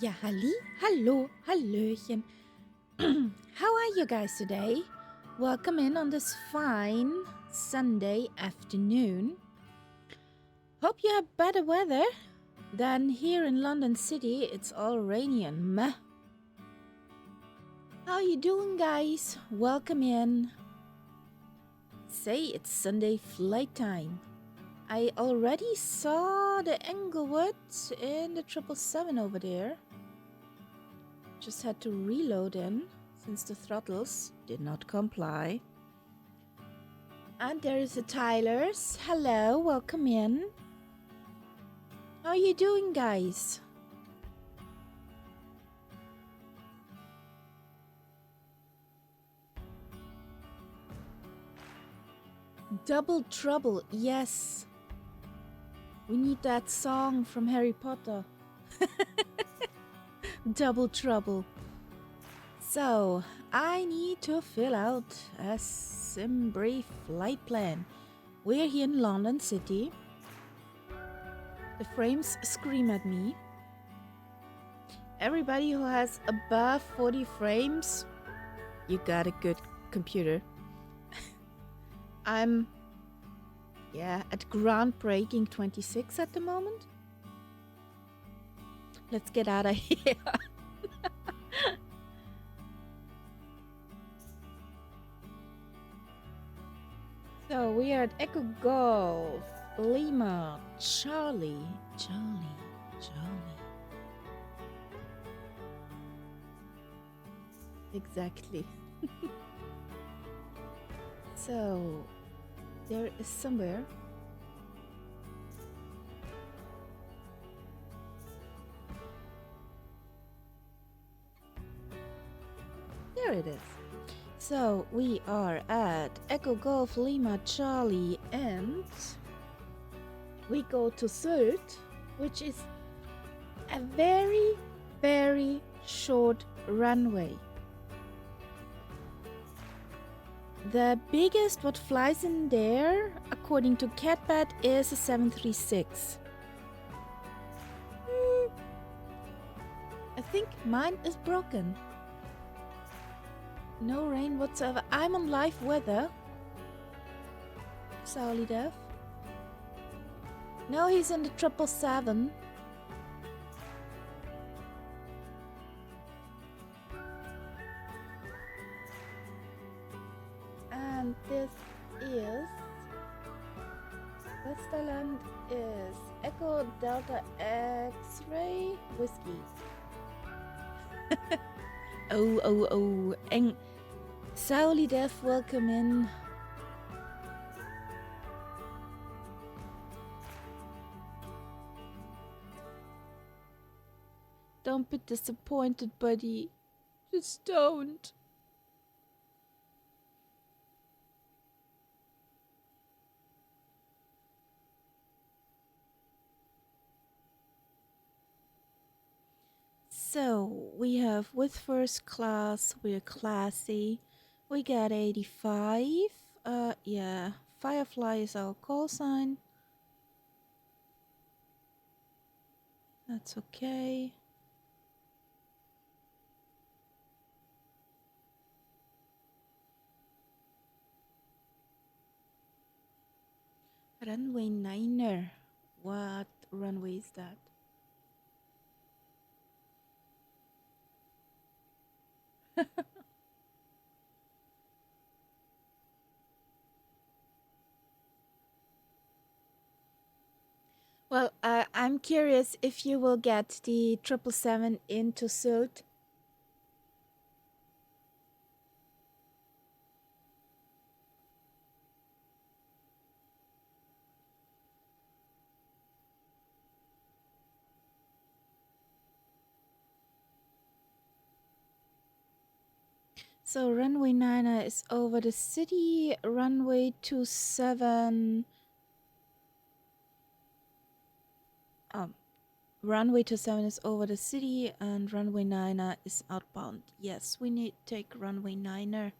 Ja, hallo, hallöchen. How are you guys today? Welcome in on this fine Sunday afternoon. Hope you have better weather than here in London City. It's all rainy and meh. How you doing, guys? Welcome in. Say it's Sunday flight time. I already saw the Englewood in the 777 over there. Just had to reload in since the throttles did not comply. And there is a Tyler's. Hello, welcome in. How are you doing, guys? Double Trouble, yes. We need that song from Harry Potter. Double Trouble. So, I need to fill out a brief flight plan. We're here in London City. The frames scream at me. Everybody who has above 40 frames, you got a good computer. I'm, at groundbreaking 26 at the moment. Let's get out of here. So we are at Echo Golf, Lima, Charlie. Exactly. So there is somewhere. There it is. So we are at Echo Golf Lima Charlie and we go to Sylt, which is a very, very short runway. The biggest what flies in there, according to Catbat, is a 736. I think mine is broken. No rain whatsoever. I'm on live weather. Sauli Dev. No, he's in the 777. And this is Westerland is Echo Delta X-Ray Whiskey. Oh. And Sauli Dev, welcome in. Don't be disappointed, buddy. Just don't. So we have with first class, we're classy. We got 85. Firefly is our call sign. That's okay. Runway 9er. What runway is that? Well, I'm curious if you will get the 777 into Sylt. So runway 9 is over the city, runway 27. Runway 27 is over the city and runway 9 is outbound. Yes, we need to take runway 9.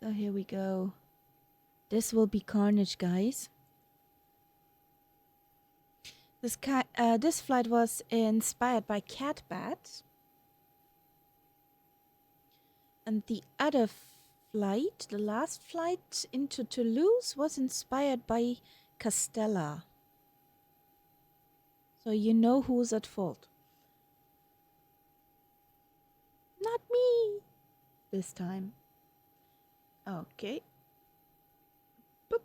So here we go. This will be carnage, guys. This flight was inspired by Catbat. And the other flight, the last flight into Toulouse, was inspired by Castella. So you know who's at fault. Not me this time. Okay. Boop.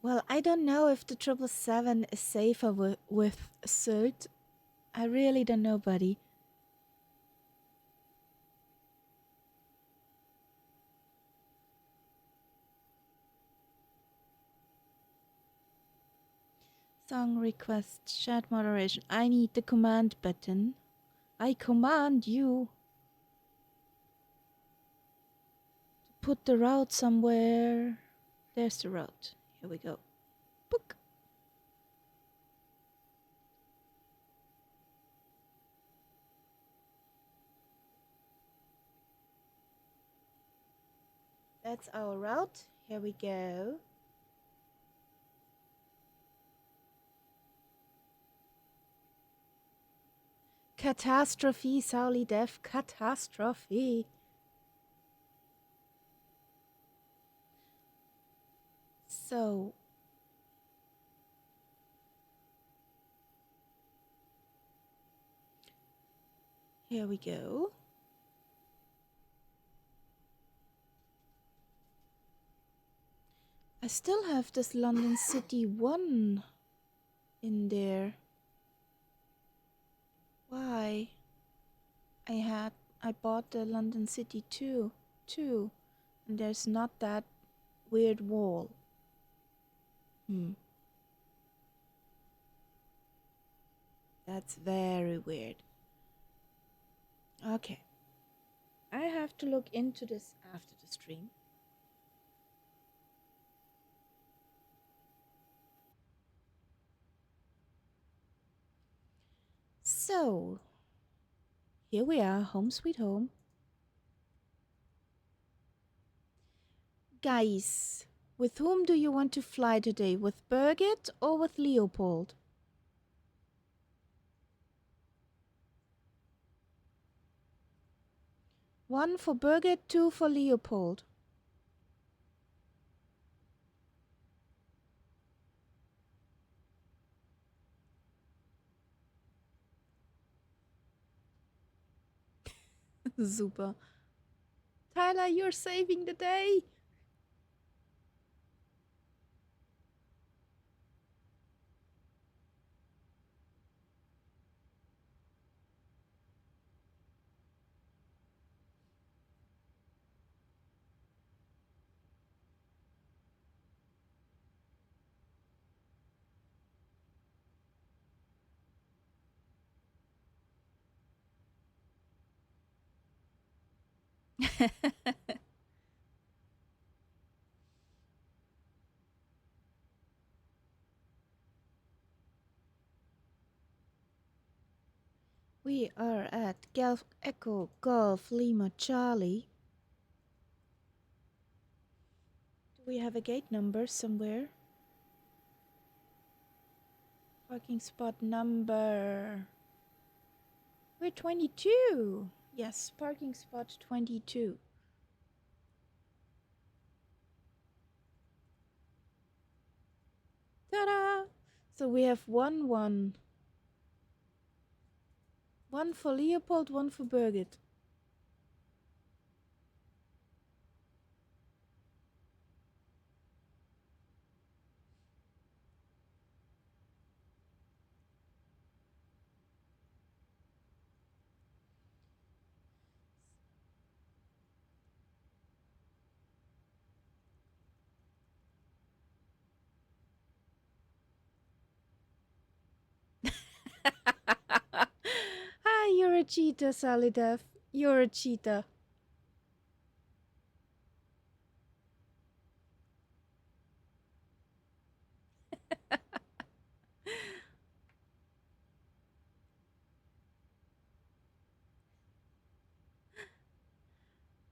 Well, I don't know if the 777 is safer with Sylt. I really don't know, buddy. Song request, chat moderation. I need the command button. I command you to put the route somewhere. There's the route. Here we go. Book. That's our route. Here we go. Catastrophe, Sauli Def, catastrophe. So, here we go. I still have this London City 1 in there. Why? I bought the London City 2 too, and there's not that weird wall. That's very weird. Okay. I have to look into this after the stream. So, here we are, home sweet home. Guys, with whom do you want to fly today? With Birgit or with Leopold? One for Birgit, two for Leopold. Super. Tyler, you're saving the day. We are at Golf Echo Golf Lima Charlie. Do we have a gate number somewhere? Parking spot number. We're 22. Yes, parking spot 22. Ta-da! So we have one. One for Leopold, one for Birgit. Hi, you're a cheater, Salidev. You're a cheater.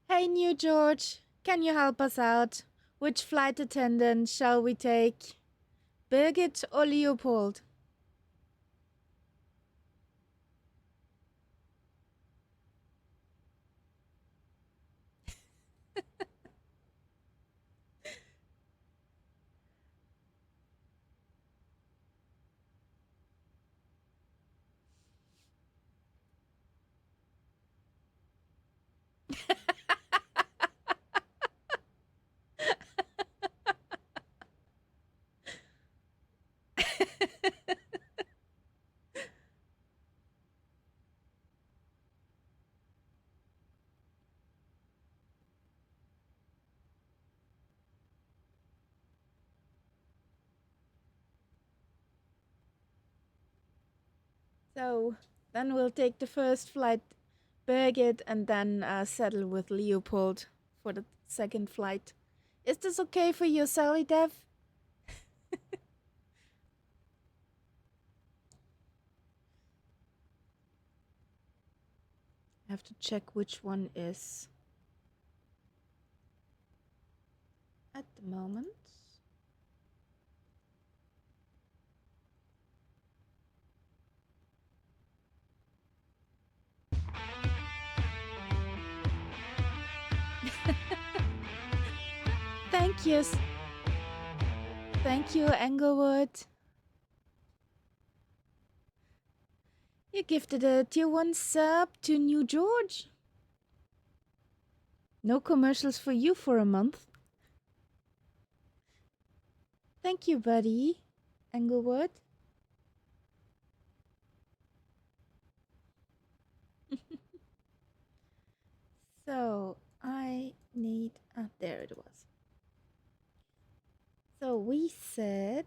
Hey, New George, can you help us out? Which flight attendant shall we take? Birgit or Leopold? So, then we'll take the first flight, Birgit, and then settle with Leopold for the second flight. Is this okay for you, Salidev? I have to check which one is at the moment. Thank you. Thank you, Englewood. You gifted a tier 1 sub to New George. No commercials for you for a month. Thank you, buddy. Englewood. So, I need... Ah, there it was. So, we said...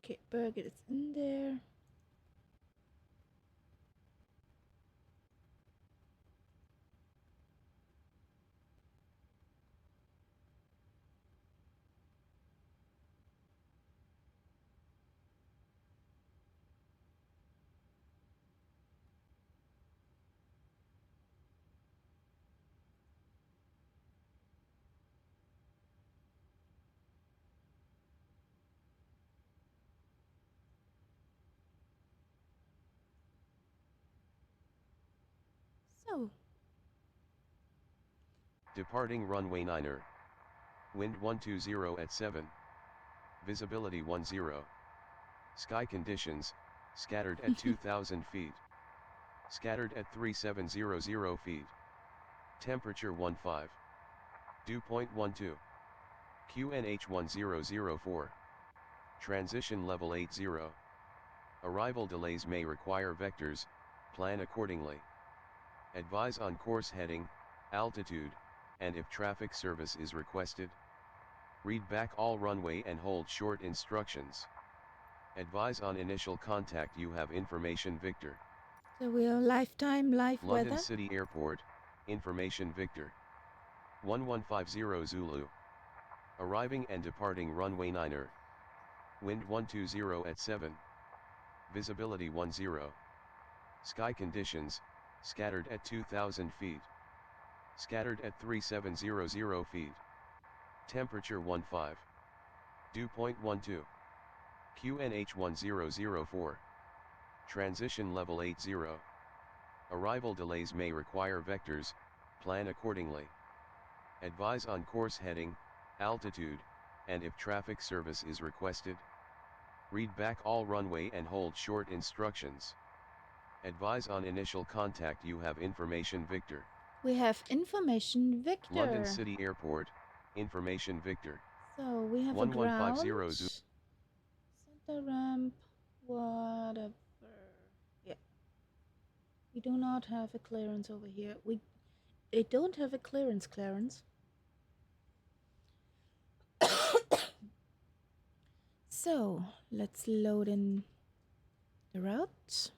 Okay, Birgit is in there. So, departing runway 9er. Wind 120 at 7. Visibility 10. Sky conditions, scattered at 2000 feet. Scattered at 3700 feet. Temperature 15. Dew point 12. QNH 1004. Transition level 80. Arrival delays may require vectors, plan accordingly. Advise on course heading, altitude, and if traffic service is requested. Read back all runway and hold short instructions. Advise on initial contact. You have information Victor. so we are lifetime live London weather. City Airport, information Victor. 1150 Zulu. Arriving and departing runway 9er. Wind 120 at 7. Visibility 10. Sky conditions, scattered at 2000 feet. Scattered at 3700 feet. Temperature 15. Dew point 12. QNH 1004. Transition level 80. Arrival delays may require vectors, plan accordingly. Advise on course heading, altitude, and if traffic service is requested. Read back all runway and hold short instructions. Advise on initial contact. You have information Victor. We have information Victor. London City Airport, information Victor. So we have a 1150 ground, Zulu. center ramp, whatever. Yeah, we do not have a clearance over here. They don't have a clearance, Clarence. So let's load in the route.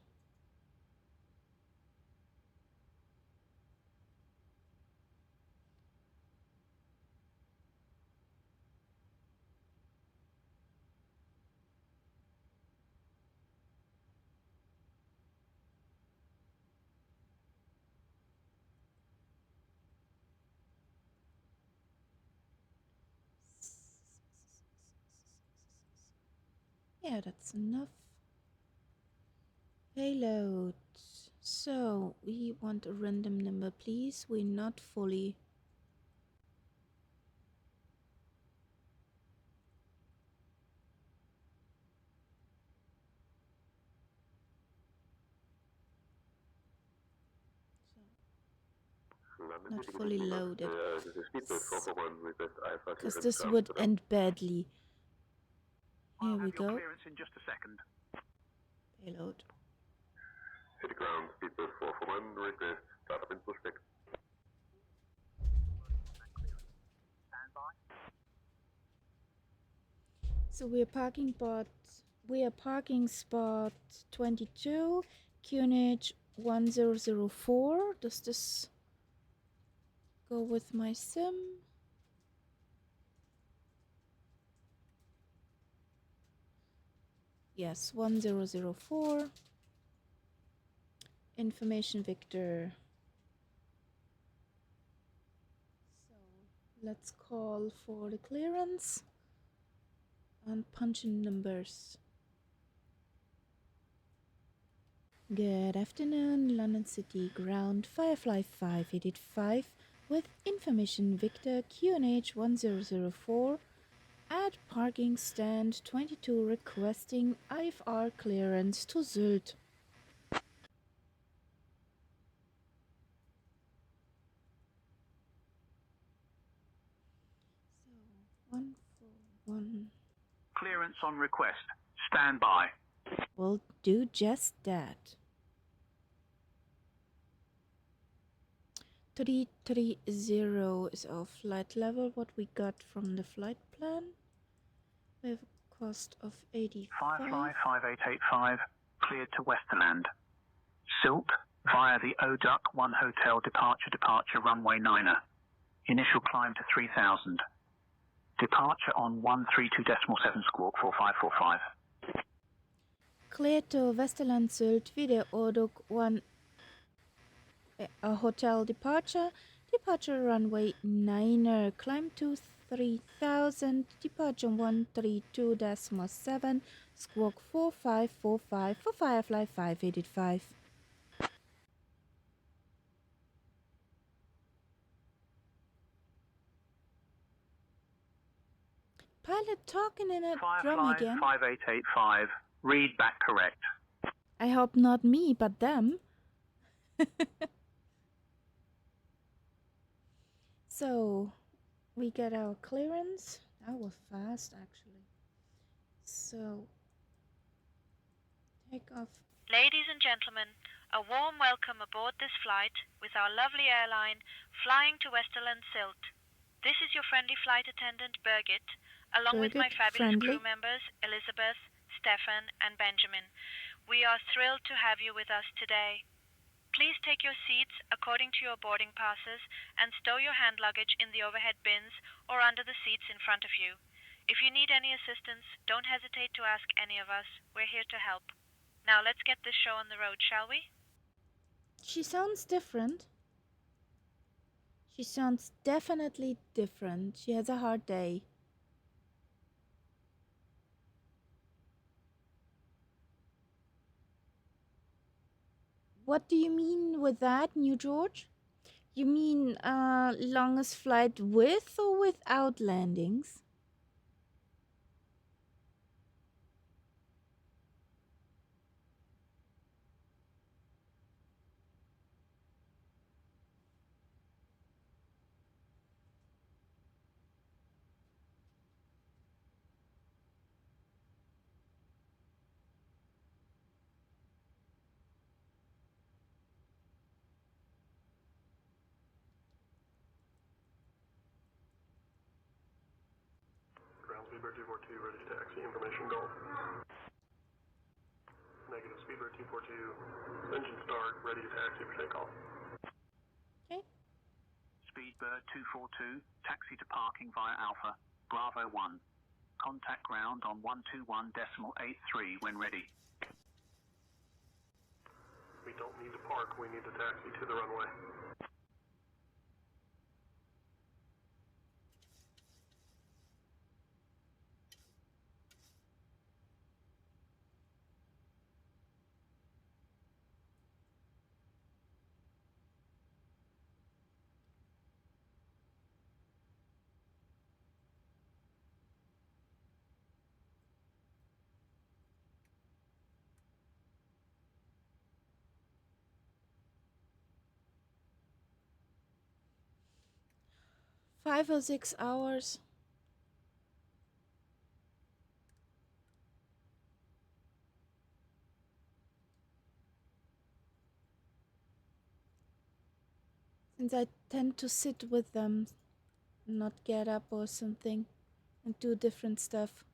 Yeah, that's enough. Payload. So we want a random number, please. We're not fully. Not fully loaded. Because this would end badly. Here we go. Clearance in just a second. Payload. City ground, speedbird 441, request, start up in pushback. So we are parking spot 22, QNH 1004. Does this go with my sim? Yes, 1004. Information Victor. So let's call for the clearance and punch in numbers. Good afternoon, London City ground Firefly 585 with Information Victor QNH 1004 at parking stand 22 requesting IFR clearance to Sylt. So 141 Clearance on request. Stand by. will do just that. 330 is our flight level, what we got from the flight plan. We have a cost of 85. Firefly 5885, cleared to Westerland. Sylt, via the ODUC 1 Hotel departure runway 9er. Initial climb to 3000. Departure on 132.7 squawk 4545. Clear to Westerland Sylt via ODUC 1 hotel departure runway 9er, climb to 3000, departure 132.7 squawk 4545 for Firefly 585. Pilot talking in a drum Firefly again. 5885, read back correct. I hope not me, but them. So, we get our clearance. That was fast, actually. So, take off. Ladies and gentlemen, a warm welcome aboard this flight with our lovely airline flying to Westerland Sylt. This is your friendly flight attendant, Birgit, along with my fabulous crew members, Elizabeth, Stefan, and Benjamin. We are thrilled to have you with us today. Please take your seats according to your boarding passes and stow your hand luggage in the overhead bins or under the seats in front of you. If you need any assistance, don't hesitate to ask any of us. We're here to help. Now let's get this show on the road, shall we? She sounds different. She sounds definitely different. She has a hard day. What do you mean with that, New George? You mean longest flight with or without landings? Speedbird 242, ready to taxi, information Golf. Negative, Speedbird 242, engine start, ready to taxi for takeoff. Okay. Speedbird 242, taxi to parking via Alpha, Bravo 1. Contact ground on 121.83 when ready. We don't need to park, we need to taxi to the runway. Five or 6 hours. Since I tend to sit with them, not get up or something, and do different stuff.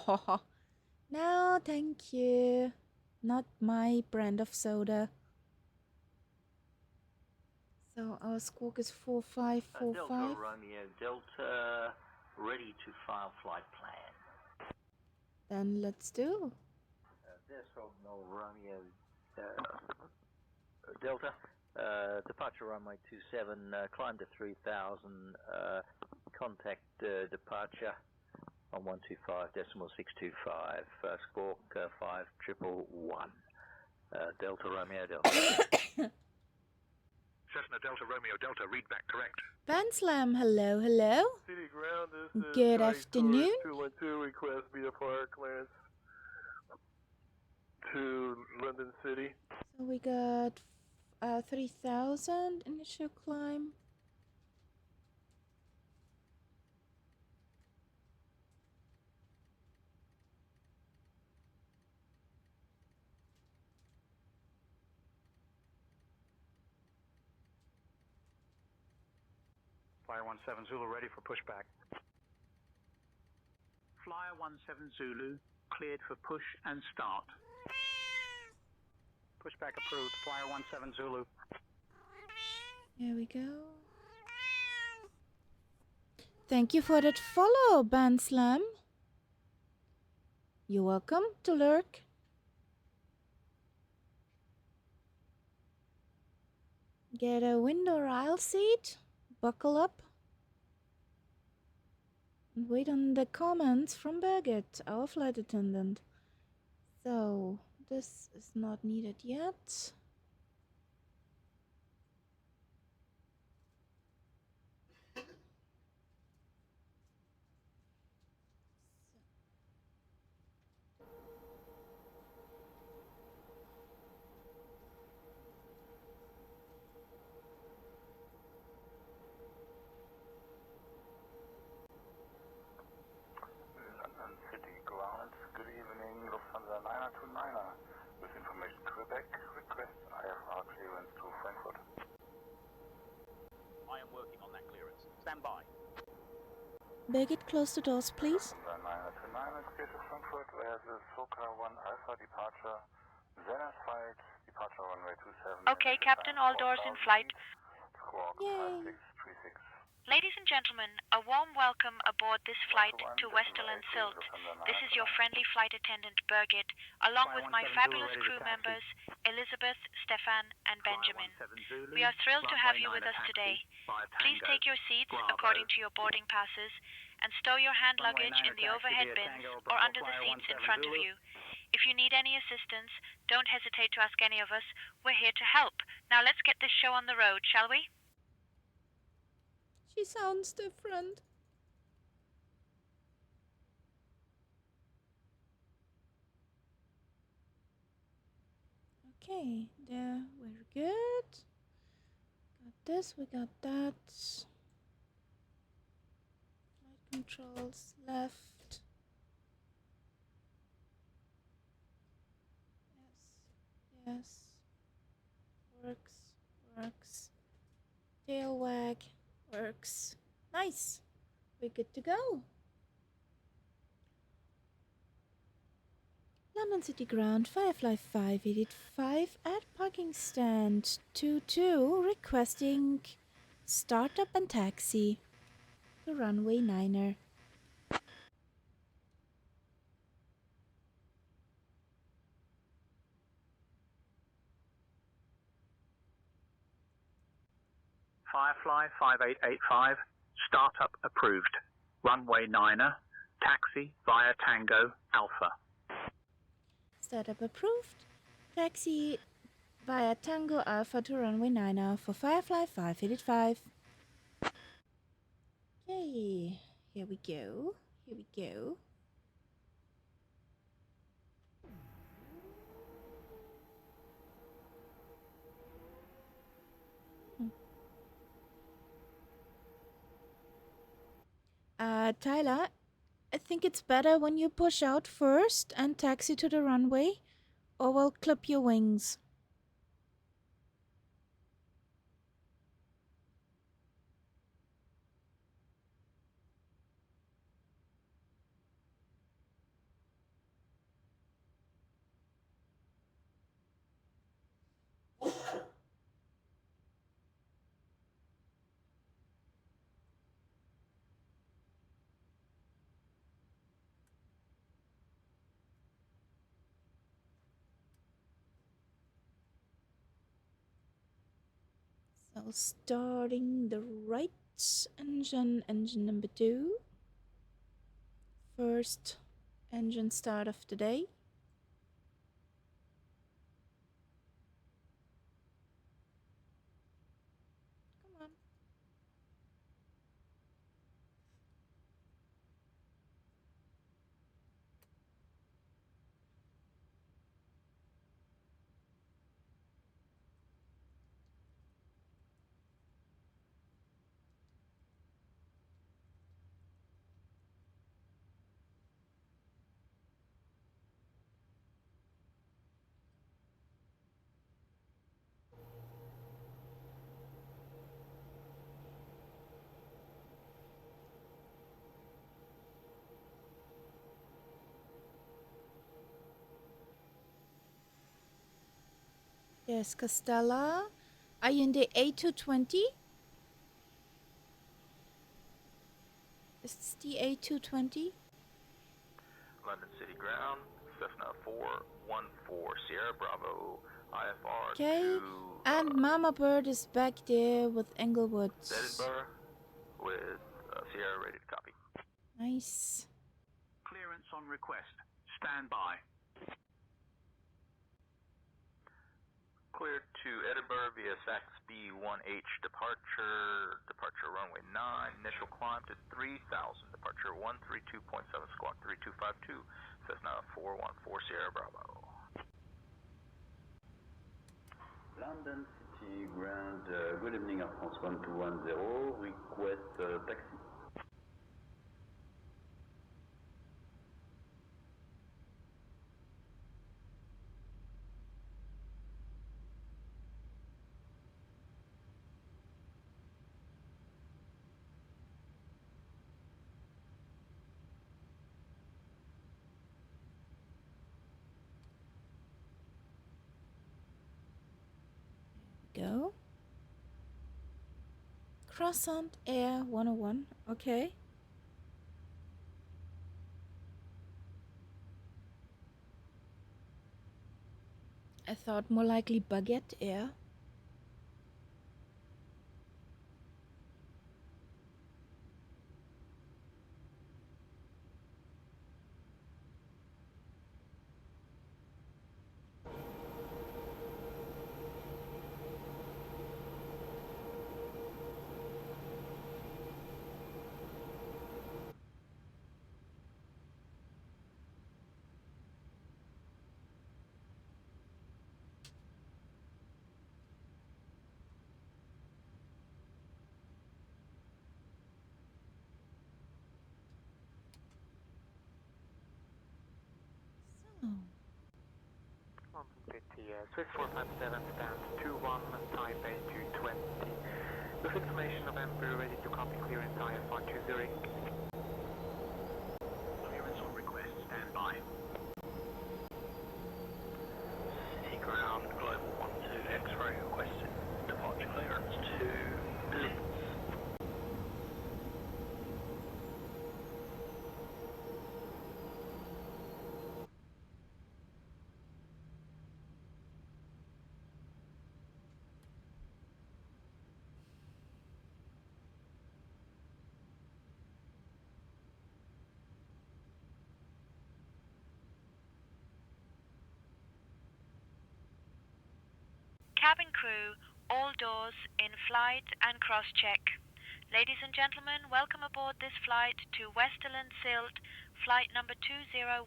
Oh, no, thank you. Not my brand of soda. So our squawk is 4545. Delta Romeo Delta, ready to file flight plan. Then let's do. Delta Romeo Delta, departure runway 27, climb to 3000, contact departure on 125.625, squawk 5111. Delta Romeo Delta. Cessna Delta Romeo Delta, read back correct. Van Slam, hello, hello. City ground, this is Good afternoon. 212, request VFR clearance to London City. So we got 3000 initial climb. Flyer 17 Zulu ready for pushback. Flyer 17 Zulu cleared for push and start. Pushback approved. Flyer 17 Zulu. Here we go. Thank you for that follow, Banslam. You're welcome to lurk. Get a window or aisle seat. Buckle up. And wait on the comments from Birgit, our flight attendant. So, this is not needed yet. London City ground, good evening, Lufthansa 929er. With information Quebec, request IFR clearance to Frankfurt. I am working on that clearance. Stand by. Birgit, close the doors, please. Lufthansa 929 is clear to Frankfurt, where the SOCA 1 Alpha departure, Zenith flight, departure runway 27. Okay, Captain, all doors in flight. Squawk Yay. 5636. Ladies and gentlemen, a warm welcome aboard this flight to Westerland Sylt. This is your friendly flight attendant Birgit, along with my fabulous crew members Elizabeth, Stefan, and Benjamin. We are thrilled to have you with us today. Please take your seats according to your boarding passes and stow your hand luggage in the overhead bins or under the seats in front of you. If you need any assistance, don't hesitate to ask any of us. We're here to help. Now let's get this show on the road, shall we? She sounds different. Okay, there, very good. Got this, we got that. Light controls, left. Yes. Works. Tail wag, works. Nice. We're good to go. London City Ground, Firefly 585 at parking stand 22, requesting startup and taxi to runway 9er. Firefly 5885, startup approved. Runway 9er, taxi via Tango Alpha. Startup approved. Taxi via Tango Alpha to runway 9er for Firefly 585. Okay, here we go. Tyler, I think it's better when you push out first and taxi to the runway, or we'll clip your wings. So starting the right engine number 2. First engine start of the day. Come on. There's Castella. Are you in the A220? Is this the A220? London City Ground, Cessna 414 Sierra Bravo, IFR Okay, to and Mama Bird is back there with Englewood. Edinburgh with Sierra ready to copy. Nice. Clearance on request. Stand by. Cleared to Edinburgh via Saxby 1H departure runway 9, initial climb to 3000, departure 132.7, squawk 3252, Cessna 414 Sierra Bravo. London City Ground, good evening, Air France 1210, request taxi. Go. Croissant Air 101. Okay. I thought more likely Baguette Air. City, Swiss 457 stands 21, Taipei 220. With information of Emperor ready to copy clearance IF120. Clearance on request, stand by. City ground, Global 12 X-ray requested departure clearance to Blitz. Cabin crew, all doors in flight and cross-check. Ladies and gentlemen, welcome aboard this flight to Westerland Sylt, flight number 201.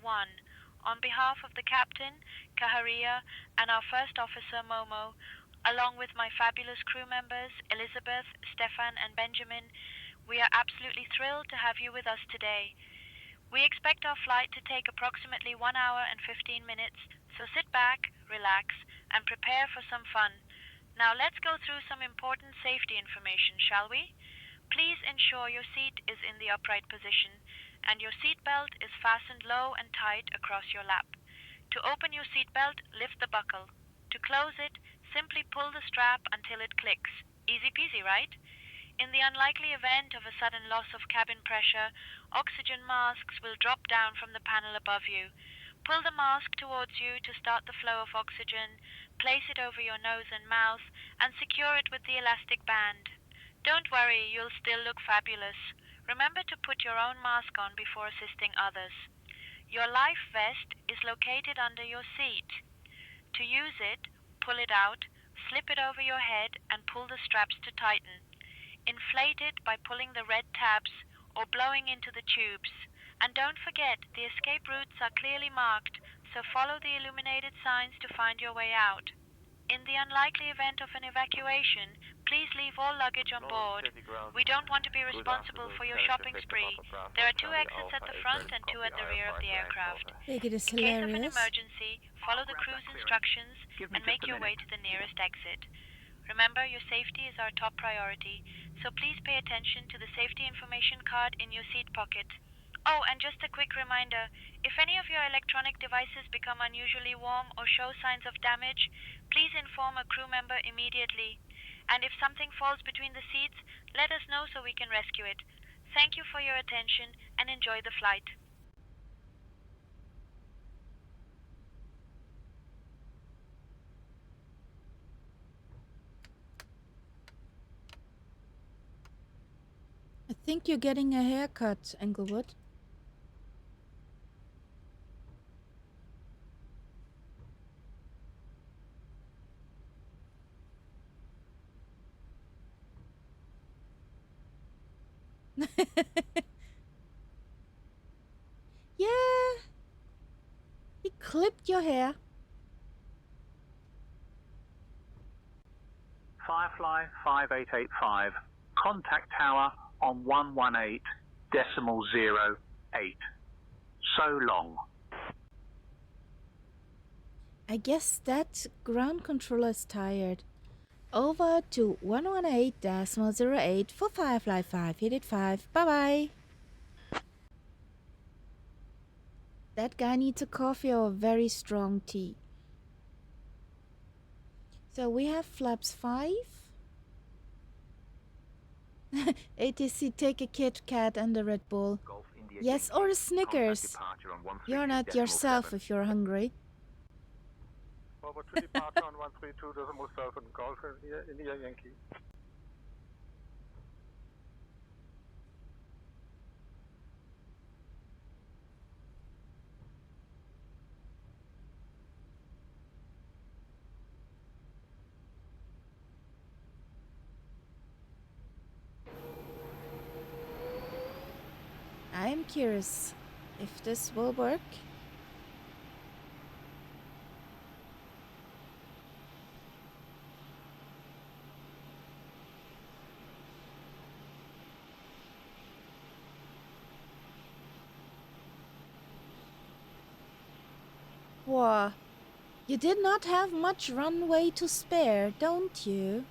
On behalf of the captain, Kaharia, and our first officer, Momo, along with my fabulous crew members, Elizabeth, Stefan, and Benjamin, we are absolutely thrilled to have you with us today. We expect our flight to take approximately 1 hour and 15 minutes, so sit back, relax, and prepare for some fun. Now let's go through some important safety information, shall we? Please ensure your seat is in the upright position and your seat belt is fastened low and tight across your lap. To open your seat belt, lift the buckle. To close it, simply pull the strap until it clicks. Easy peasy, right? In the unlikely event of a sudden loss of cabin pressure, oxygen masks will drop down from the panel above you. Pull the mask towards you to start the flow of oxygen, place it over your nose and mouth, and secure it with the elastic band. Don't worry, you'll still look fabulous. Remember to put your own mask on before assisting others. Your life vest is located under your seat. To use it, pull it out, slip it over your head, and pull the straps to tighten. Inflate it by pulling the red tabs or blowing into the tubes. And don't forget, the escape routes are clearly marked, so follow the illuminated signs to find your way out. In the unlikely event of an evacuation, please leave all luggage on board. We don't want to be responsible for your shopping spree. There are 2 exits at the front and 2 at the rear of the aircraft. It is In case of an hilarious. emergency, follow the crew's instructions and make your way to the nearest exit. Remember, your safety is our top priority, so please pay attention to the safety information card in your seat pocket. Oh, and just a quick reminder, if any of your electronic devices become unusually warm or show signs of damage, please inform a crew member immediately. And if something falls between the seats, let us know so we can rescue it. Thank you for your attention and enjoy the flight. I think you're getting a haircut, Englewood. Yeah. He clipped your hair. Firefly 5885, contact tower on 118.08. So long. I guess that ground controller is tired. Over to 118.08 for Firefly 5885. Bye-bye. That guy needs a coffee or a very strong tea. So we have flaps 5. ATC, take a Kit Kat and a Red Bull. Yes, or a Snickers. You're not yourself if you're hungry. Over to departure on 132.7 Golf India Yankee. I'm curious if this will work. Wow. You did not have much runway to spare, don't you?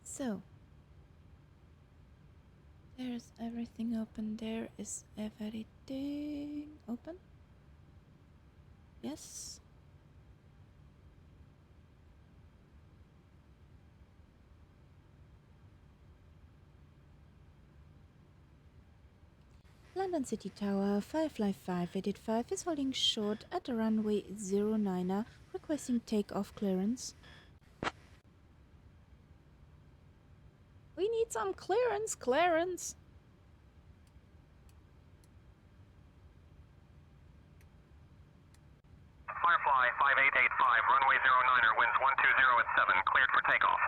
So, there's everything open. There is everything open. Yes. London City Tower 55585 is holding short at the runway 09er, requesting takeoff clearance. We need some clearance, Clarence. Firefly 5885, runway 09er, winds 120 at 7, cleared for takeoff.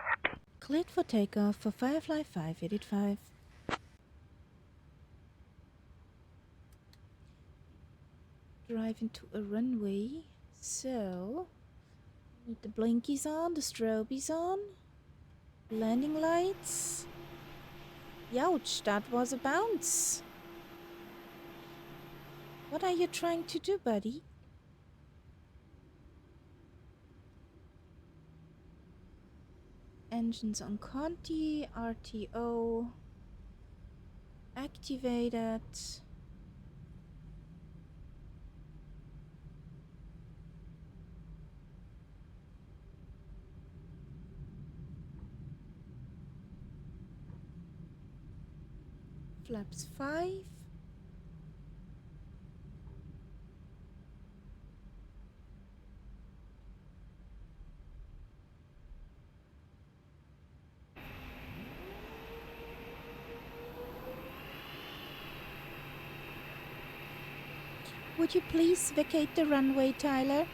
Cleared for takeoff for Firefly 5885. Drive into a runway, so need the blinkies on, the strobies on, landing lights. Youch, that was a bounce. What are you trying to do, buddy? Engines on Conti, RTO activated. Flaps 5. Would you please vacate the runway, Tyler?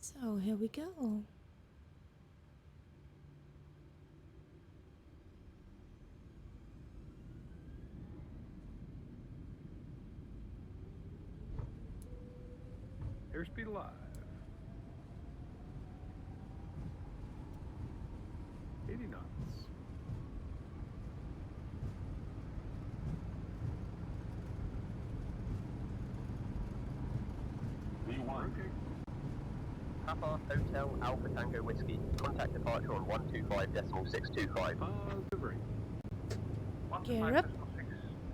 So here we go. Airspeed alive. 80 knots. V1. Okay. Papa Hotel Alpha Tango Whiskey. Contact departure on 125.625. Positive rate. Gear up.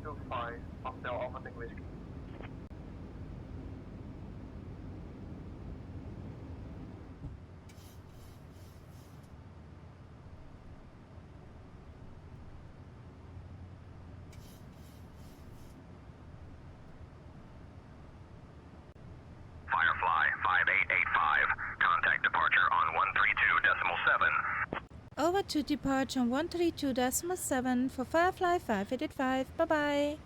125.625, Hotel Alpha Tango Whiskey. Firefly 5885. Contact departure on 132.7. Over to departure on 132.7 for Firefly 5885. Bye-bye.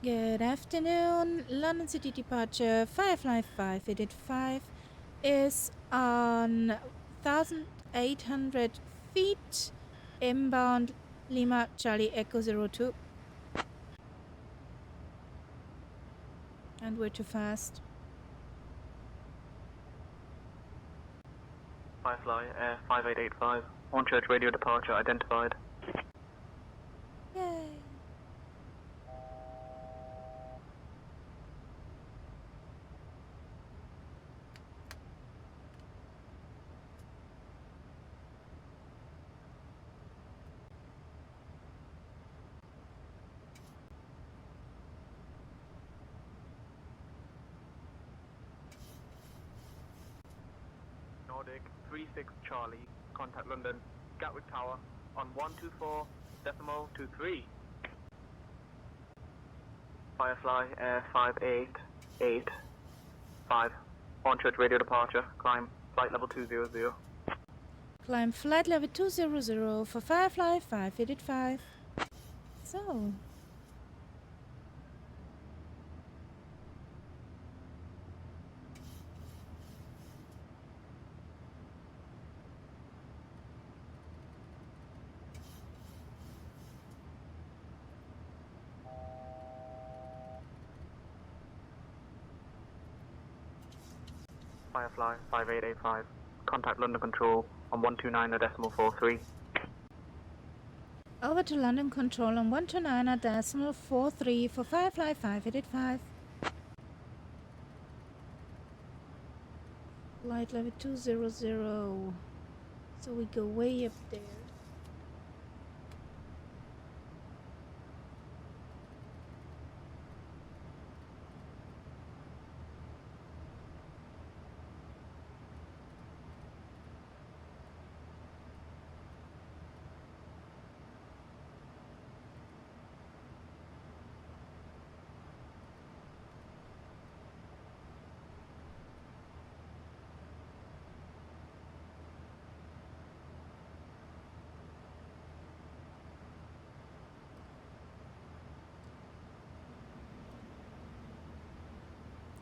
Good afternoon. London City departure Firefly 5885 is on 1,800 feet inbound Lima Charlie Echo 02. And we're too fast. Firefly, Air 5885, on-church radio departure identified. Yay. Nordic 36 Charlie, contact London, Gatwick Tower on 124.23. Firefly Air 58885, on-church radio departure, climb flight level 200. Climb flight level 200 for Firefly 585. So. Firefly 5885, contact London Control on 129.43. Over to London Control on 129.43 for Firefly 585. Flight level 200. So we go way up there.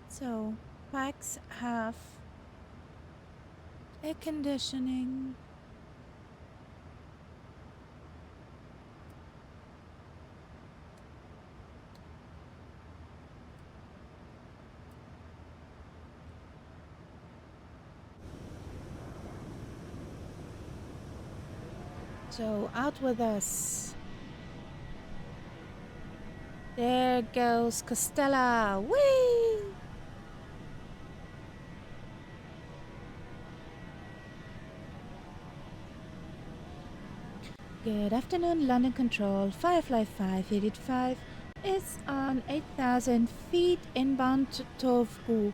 So, packs have air conditioning. So, out with us. There goes Costella. Whee! Good afternoon, London Control. Firefly 585 is on 8,000 feet inbound to Turku.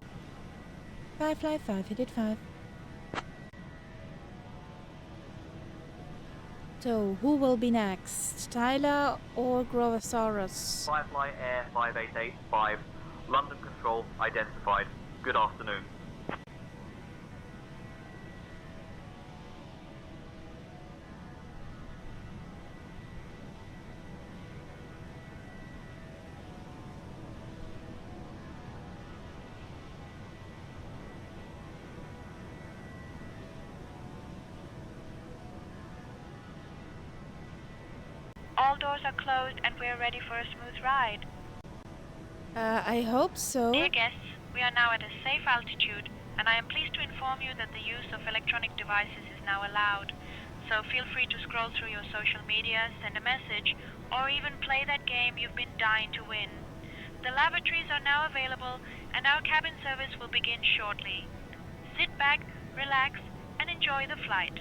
Firefly 585. So, who will be next? Tyler or Grovosaurus? Firefly Air 5885, London Control identified. Good afternoon. All doors are closed and we are ready for a smooth ride. I hope so. Dear guests, we are now at a safe altitude and I am pleased to inform you that the use of electronic devices is now allowed. So feel free to scroll through your social media, send a message, or even play that game you've been dying to win. The lavatories are now available and our cabin service will begin shortly. Sit back, relax, and enjoy the flight.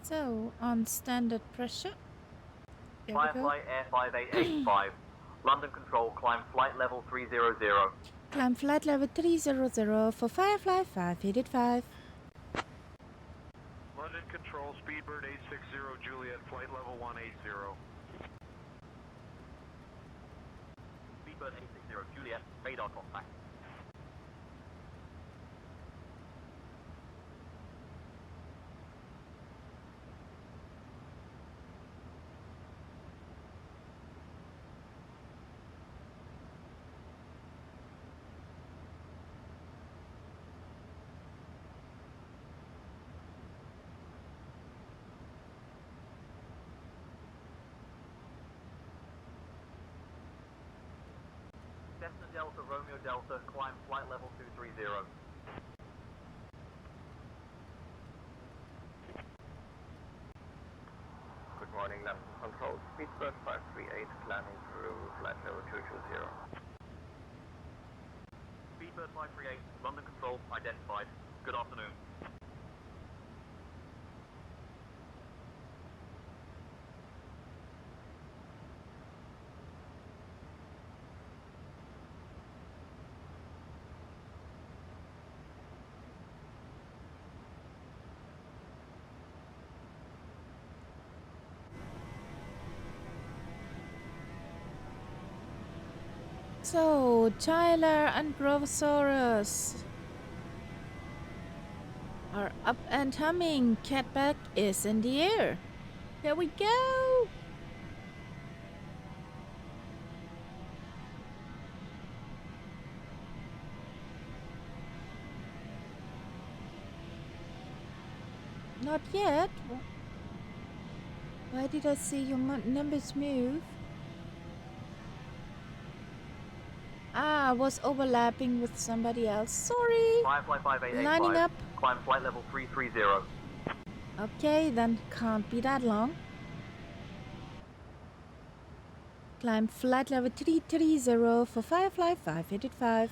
So, on standard pressure. There Firefly Air 5885, London Control, climb flight level 300. Climb flight level 300 for Firefly 585. London Control, Speedbird 860 Juliet, flight level 180. Speedbird 860 Juliet, radar contact. Cessna Delta Romeo Delta, climb flight level 230. Good morning, London Control. Speedbird 538, climbing through flight level 220. Speedbird 538, London Control identified. Good afternoon. So, Tyler and Grovosaurus are up and humming. Catback is in the air. Here we go. Not yet. Why did I see your numbers move? Ah, I was overlapping with somebody else. Sorry. Firefly 5885. Lining up. Climb flight level 330. Okay, then can't be that long. Climb flight level 330 for Firefly 585.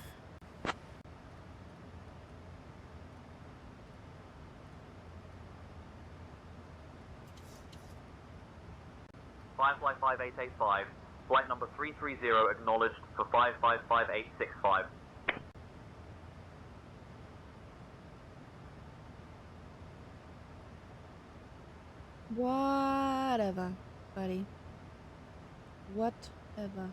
Firefly 5885. Flight number 330 acknowledged for 555865. Whatever, buddy. Whatever.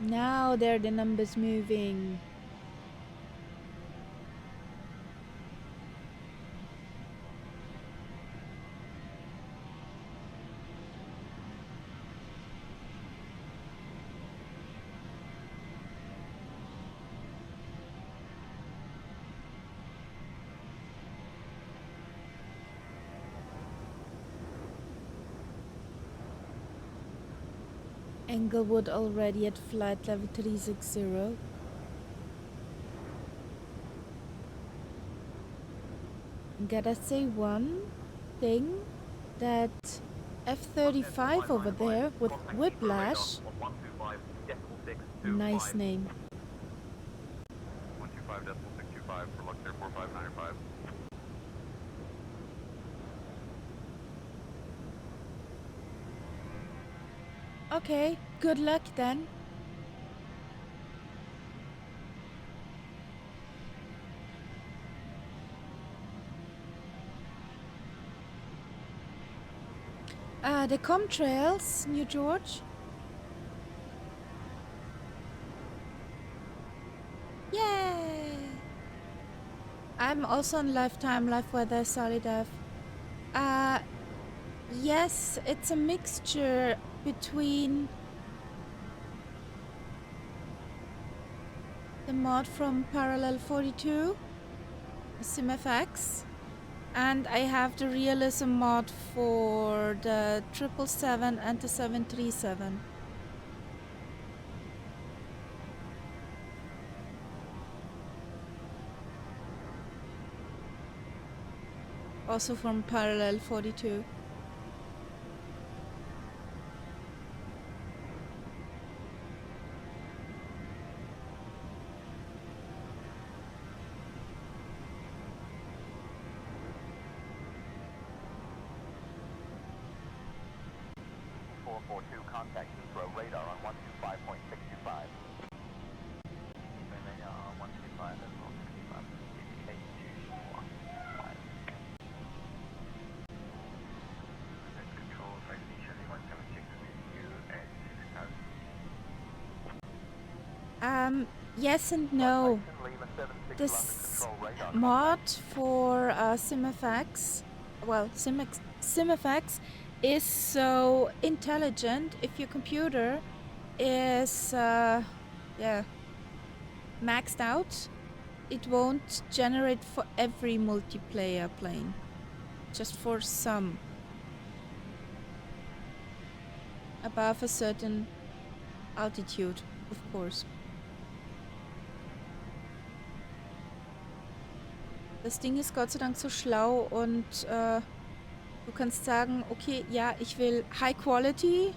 Now there are the numbers moving. Englewood already at flight level 360. Gotta say one thing, that F-35 over there with Whiplash, nice name. 125.625 for Luxor 4595. Okay, good luck then. The Comtrails, New George. Yay! I'm also on Lifetime, Life Weather, Solid F. Yes, it's a mixture between the mod from Parallel 42, SimFX, and I have the realism mod for the 777 and the 737. Also from Parallel 42. Contact Heathrow radar on 125.625. Radar on 125 as well, 65. Control flight initially 176 with you at 6000. Yes and no. This mod for SimFX, well, SimFX is so intelligent. If your computer is maxed out, it won't generate for every multiplayer plane, just for some above a certain altitude, of course. Das Ding ist Gott sei Dank so schlau und du kannst sagen, okay, ja, ich will High Quality,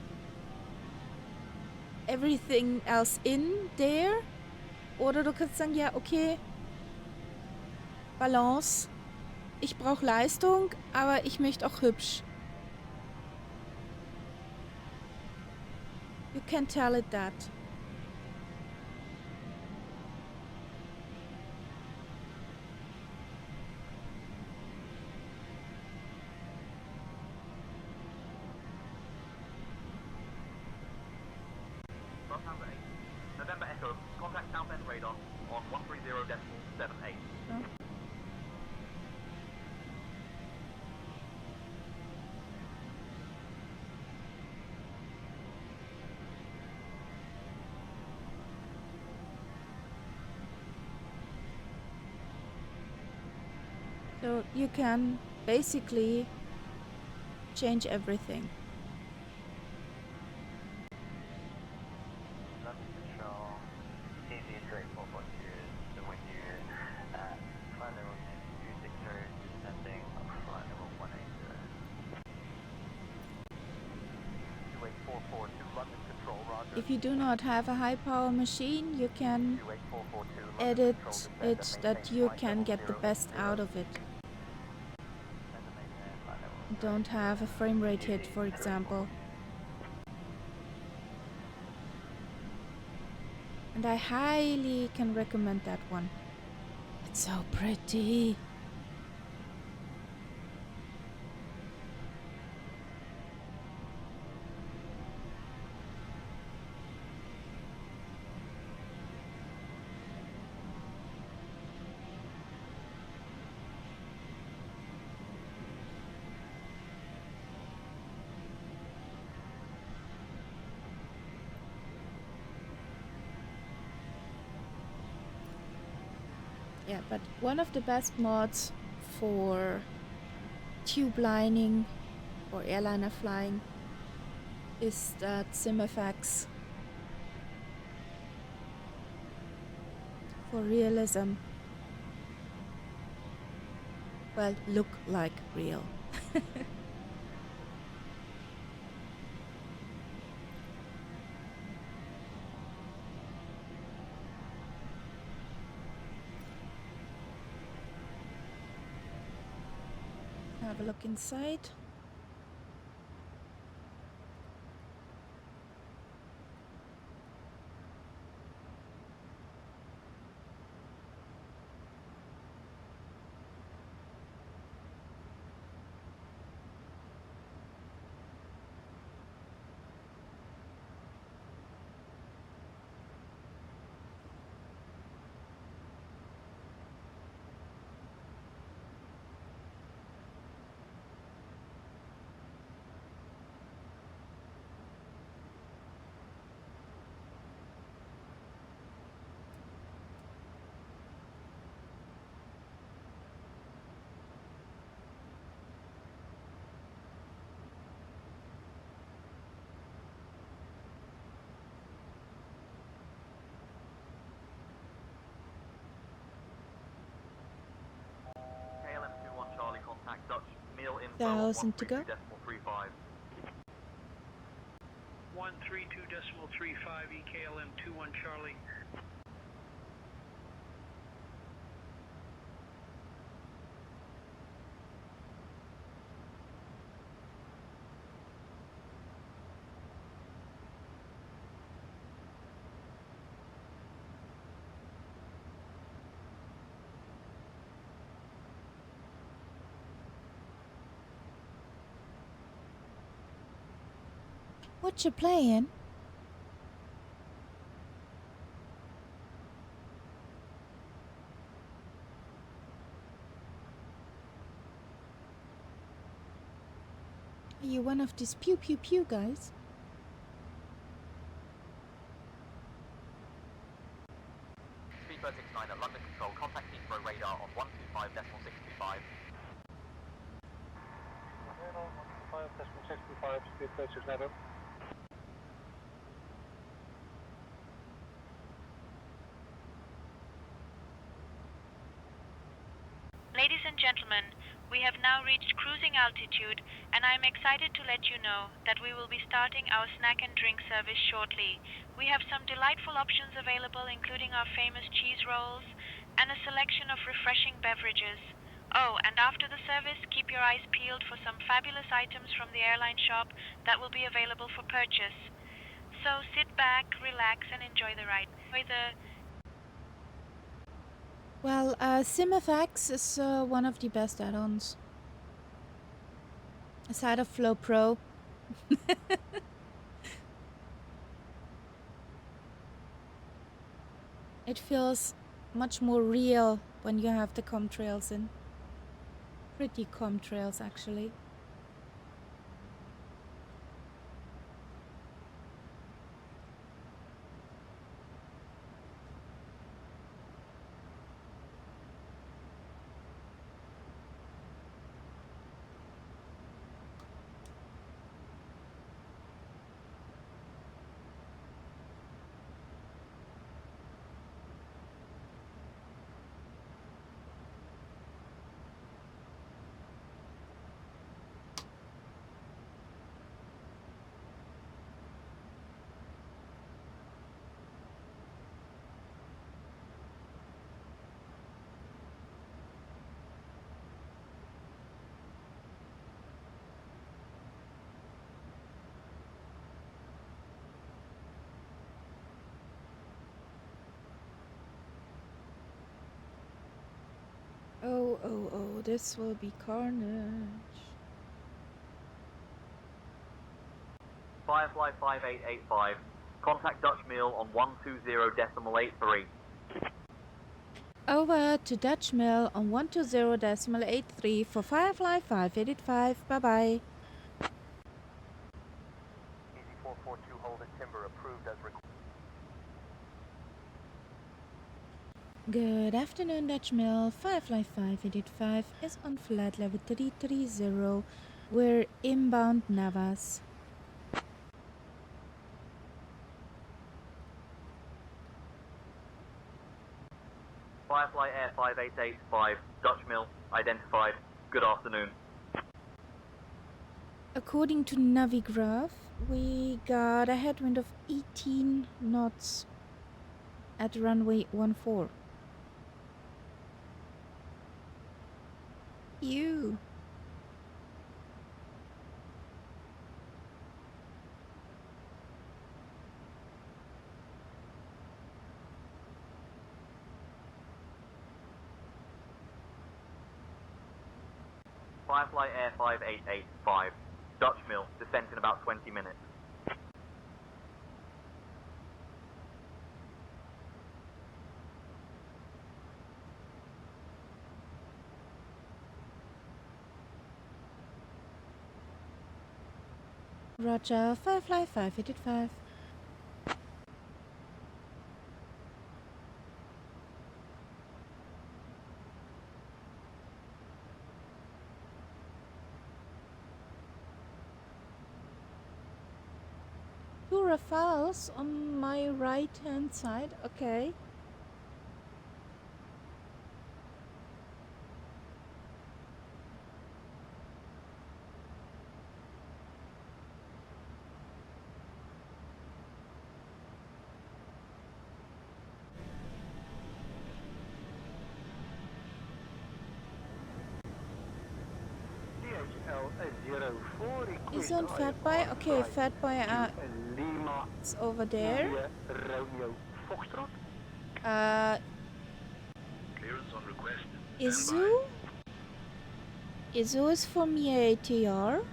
everything else in there. Oder du kannst sagen, ja, okay, Balance, ich brauche Leistung, aber ich möchte auch hübsch. You can tell it that. radar on 130.78. Oh. So you can basically change everything. London Control, easy and straightforward. So when you flight level 260, descending on flight level 180. 28442, London Control, roger. If you do not have a high power machine, you can edit it that you can get the best out of it. Don't have a frame rate hit, for example. And I highly can recommend that one. It's so pretty. Yeah, but one of the best mods for tube lining or airliner flying is that SimFX for realism. Well, look like real. Have a look inside. Contact Dutch meal info 1,000 to go. 132.35. 132.35 EKLM 21 Charlie. What you playing? Are you one of these pew pew pew guys? Speedbird 69 at London Control, contact Heathrow radar on 125.625. 125.625, Speedbird 69. Ladies and gentlemen, we have now reached cruising altitude, and I'm excited to let you know that we will be starting our snack and drink service shortly. We have some delightful options available, including our famous cheese rolls and a selection of refreshing beverages. Oh, and after the service, keep your eyes peeled for some fabulous items from the airline shop that will be available for purchase. So sit back, relax, and enjoy the ride. Well, SimFX is one of the best add-ons. Aside of Flow Pro. It feels much more real when you have the contrails in. Pretty contrails, actually. Oh, this will be carnage. Firefly 5885. Contact Dutch Mill on 120.83. Over to Dutch Mill on 120.83 for Firefly 5885. Bye-bye. Easy 442, hold it, timber approved as required. Good afternoon, Dutch Mill. Firefly 5885 is on flight level 330. We're inbound Navas. Firefly Air 5885. Dutch Mill identified. Good afternoon. According to Navigraph, we got a headwind of 18 knots at runway 14. Ew. Firefly Air 5885. Dutch Mill, descent in about 20 minutes. Roger, Firefly 5885. Two Rafales on my right hand side, okay. Is on Fatboy? Okay, Fatboy it's over there. Clearance on request. Izu? Izu is for me ATR.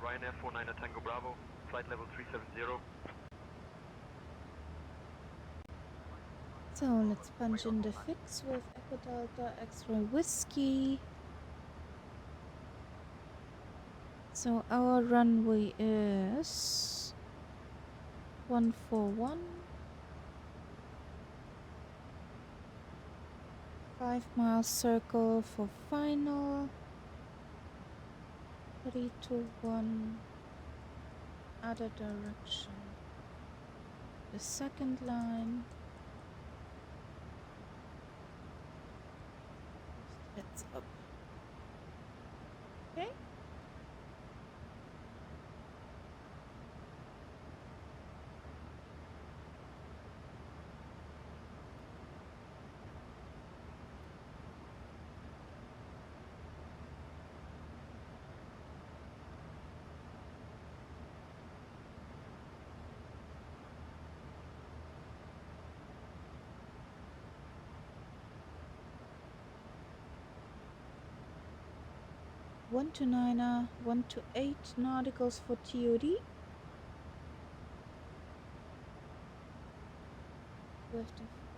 Ryanair 49 Tango Bravo, flight level 370. So let's punch in the fix with Echo Delta X-Ray Whiskey. So our runway is 141. 5-mile circle for final. 3 to 1. Other direction. The second line. Heads up. Okay. One to 9er, 1 to 8 nauticals for TOD.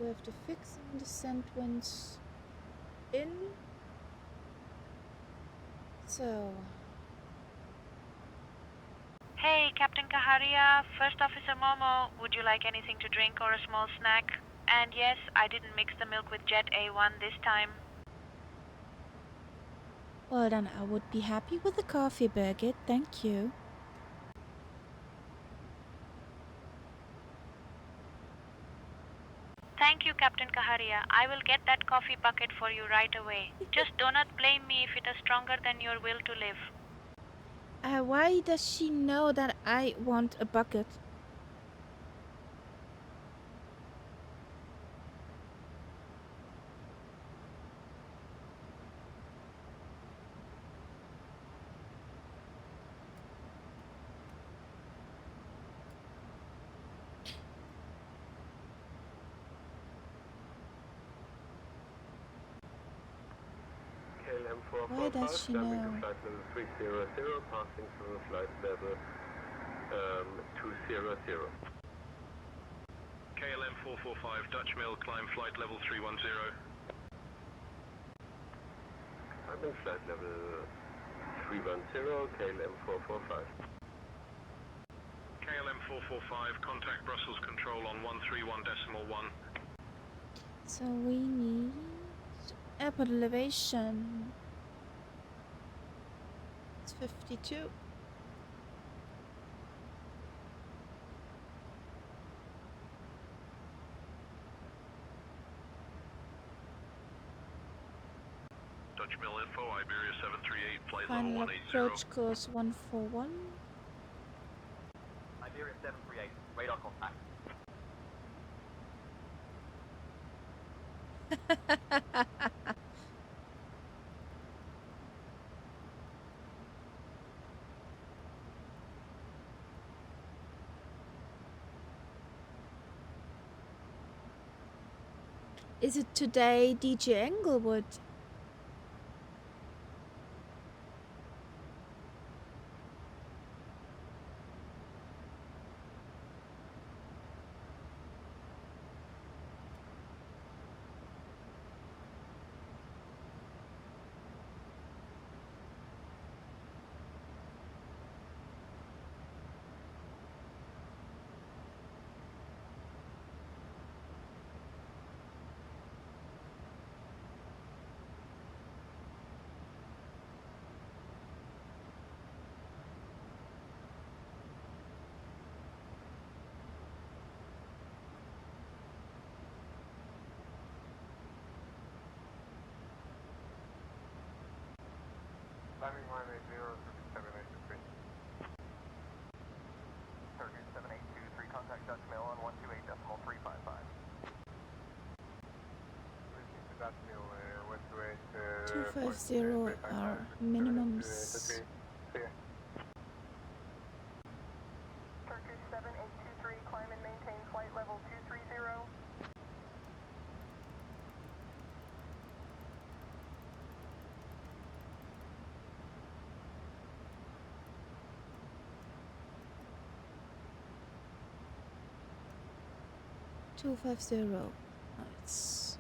We have to fix and descent winds in. So. Hey, Captain Kaharia, First Officer Momo, would you like anything to drink or a small snack? And yes, I didn't mix the milk with Jet A1 this time. Well, then I would be happy with a coffee, Birgit. Thank you. Thank you, Captain Kaharia. I will get that coffee bucket for you right away. Just do not blame me if it is stronger than your will to live. Why does she know that I want a bucket? Why does she know? Flight level 300, passing through flight level 200. KLM 445, Dutch Mill, climb flight level 310. Climbing flight level 310, KLM 445. KLM 445, contact Brussels control on 131.1. So we need airport elevation. It's 52. Dutch Mill info, Iberia 738, flight level Final 180. approach course 141. Iberia 738, radar contact. Is it today DJ Englewood? Climbing runway 03783. Turkish 7823, contact Dutch Mill on 128.355. Reaching to Dutch Mill, 250 are minimums. Turkish 7823, climb and maintain flight level 230. 250. Nice.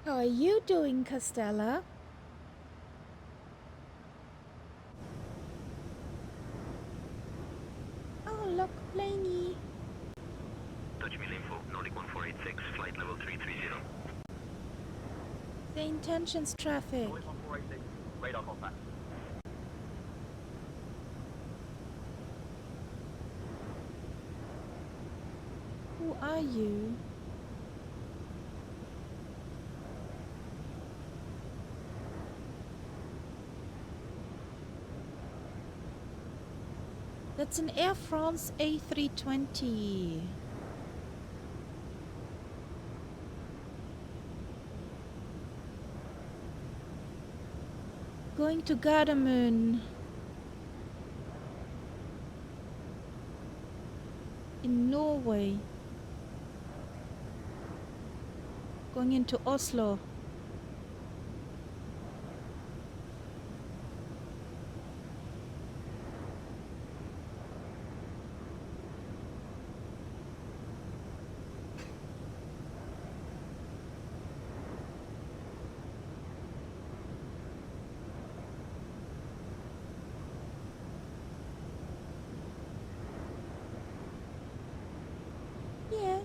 How are you doing, Castella? Oh, look, Blaney. Dutch Mill Info, Nordic 1486, flight level 330. The intentions traffic. Nordic 1486, radar contact. Who are you? That's an Air France A320. Going to Gardermoen. In Norway. Going into Oslo. Yeah.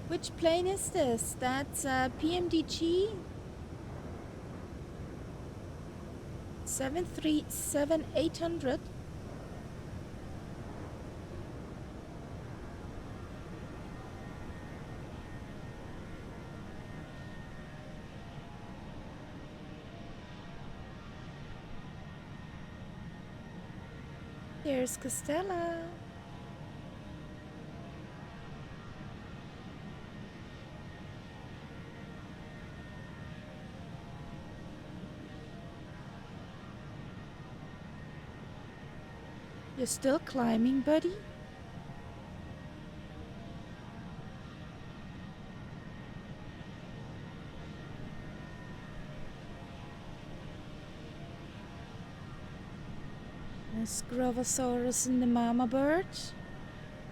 Which plane is this? That's PMDG 737-800. There's Castella. You're still climbing, buddy? There's Grovosaurus in the Mama Bird.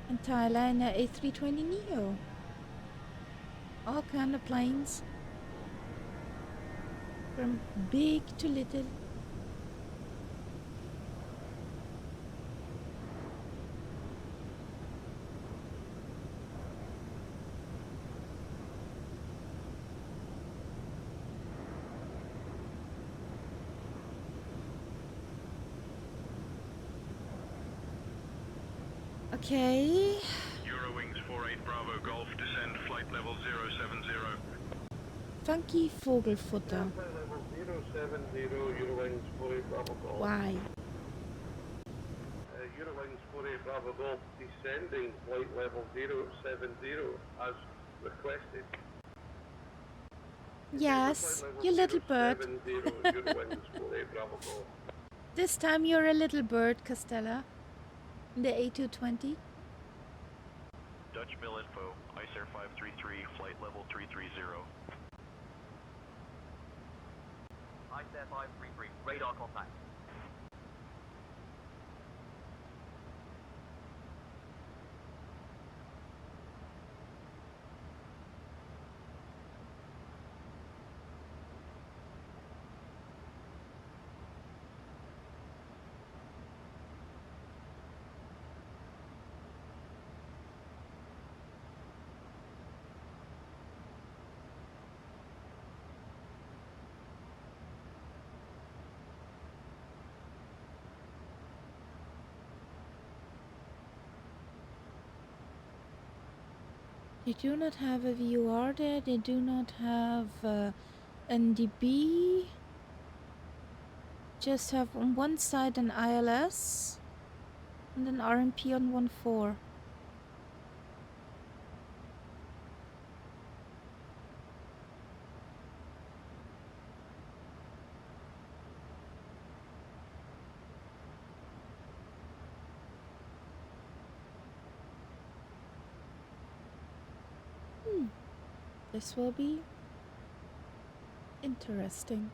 And Tyler in the A320 Neo. All kind of planes. From big to little. Okay. Eurowings 48 Bravo Golf, descend flight level 070. Funky Vogelfutter. Flight level 070, Eurowings 48 Bravo Golf. Why? Eurowings 48 Bravo Golf, descending flight level 070 as requested. Yes, you little bird. 070, Eurowings 48 Bravo Golf. This time you're a little bird, Castella. In the A220. Dutch Mill Info, ICE Air 533, flight level 330. ICE Air 533, radar contact. They do not have a VUR there. They do not have NDB. Just have on one side an ILS and an RMP on 1.4. This will be interesting.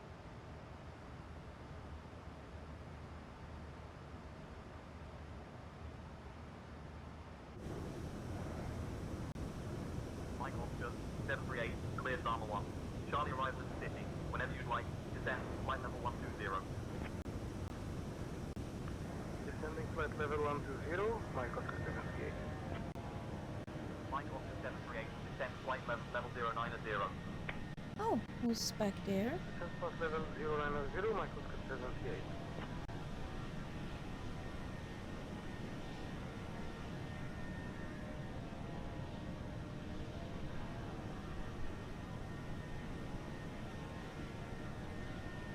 Mike Oscar, 738, clear Dharma 1. Charlie arrives at the city. Whenever you'd like, descend flight level 120. Descending flight level 120, Mike Oscar 78. Mike Oscar 738, descend flight level 090. Oh, who's back there? Descend flight level 090, Mike Oscar 78.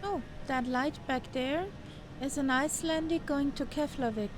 Oh, that light back there is an Icelandic going to Keflavik.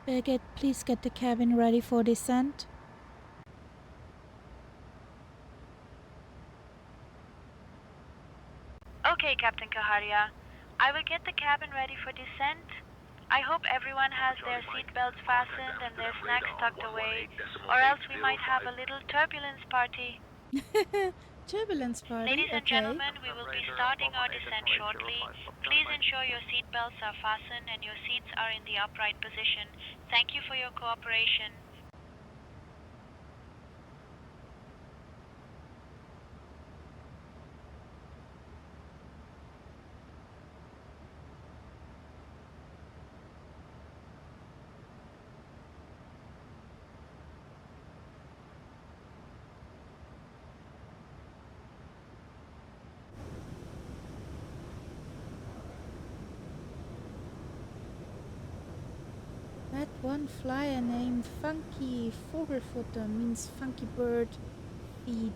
Birgit, please get the cabin ready for descent. Okay, Captain Kaharia. I will get the cabin ready for descent. I hope everyone has their seatbelts fastened and their snacks tucked away, or else we might have a little turbulence party. Turbulence party, Ladies and okay. gentlemen, we will be starting our descent shortly. Please ensure your seatbelts are fastened and your seats are in the upright position. Thank you for your cooperation. That one flyer named Funky Vogelfutter means funky bird feed.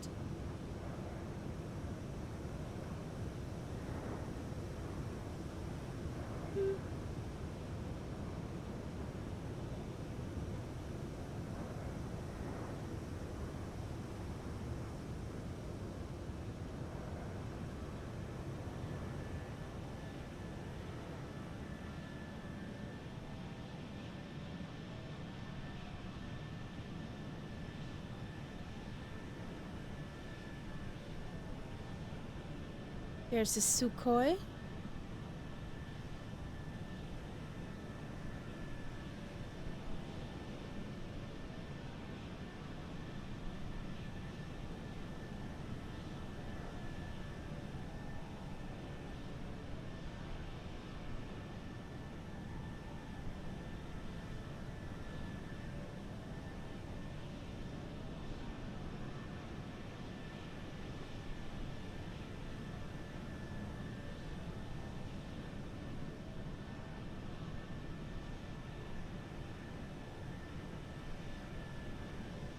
There's a Sukhoi.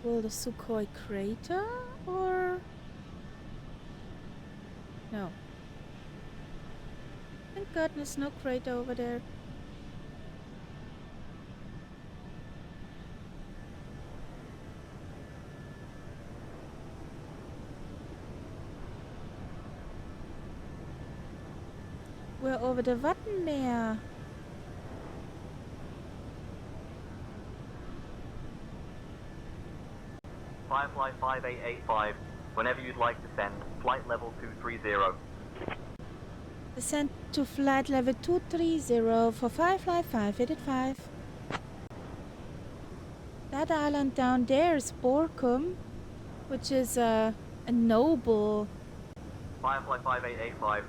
Will the Sukhoi crater or no? Thank goodness no crater over there. We're over the Wattenmeer. Firefly 5885, Whenever you'd like to send, flight level 230. Descent to flight level 230 for Firefly 585. That island down there is Borkum, which is a noble. Firefly 5885.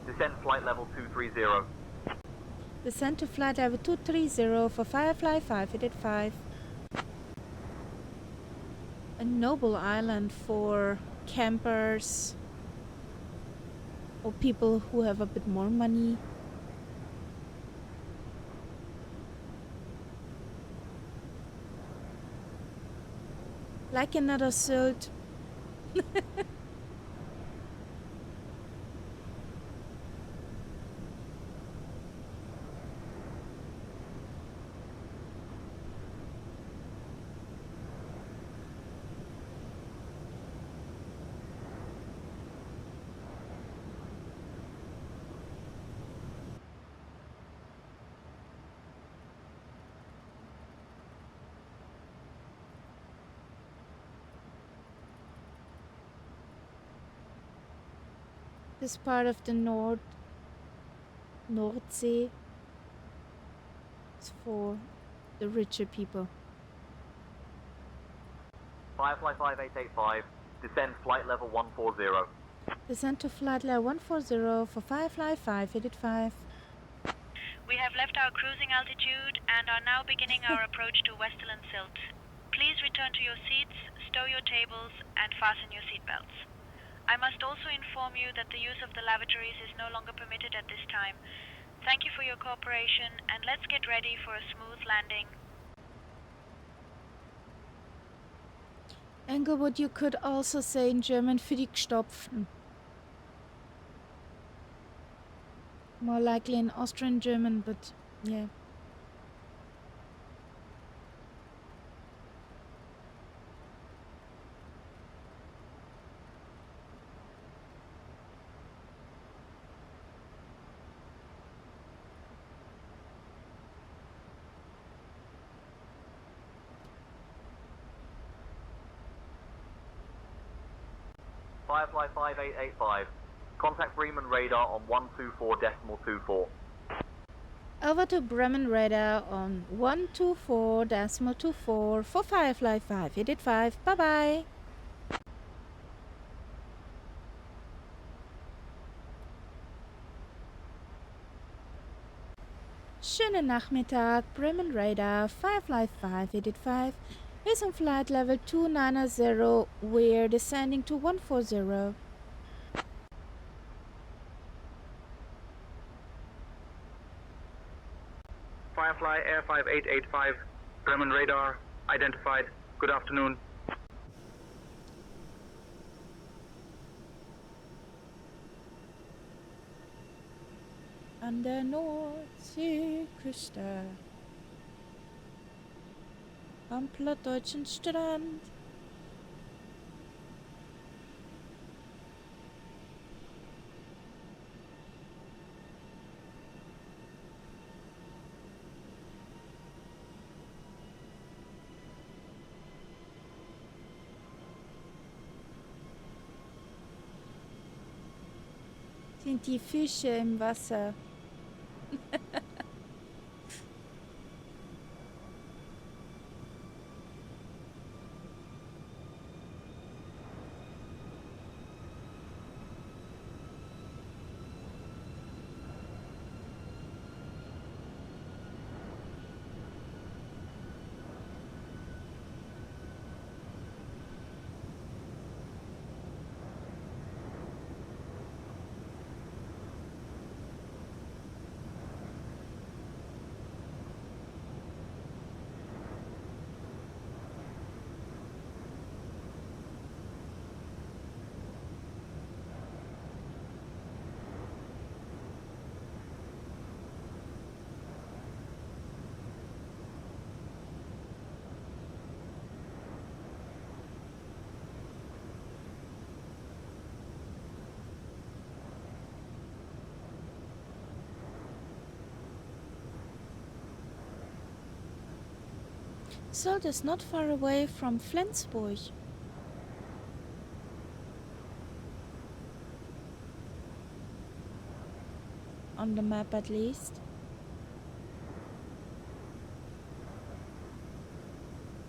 Descend flight level 230. Descent to flight level 230 for Firefly 585. A noble island for campers or people who have a bit more money. Like another Sylt. This part of the Nordsee is for the richer people. Firefly 5885. Descend flight level 140. Descent to flight level 140 for Firefly 585. We have left our cruising altitude and are now beginning our approach to Westerland Sylt. Please return to your seats, stow your tables, and fasten your seatbelts. I must also inform you that the use of the lavatories is no longer permitted at this time. Thank you for your cooperation, and let's get ready for a smooth landing. Englewood, you could also say in German für die Gestopften. More likely in Austrian German, but yeah. Firefly 5885. Contact Bremen radar on 124.24. Over to Bremen radar on 124.24 for Firefly 585. Bye bye. Schönen Nachmittag, Bremen radar Firefly 585 is on flight level 290. We're descending to 140. Firefly Air 5885, Bremen radar, identified. Good afternoon. An der Nordseeküste, am plattdeutschen Strand. Sind die Fische im Wasser? Sylt is not far away from Flensburg. on the map at least.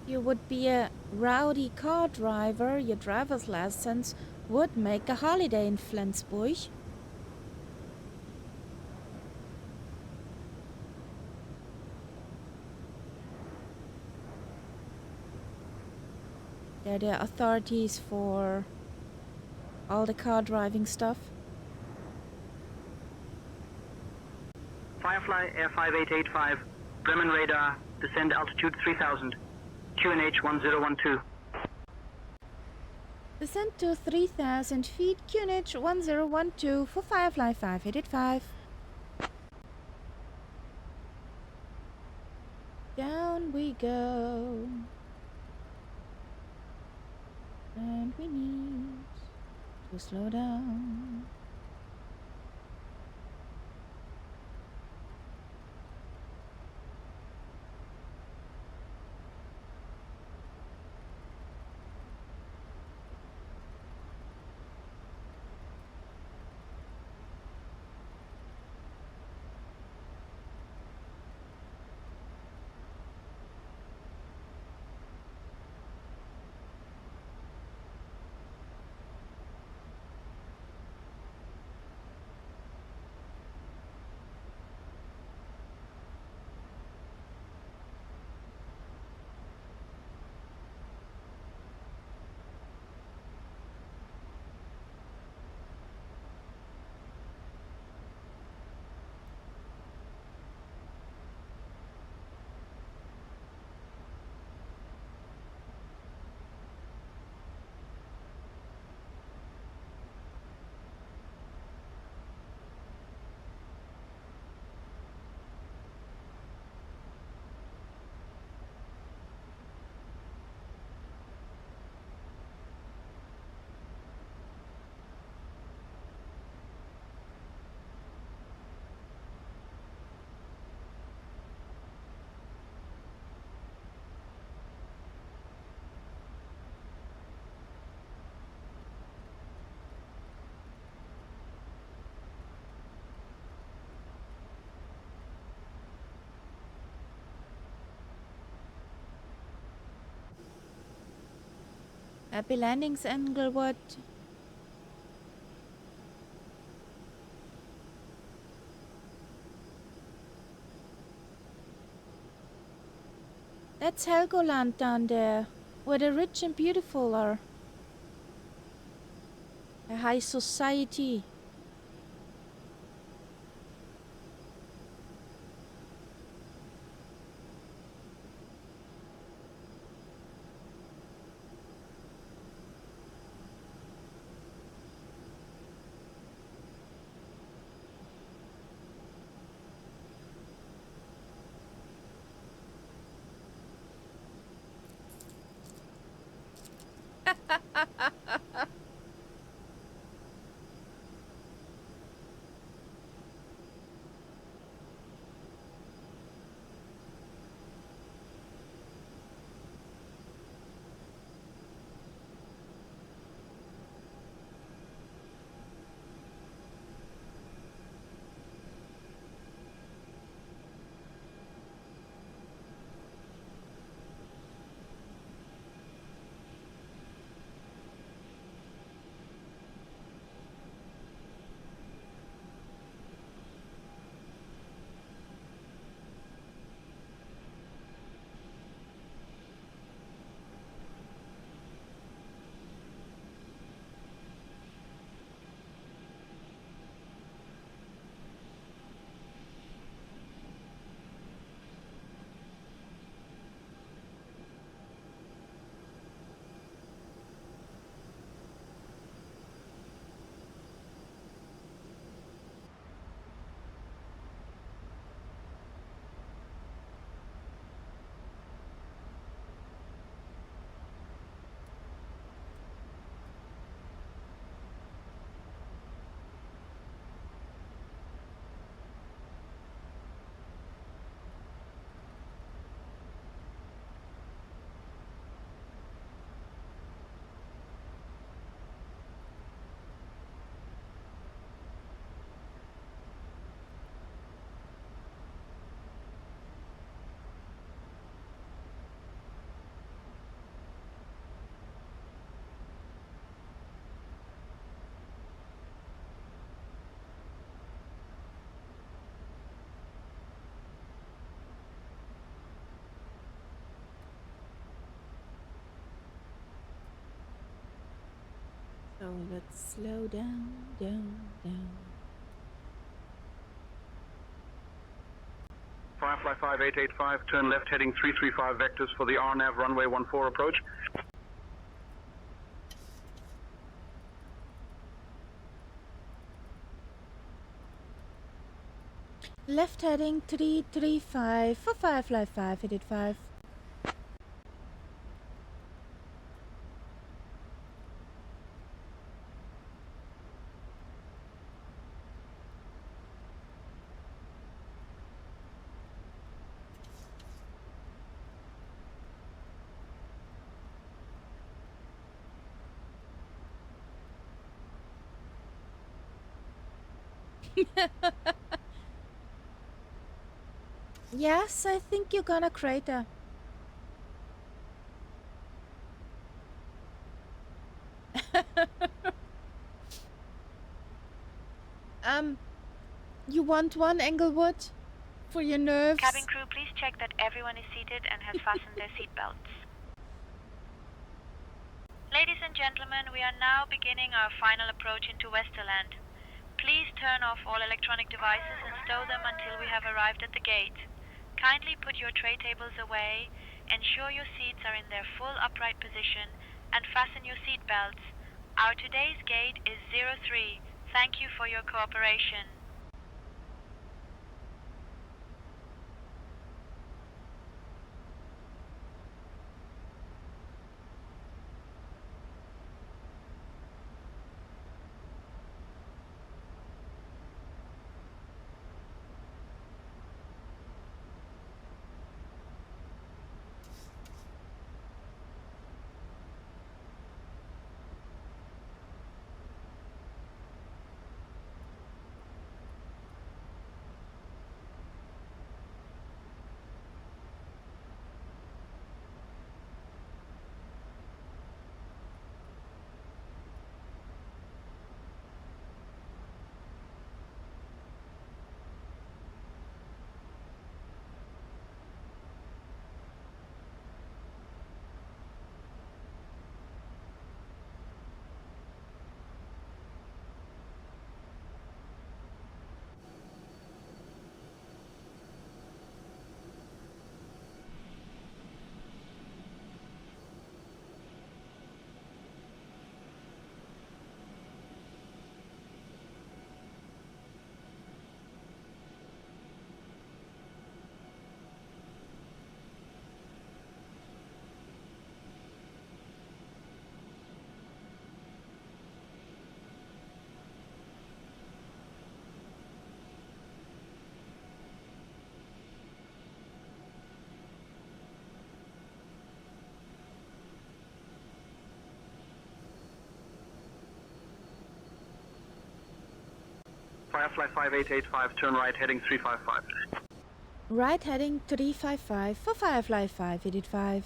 You would be a rowdy car driver, your driver's license would make a holiday in Flensburg. They're the authorities for all the car driving stuff. Firefly Air 5885, Bremen radar, descend altitude 3000, QNH 1012. Descend to 3,000 feet, QNH 1012 for Firefly 5885. Down we go. And we need to slow down. Happy landings, Englewood. That's Helgoland down there, where the rich and beautiful are. A high society. So let's slow down, down. Firefly 5885, turn left heading 335 vectors for the RNAV runway 14 approach. Left heading 335 for Firefly 5885. Yes, I think you're gonna crater. You want one, Englewood? For your nerves? Cabin crew, please check that everyone is seated and has fastened their seatbelts. Ladies and gentlemen, we are now beginning our final approach into Westerland. Please turn off all electronic devices and stow them until we have arrived at the gate. Kindly put your tray tables away, ensure your seats are in their full upright position, and fasten your seat belts. Our today's gate is 03. Thank you for your cooperation. Firefly 5885, turn right heading 355. Right heading 355 for Firefly 5885.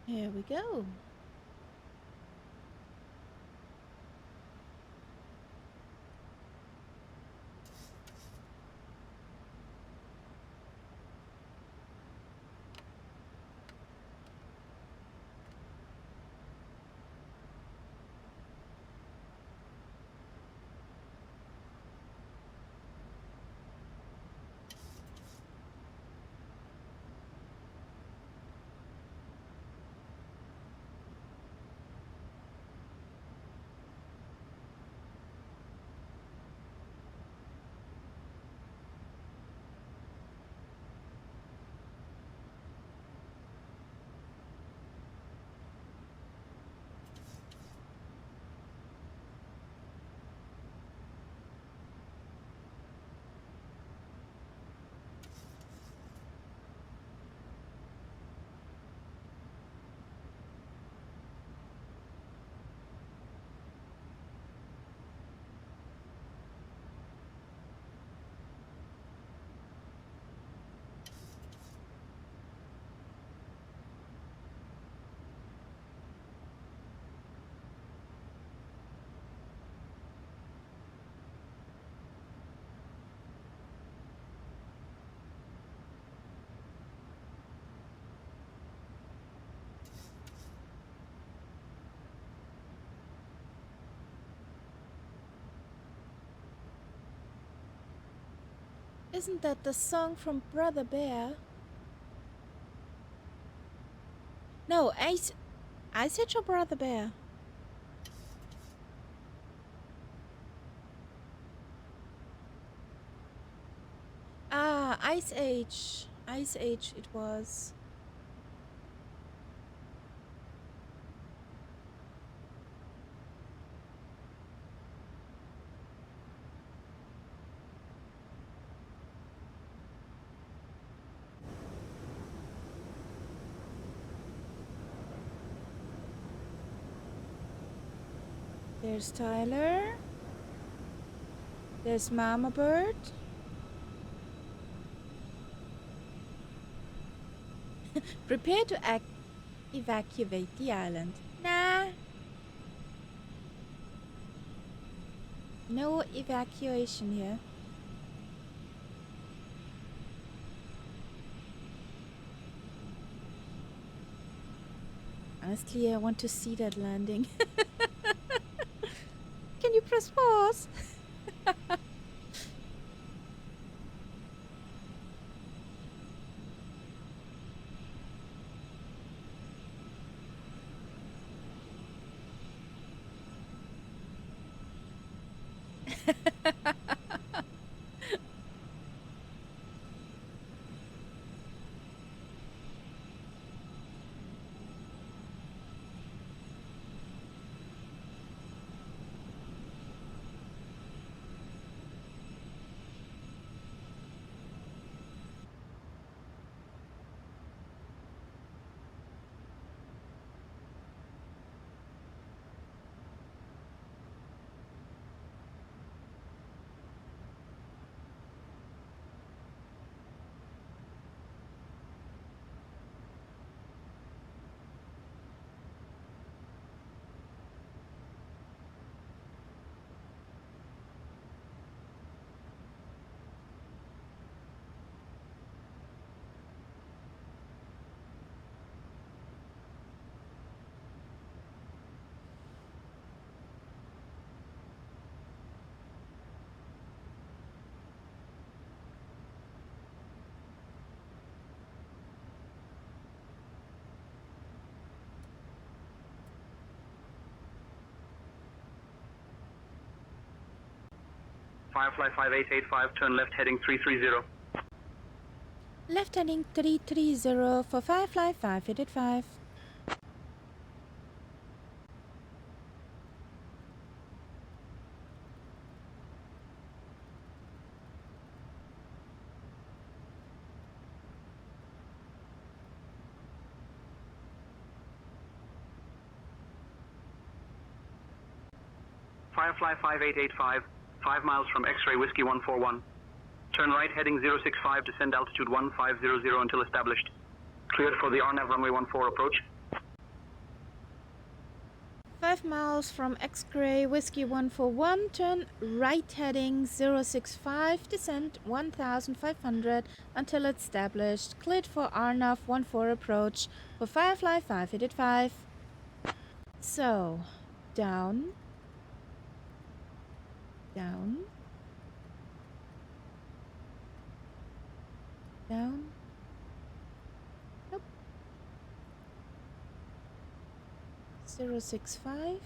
Here we go. Isn't that the song from Brother Bear? No, Ice Age or Brother Bear? Ah, Ice Age. Ice Age it was. There's Tyler. There's Mama Bird. Prepare to evacuate the island. Nah. No evacuation here. Honestly, I want to see that landing. Can you press pause? Firefly 5885, turn left heading 330. Left heading 330 for Firefly 5885. Firefly 5885, 5 miles from X-ray Whiskey 141. Turn right heading 065, descend altitude 1500 until established. Cleared for the RNAV runway 14 approach. 5 miles from X-Ray Whiskey 141, turn right heading 065, descend 1500 until established. Cleared for Arnav 14 approach for Firefly 585. So, down, down, down. Nope. 065.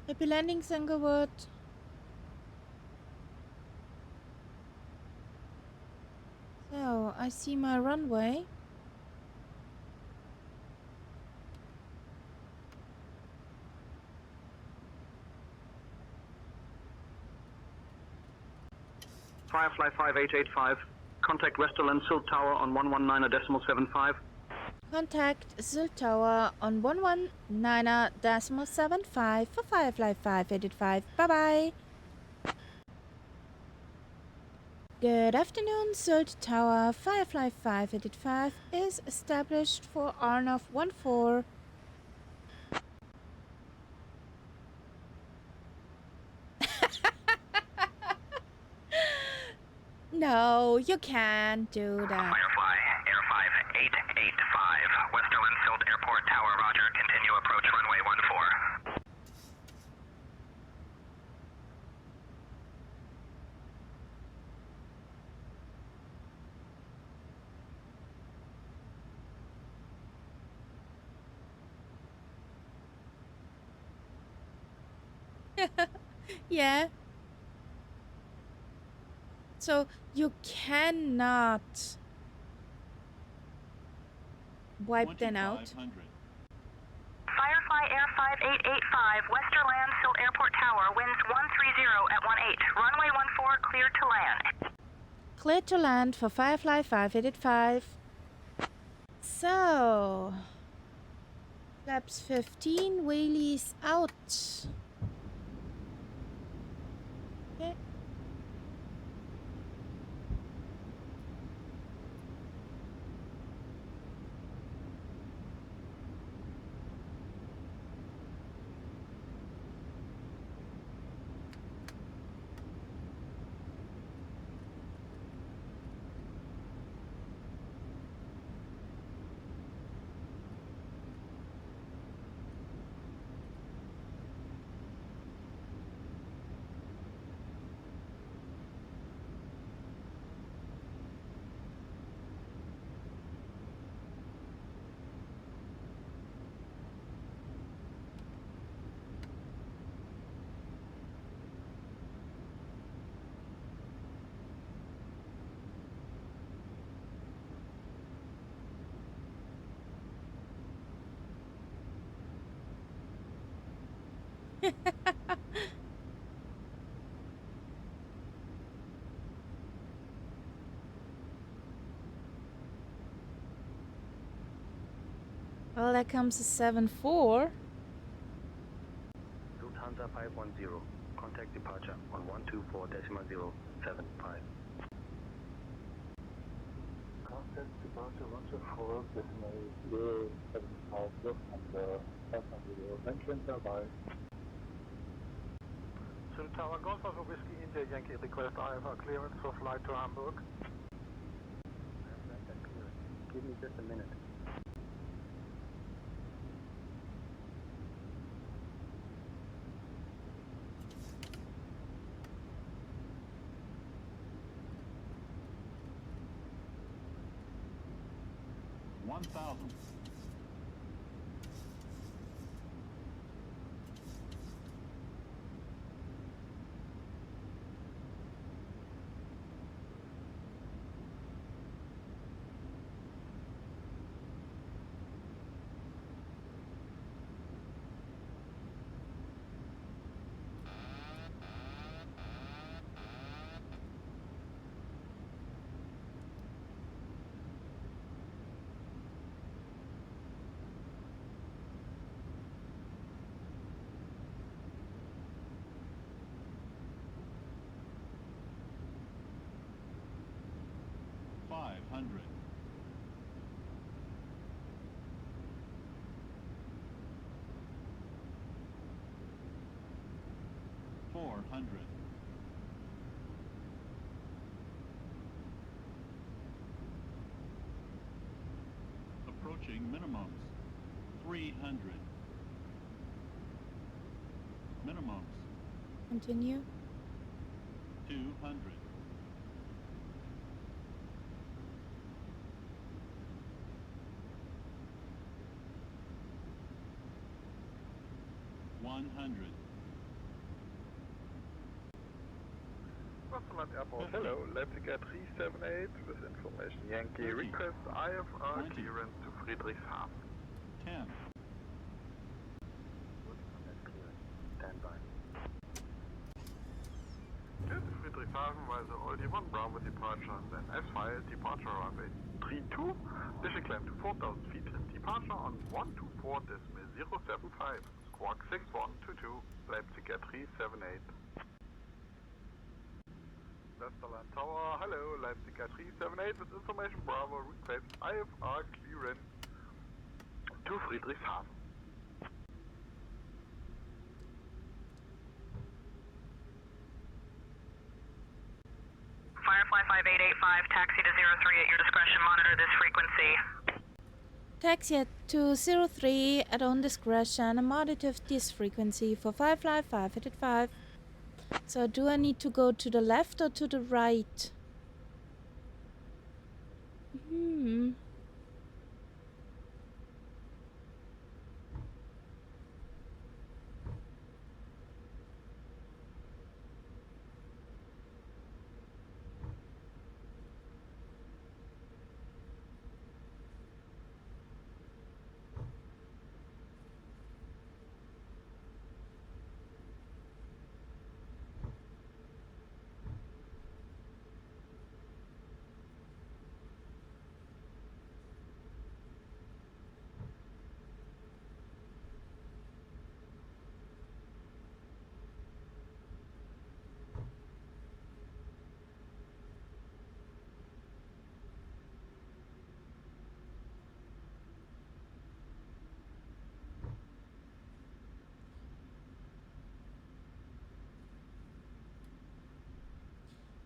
Happy landings, Englewood. So, I see my runway. Firefly 5885. Contact Westerland Sylt Tower on 119.75. Contact Sylt Tower on 119.75 for Firefly 585. Bye-bye. Good afternoon, Sylt Tower. Firefly 585 is established for Arnav 14. No, you can't do that. Firefly, Air 5885, Westerland Sylt Airport Tower, roger, continue approach runway 14. Yeah. So you cannot wipe them out. Firefly Air 5885, Westerland Sylt Airport Tower, winds 130 at 18. Runway 14 cleared to land. Cleared to land for Firefly 585. So, flaps 15, wheelies out. Okay. Well, there comes a 7-4. Lufthansa 510. Contact departure on 124.075. Contact departure 124.075 Lufthansa 510. Thank you and bye-bye. Sylt Tower Golf Alpha Whiskey India Yankee request IFR clearance for flight to Hamburg. Give me just a minute. $1,000. $500. $400. Approaching minimums. 300. Minimums. Continue. 200. $100. Westerland Airport, hello, Leipzig 378 with information Yankee 30. request IFR 20. clearance to Friedrichshafen. 10. Stand by. Get to Friedrichshafen via the OD1 Bravo departure and then S5 departure runway 32. Mission climb to 4,000 feet and departure on 124.075. Squawk 6122, Leipzig 378. Westerland Tower, hello, Leipzig 378 with information Bravo request IFR clearance to Friedrichshafen. Firefly 5885, taxi to 03 at your discretion, monitor this frequency. Taxi to 03 at own discretion and monitor this frequency for Firefly 585. So do I need to go to the left or to the right?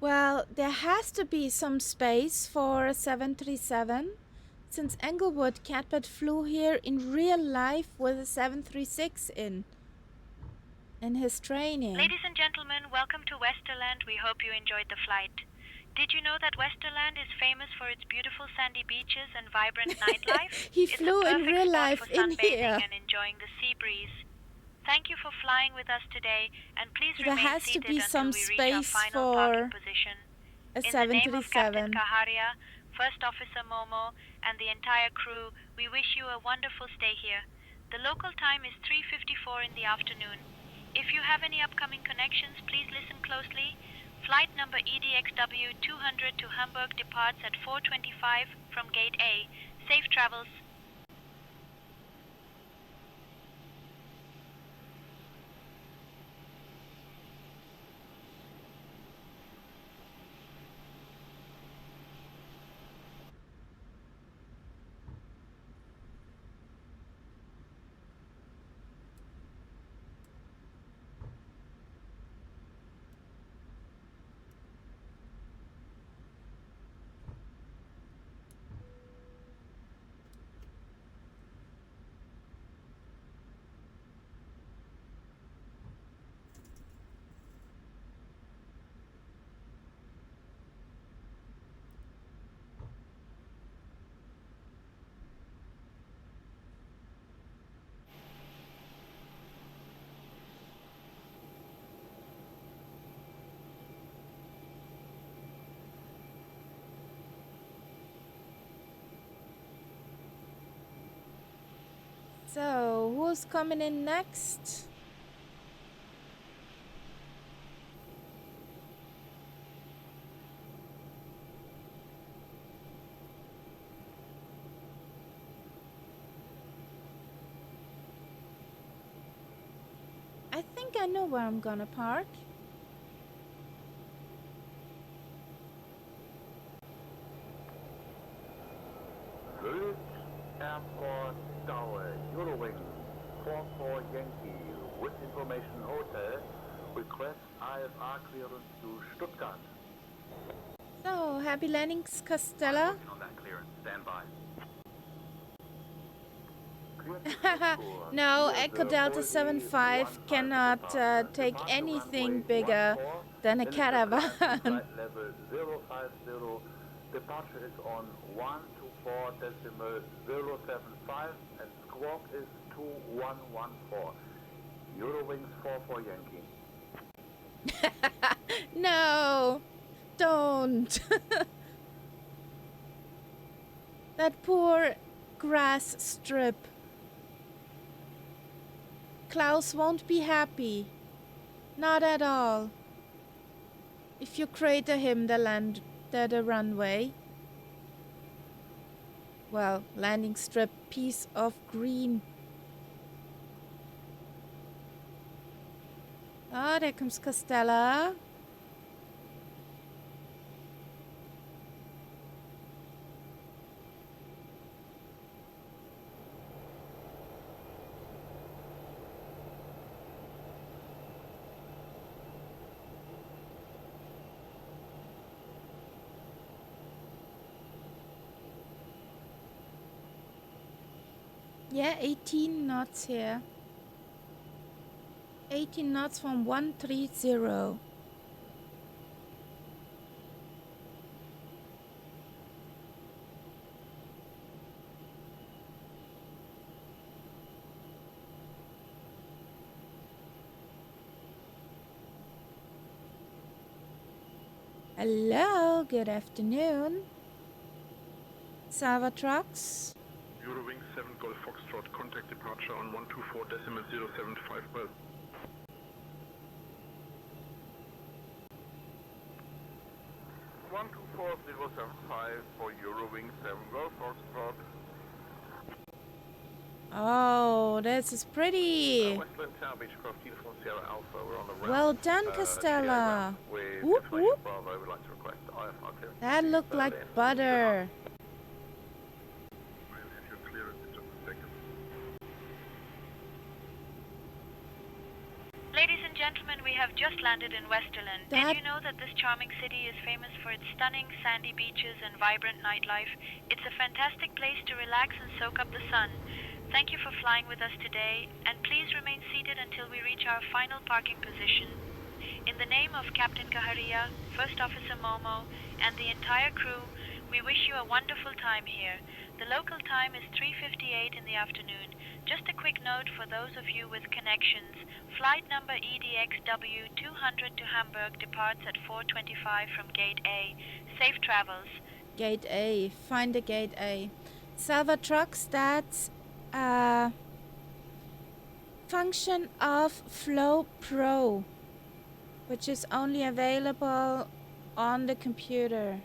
Well, there has to be some space for a 737 since Englewood Catbird flew here in real life with a 736 in his training. Ladies and gentlemen, welcome to Westerland. We hope you enjoyed the flight. Did you know that Westerland is famous for its beautiful sandy beaches and vibrant nightlife? He flew in real life in here. And enjoying the sea breeze. Thank you for flying with us today, and please There remain has to seated be until some we reach our space final for parking position. a In the name of 737. Captain Kaharia, First Officer Momo, and the entire crew, we wish you a wonderful stay here. The local time is 3:54 in the afternoon. If you have any upcoming connections, please listen closely. Flight number EDXW 200 to Hamburg departs at 4:25 from Gate A. Safe travels. So, who's coming in next? I think I know where I'm gonna park. Sylt Airport Tower, Eurowing 44 Yankee, with information hotel, request IFR clearance to Stuttgart. So, happy landings, Castella. On that clearance, stand by. No, Echo Delta 75 cannot take anything bigger than a caravan. Flight level 050, departure is on 124.075 and squawk is 2114. Eurowings 44 Yankee. No, don't. That poor grass strip. Klaus won't be happy. Not at all. If you crater him the runway. Well, landing strip, piece of green. Oh, there comes Castella. Yeah, 18 knots here. 18 knots from 130. Hello, good afternoon. Sava Trucks. Eurowing 7 Golf Foxtrot, contact departure on 124.075 well. for Eurowing 7 Golf Foxtrot. Oh, this is pretty. Westerland Tower Beechcraft Uniform Sierra Alpha, we're on the route. Well done, Castella. With Whoop, whoop. Bravo, we'd like to request IFR clearance. That looked like butter. Ladies and gentlemen, we have just landed in Westerland. Did you know that this charming city is famous for its stunning sandy beaches and vibrant nightlife? It's a fantastic place to relax and soak up the sun. Thank you for flying with us today, and please remain seated until we reach our final parking position. In the name of Captain Kaharia, First Officer Momo, and the entire crew, we wish you a wonderful time here. The local time is 3:58 in the afternoon. Just a quick note for those of you with connections. Flight number EDXW 200 to Hamburg departs at 4:25 from Gate A. Safe travels. Gate A. Find the Gate A. Salva Trucks, that's function of Flow Pro, which is only available on the computer.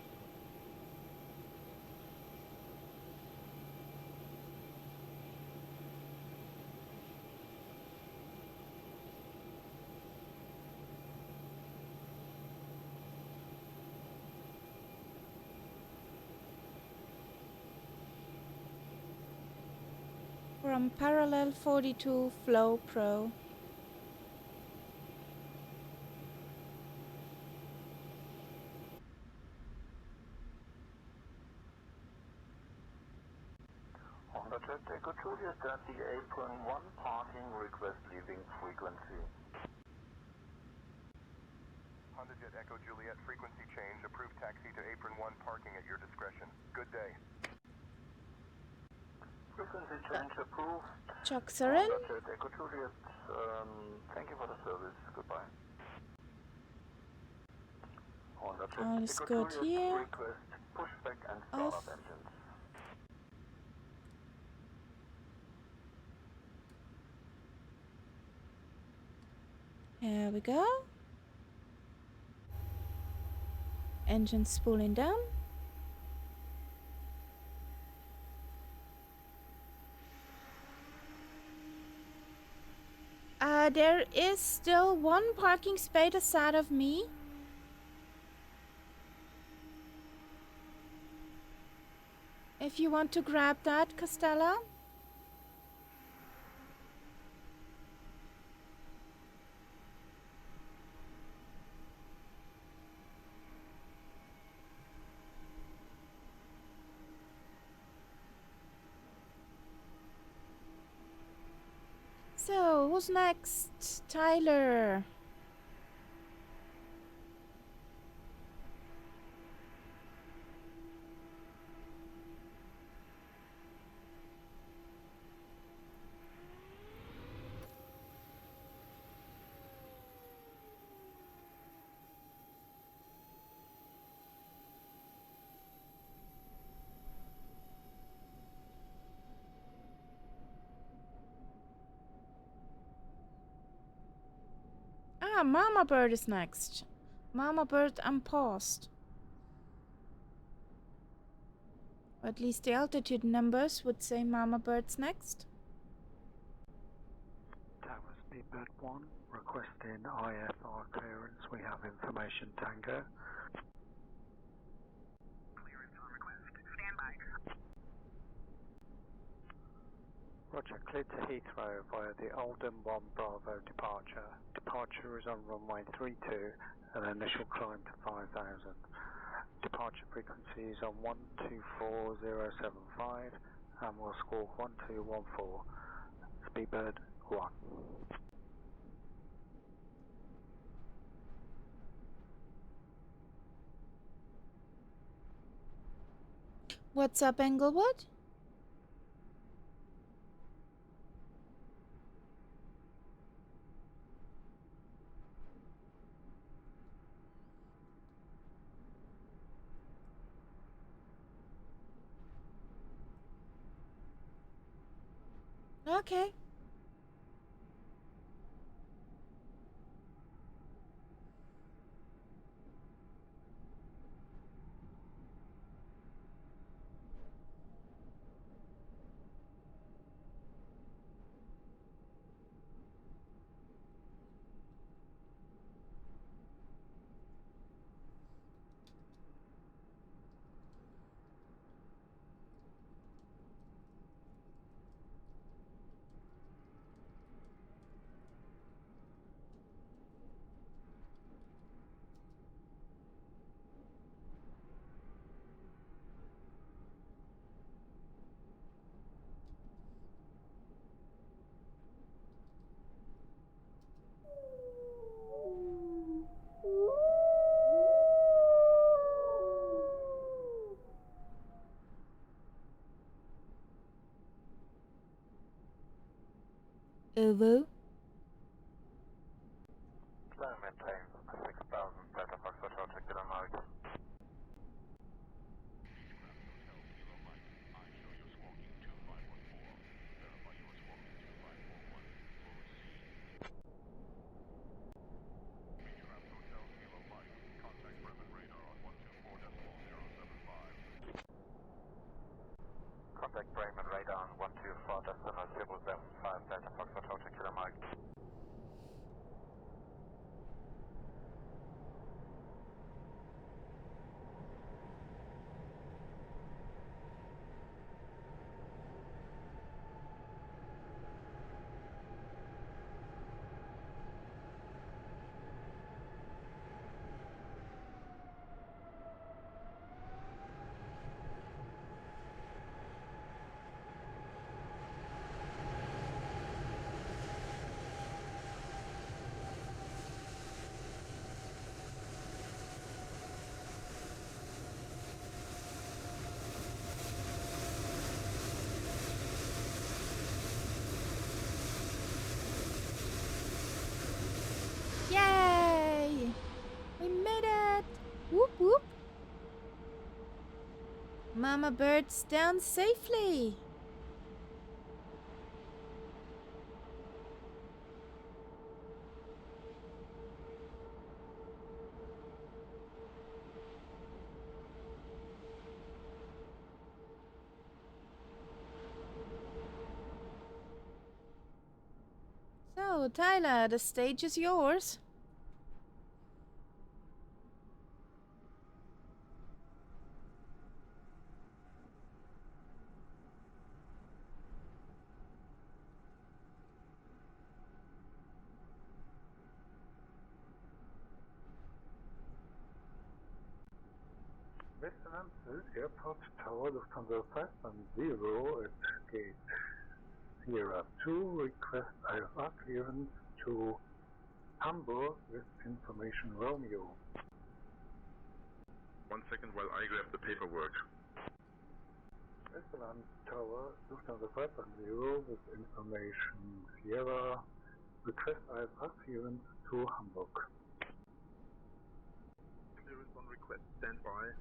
From Parallel 42 Flow Pro. Honda Jet Echo Juliet at the apron 1 parking request leaving frequency. Honda Jet Echo Juliet frequency change. Approved taxi to apron 1 parking at your discretion. Good day. Frequency change approved. Choxerin. Honda Jet Echo Juliet, thank you for the service. Goodbye. Honda Jet All is Echo good Juliet here. request pushback and startup engines. Here we go. Engine spooling down. There is still one parking space aside of me. If you want to grab that, Costella. So, who's next? Tyler. Ah, Mama Bird is next. Mama Bird unpaused. Or at least the altitude numbers would say Mama Bird's next. Tower Speedbird 1, requesting IFR clearance. We have information tango. Clearance on request. Stand by. Roger, cleared to Heathrow via the Oldham 1 Bravo departure. Departure is on runway 32 and initial climb to 5,000. Departure frequency is on 124075 and will squawk 1214. Speedbird 1. What's up, Englewood? Okay. Over. Climb maintain 6,000 Delta Foxtrot Hotel Kilo Mike. Mama bird's down safely. So, Tyler, the stage is yours. Westerland, Sylt Airport Tower, Lufthansa 510 at gate Sierra 2, request IFR clearance to Hamburg with information Romeo. 1 second while I grab the paperwork. Westerland Tower, Lufthansa 510 with information Sierra, request IFR clearance to Hamburg. Clearance on request, stand by.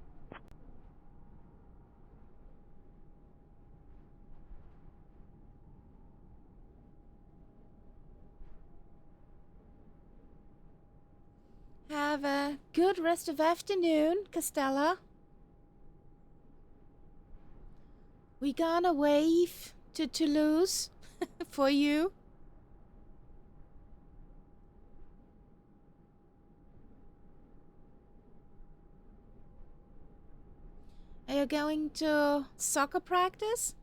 Have a good rest of afternoon, Costella. We gonna wave to Toulouse for you. Are you going to soccer practice?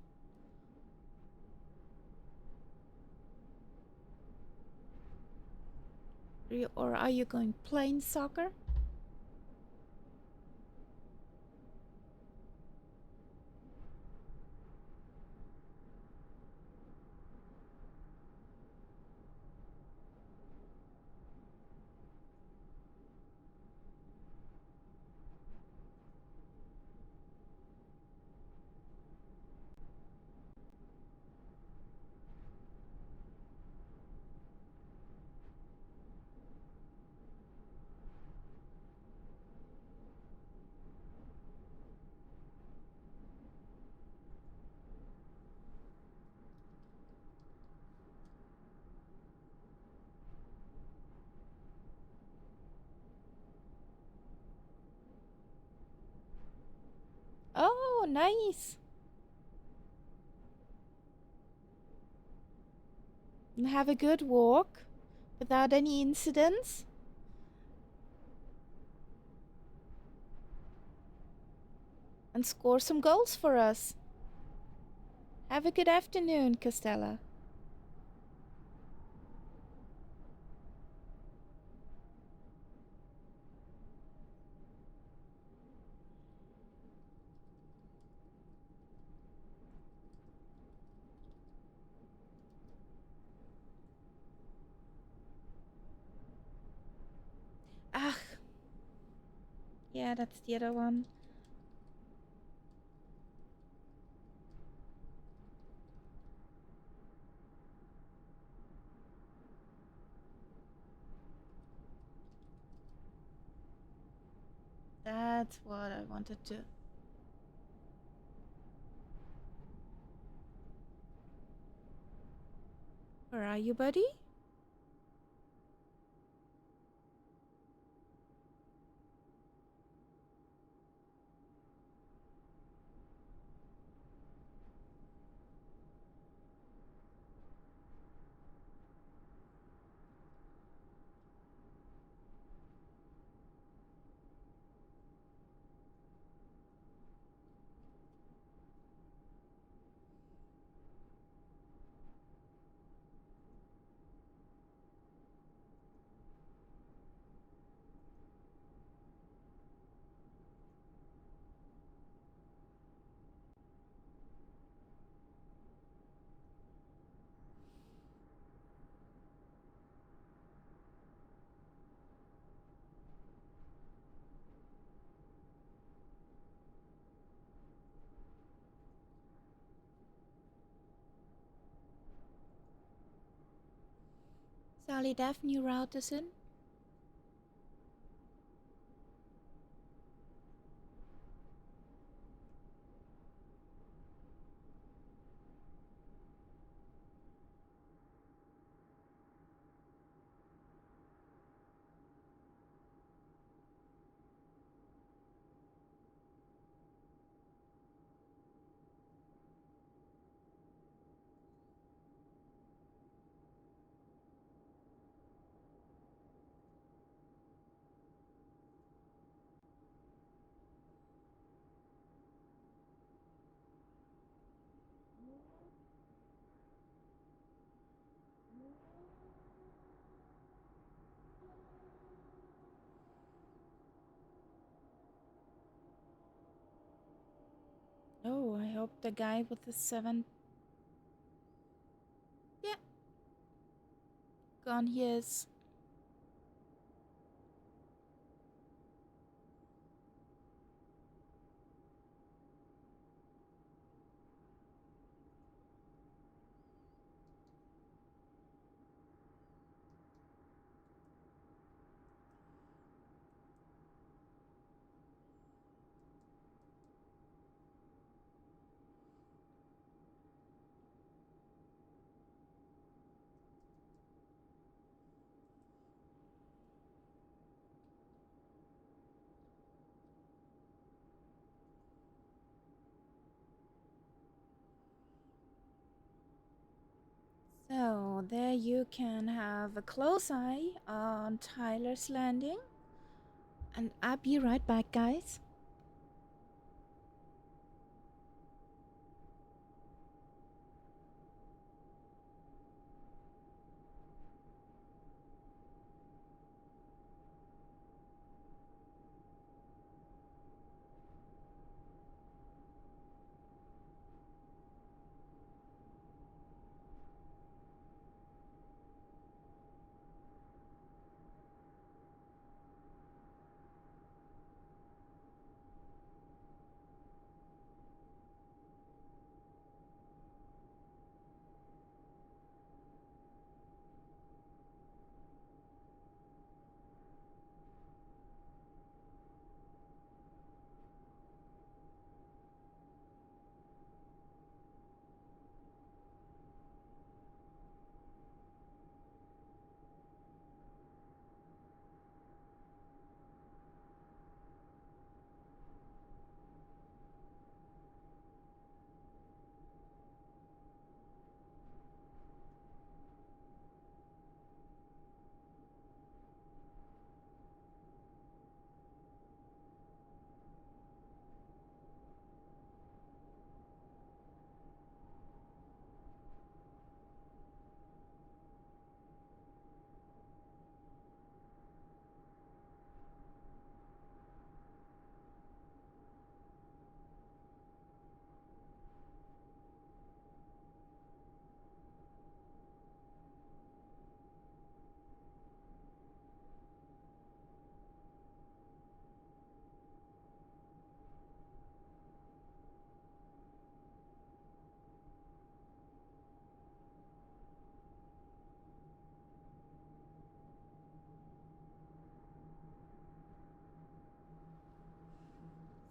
Or are you going playing soccer? Oh, nice. And have a good walk without any incidents. And score some goals for us. Have a good afternoon, Costella. Ah. Yeah, that's the other one. That's what I wanted to. Where are you, buddy? Solid F, new routers in. hope the guy with the 7... Yeah. Gone he is. So there you can have a close eye on Tyler's Landing. And I'll be right back, guys.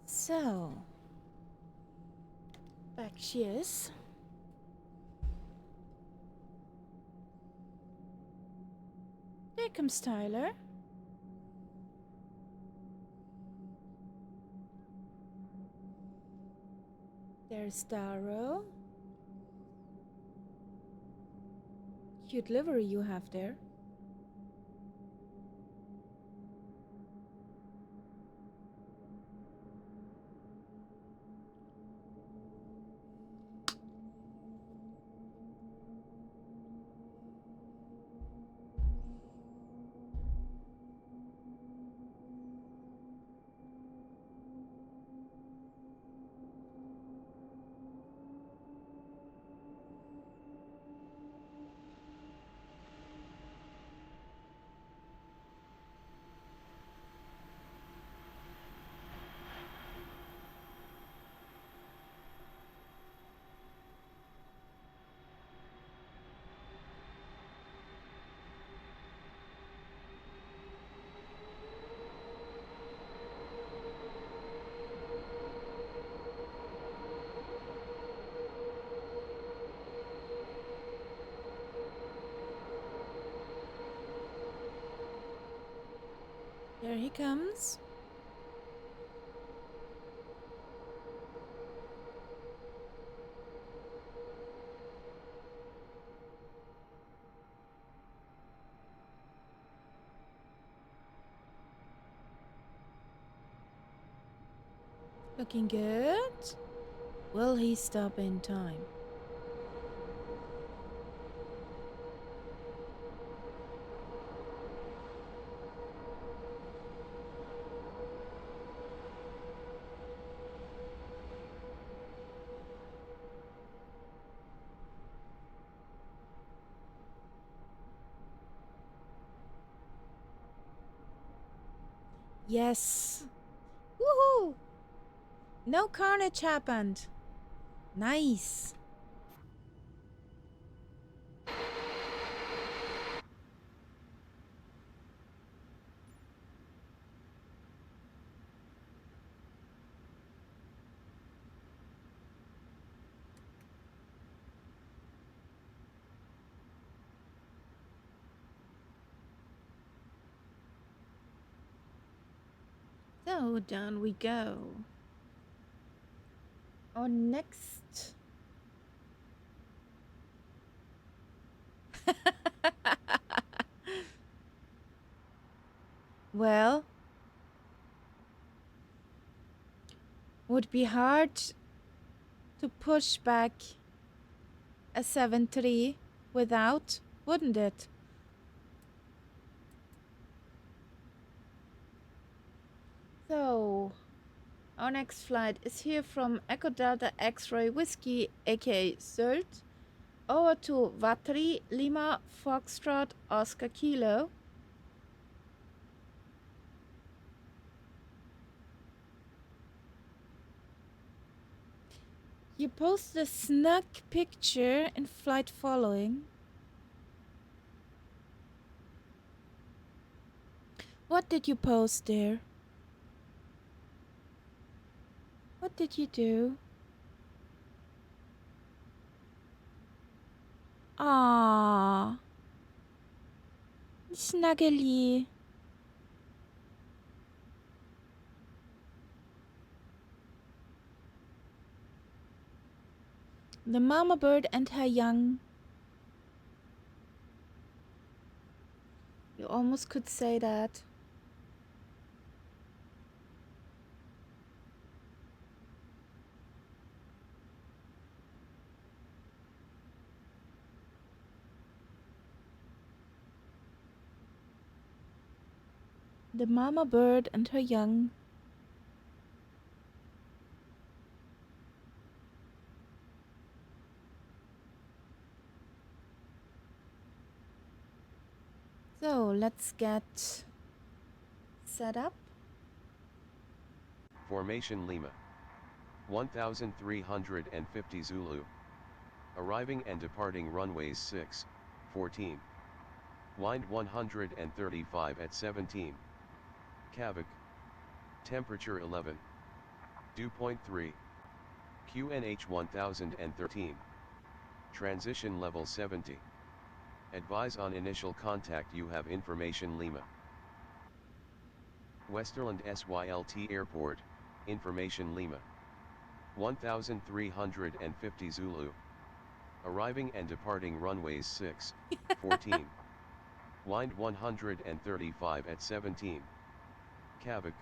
So, back she is. There comes Tyler. There's Darrow. Cute livery you have there. There he comes. Looking good. Will he stop in time? Yes. Woohoo! No carnage happened. Nice. So down we go. Our next. Well, would be hard to push back a 7-3 without, wouldn't it? So, our next flight is here from Echo Delta X-Ray Whiskey, aka Sylt, over to Vatry, Lima, Foxtrot, Oscar Kilo. You posted a snug picture in flight following. What did you post there? What did you do? Ah, snuggly. The mama bird and her young. You almost could say that. The mama bird and her young. So let's get set up. Formation Lima. 1350 Zulu. Arriving and departing runways 6, 14. Wind 135 at 17. Kavik. Temperature 11. Dew point 3. QNH 1013. Transition level 70. Advise on initial contact. You have information Lima. Westerland Sylt Airport, information Lima. 1350 Zulu. Arriving and departing runways 6, 14. Wind 135 at 17. Kavik.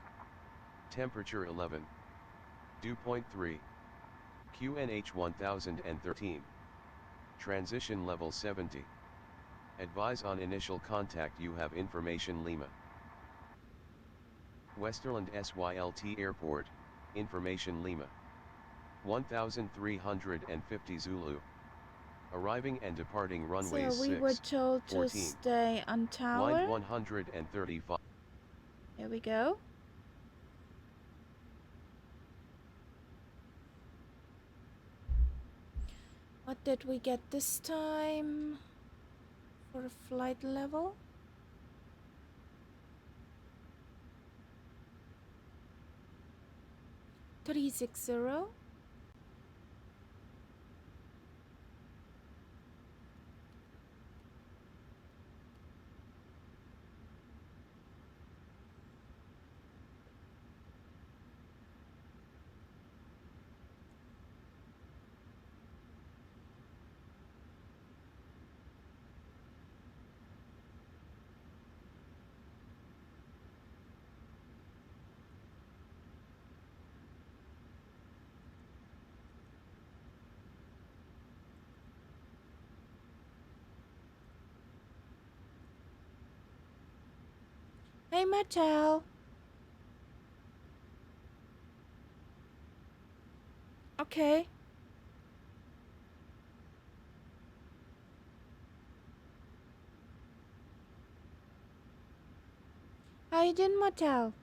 Temperature 11. Dew point 3. QNH 1013. Transition level 70. Advise on initial contact. You have information Lima. Westerland Sylt Airport, information Lima. 1350 Zulu. Arriving and departing runways 6, So we were told 14. to stay on tower. Wind 135. Here we go. What did we get this time for a flight level? 360. Hey, Martel. Okay. How you doing, Martel?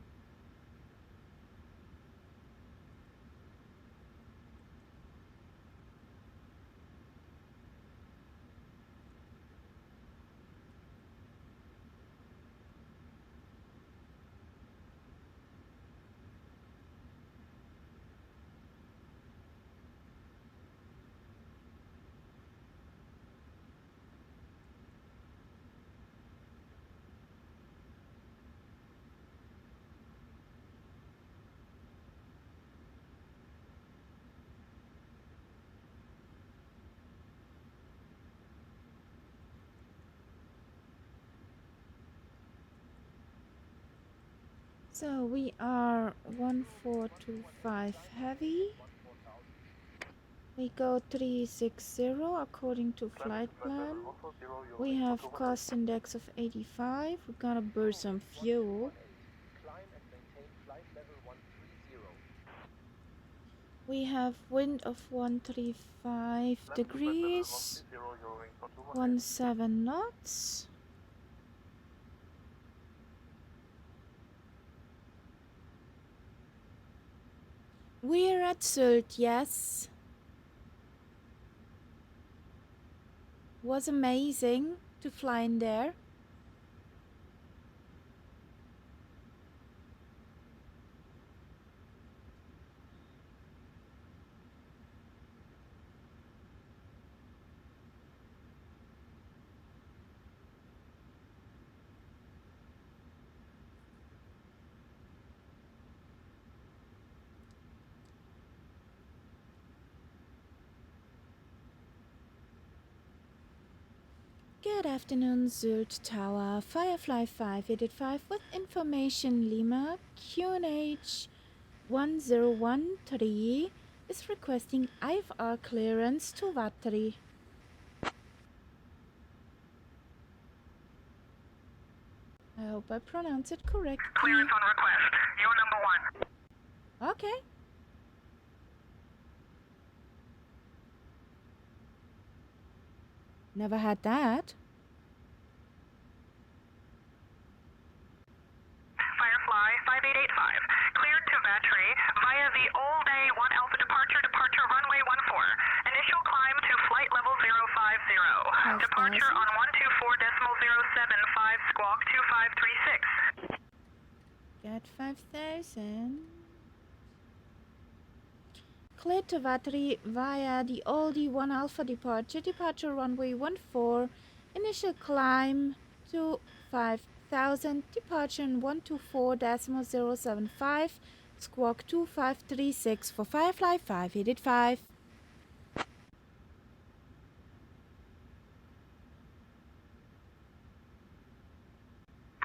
So we are 1425 heavy. We go 360 according to flight plan. We have cost index of 85. We're gonna burn some fuel. We have wind of 135 degrees, 17 knots. We're at Sylt, yes. Was amazing to fly in there. Good afternoon, Sylt Tower, Firefly 585 with information Lima, QNH 1013 is requesting IFR clearance to Vatry. I hope I pronounce it correctly. Clearance on request. You're number 1. Okay. Never had that. Firefly 5885. Cleared to Vatry via the All Day 1 Alpha departure runway 14. Initial climb to flight level 050. Departure on 124.075 squawk 2536. Got 5,000. Cleared to Vatry via the Oldie 1 Alpha departure runway 14. Initial climb to 5,000. Departure on 124.075 squawk 2536 for Firefly 585.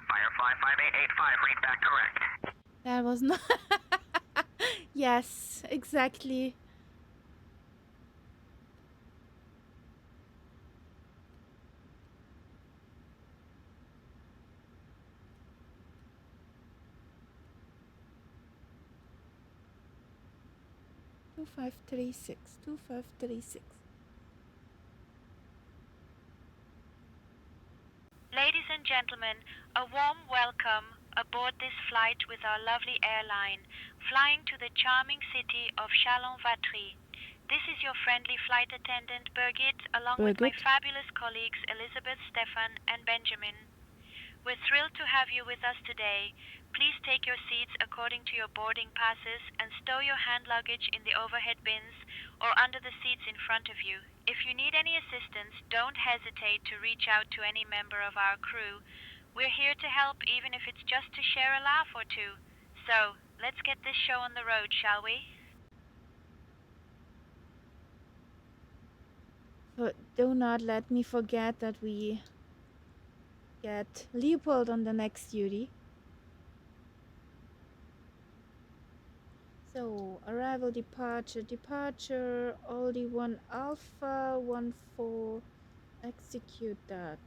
Firefly 5885, read back correct. That was not... Yes, exactly. Two 2536. Ladies and gentlemen, a warm welcome aboard this flight with our lovely airline, flying to the charming city of Chalon-Vatry. This is your friendly flight attendant, Birgit, along with my fabulous colleagues Elizabeth, Stefan, and Benjamin. We're thrilled to have you with us today. Please take your seats according to your boarding passes and stow your hand luggage in the overhead bins or under the seats in front of you. If you need any assistance, don't hesitate to reach out to any member of our crew. We're here to help, even if it's just to share a laugh or two. So, let's get this show on the road, shall we? But do not let me forget that we get Leopold on the next duty. So, arrival, departure, Aldi 1 Alpha, 14, execute that.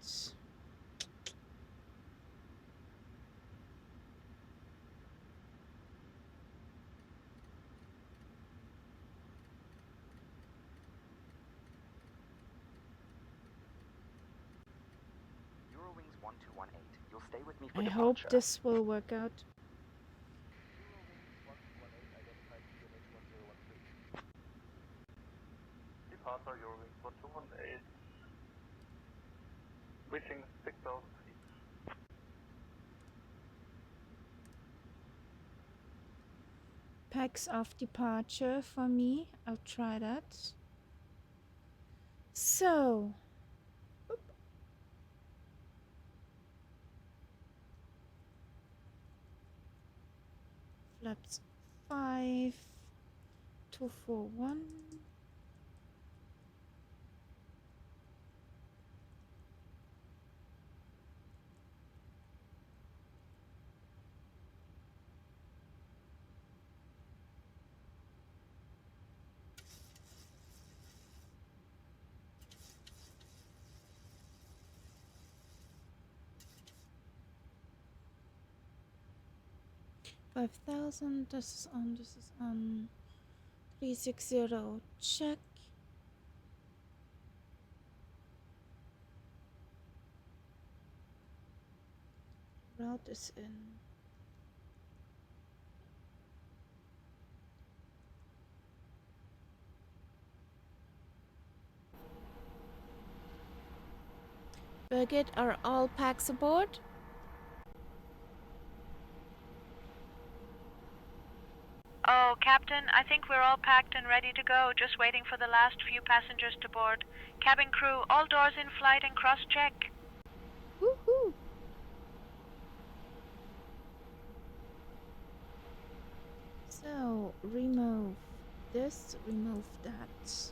Eurowings 1218, you'll stay with me for I departure. hope this will work out. Departure Eurowings 1218. Reaching 6,000 feet. Packs of departure for me. I'll try that. So, flaps 5, 241. 5,000. This is on. This is on. 360. Check. Route is in. Birgit, are all packs aboard? Oh, Captain, I think we're all packed and ready to go, just waiting for the last few passengers to board. Cabin crew, all doors in flight and cross-check. Woohoo! So, remove this, remove that.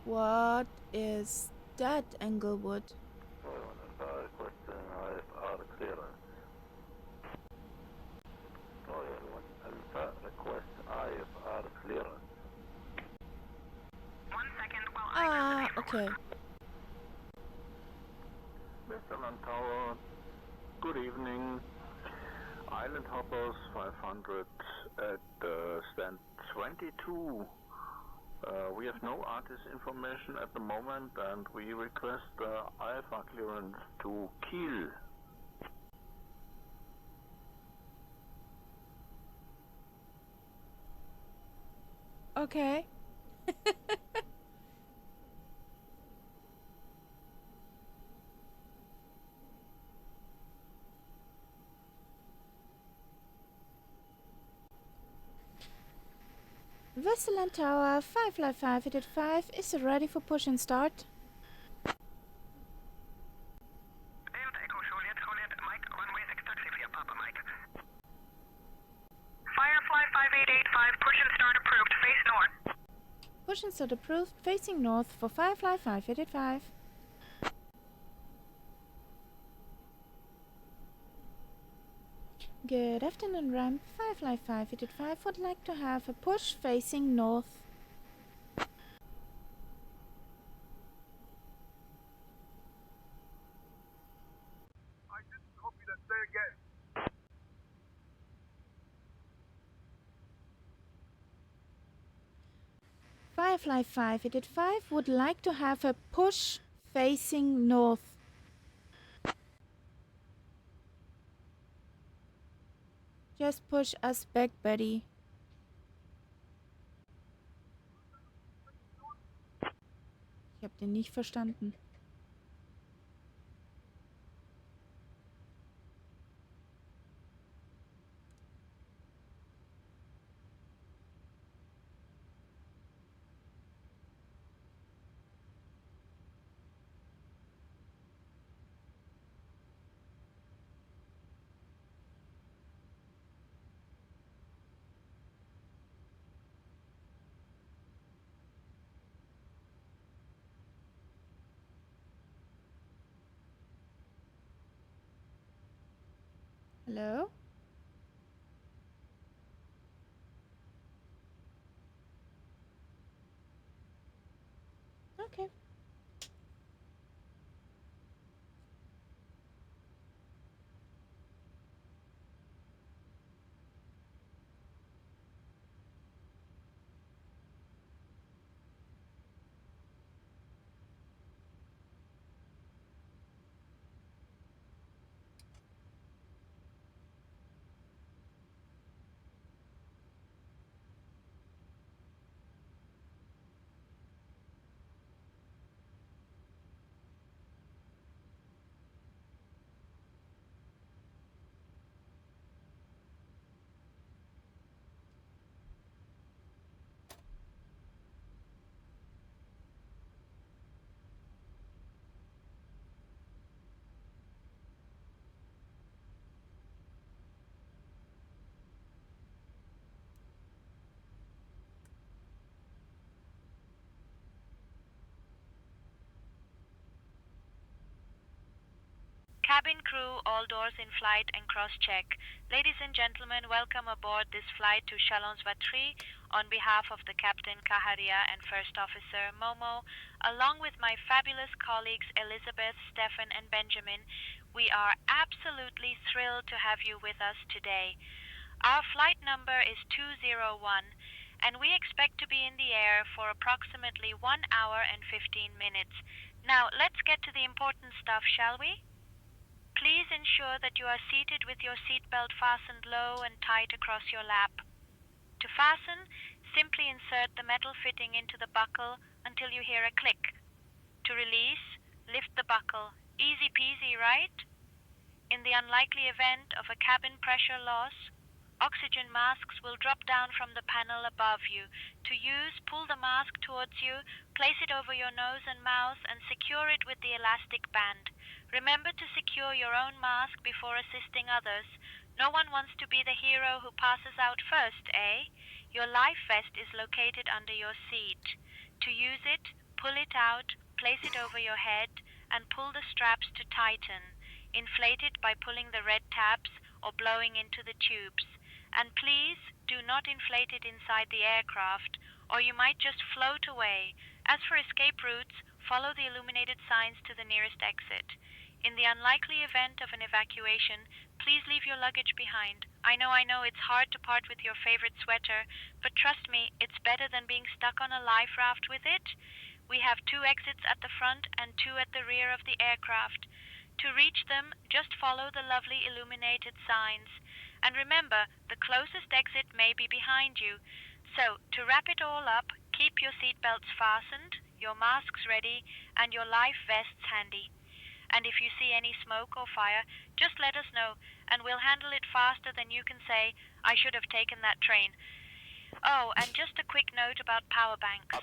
What is that, Englewood? Requesting IFR clearance. Royal 1 Alpha request IFR clearance. 1 second while I Ah, okay. Westerland Tower, good evening. Island Hoppers 500 at stand 22. We have no artist information at the moment and we request IFR clearance to Kiel. Okay. Westerland Tower 555 at 5 is ready for push and start. Firefly 5885, push and start approved, face north. Push and start approved, facing north for Firefly 585. Good afternoon, ramp. Firefly 585 would like to have a push facing north. I didn't copy that. Say again. Firefly 585 would like to have a push facing north. Just push us back, buddy. Ich hab den nicht verstanden. Hello? Okay. Cabin crew, all doors in flight and cross-check. Ladies and gentlemen, welcome aboard this flight to Chalons Vatry. On behalf of the Captain Kaharia and First Officer Momo, along with my fabulous colleagues Elizabeth, Stefan and Benjamin, We are absolutely thrilled to have you with us today. Our flight number is 201, and we expect to be in the air for approximately 1 hour and 15 minutes. Now, let's get to the important stuff, shall we? Please ensure that you are seated with your seatbelt fastened low and tight across your lap. To fasten, simply insert the metal fitting into the buckle until you hear a click. To release, lift the buckle. Easy peasy, right? In the unlikely event of a cabin pressure loss, oxygen masks will drop down from the panel above you. To use, pull the mask towards you, place it over your nose and mouth, and secure it with the elastic band. Remember to secure your own mask before assisting others. No one wants to be the hero who passes out first, eh? Your life vest is located under your seat. To use it, pull it out, place it over your head, and pull the straps to tighten. Inflate it by pulling the red tabs or blowing into the tubes. And please, do not inflate it inside the aircraft, or you might just float away. As for escape routes, follow the illuminated signs to the nearest exit. In the unlikely event of an evacuation, please leave your luggage behind. I know, it's hard to part with your favorite sweater, but trust me, it's better than being stuck on a life raft with it. We have 2 exits at the front and 2 at the rear of the aircraft. To reach them, just follow the lovely illuminated signs. And remember, the closest exit may be behind you. So, to wrap it all up, keep your seatbelts fastened, your masks ready, and your life vests handy. And if you see any smoke or fire, just let us know, and we'll handle it faster than you can say, I should have taken that train. Oh, and just a quick note about power banks.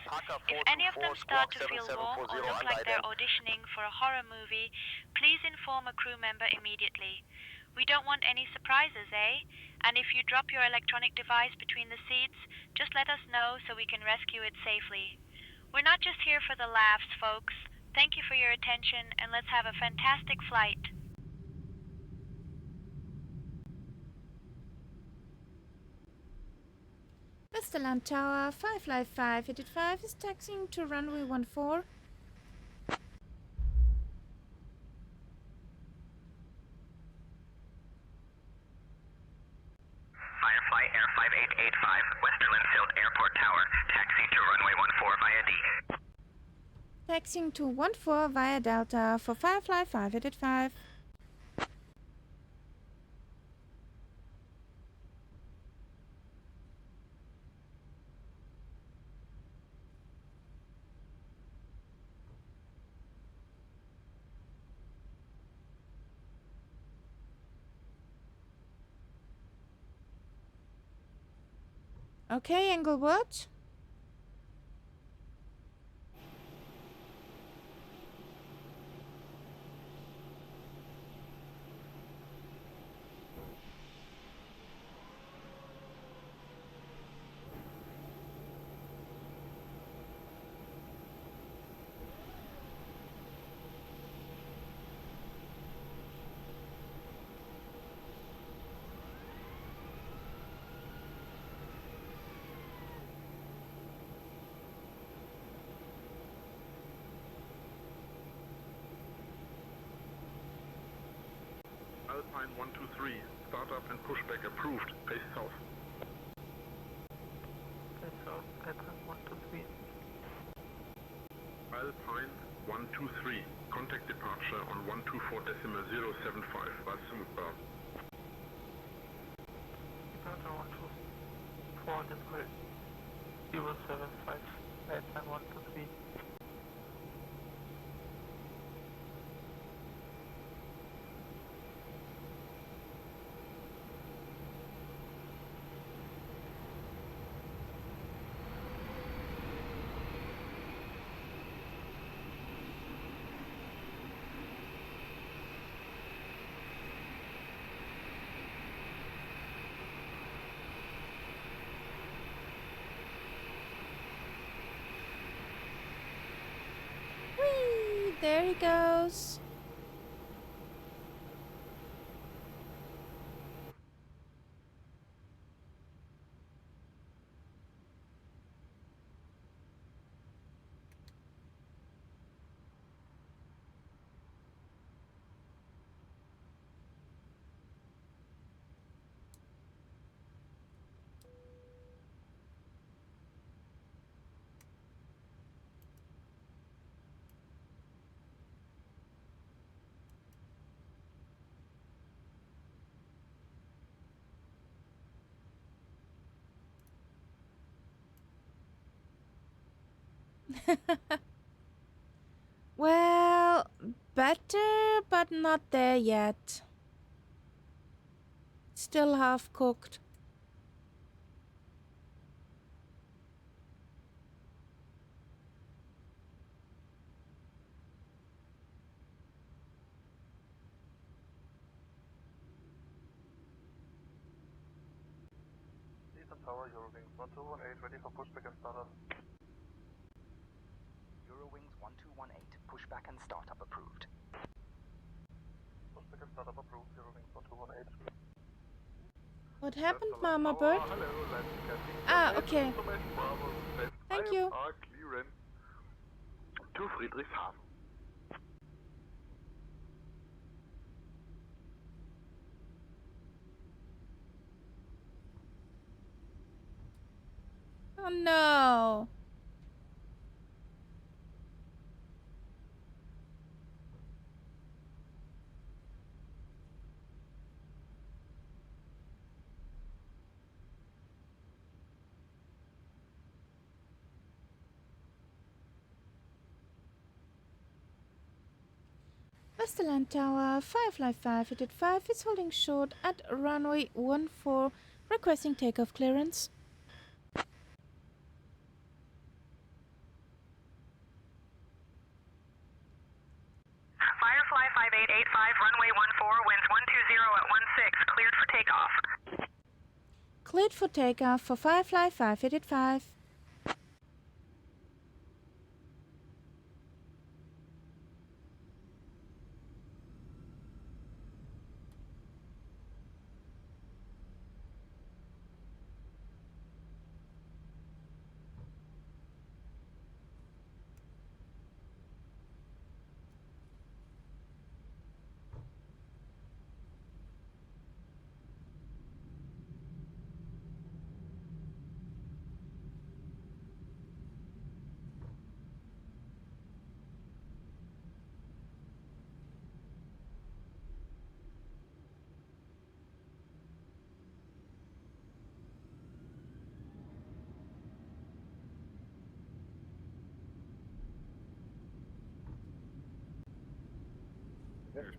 If any of them start to feel warm or look like they're auditioning for a horror movie, please inform a crew member immediately. We don't want any surprises, eh? And if you drop your electronic device between the seats, just let us know so we can rescue it safely. We're not just here for the laughs, folks. Thank you for your attention, and let's have a fantastic flight. Westerland Tower 55585 is taxiing to runway 14. Firefly Air 5885, Westerland Sylt Airport Tower, taxi to runway 14 via D. Taxiing to 14 via Delta for Firefly 5885. Okay, Englewood. Alpine 123, startup and pushback approved. Pace south. Pace south, Alpine 123. Alpine 123, contact departure on 124.075, Sylt. Departure 124.075, Alpine 123. There he goes. Well, better, but not there yet. Still half cooked. Tower, Eurowings 1218, ready for pushback and startup. Eurowings 1218, pushback and startup approved. Pushback and startup approved, Eurowings 1218. What happened, Mama Bird? Ah, okay. Thank you. To Friedrichshafen. Oh no. Westerland Tower, Firefly 585 is holding short at runway 14, requesting takeoff clearance. Firefly 5885, runway 14, winds 120 at 16, cleared for takeoff. Cleared for takeoff for Firefly 5885.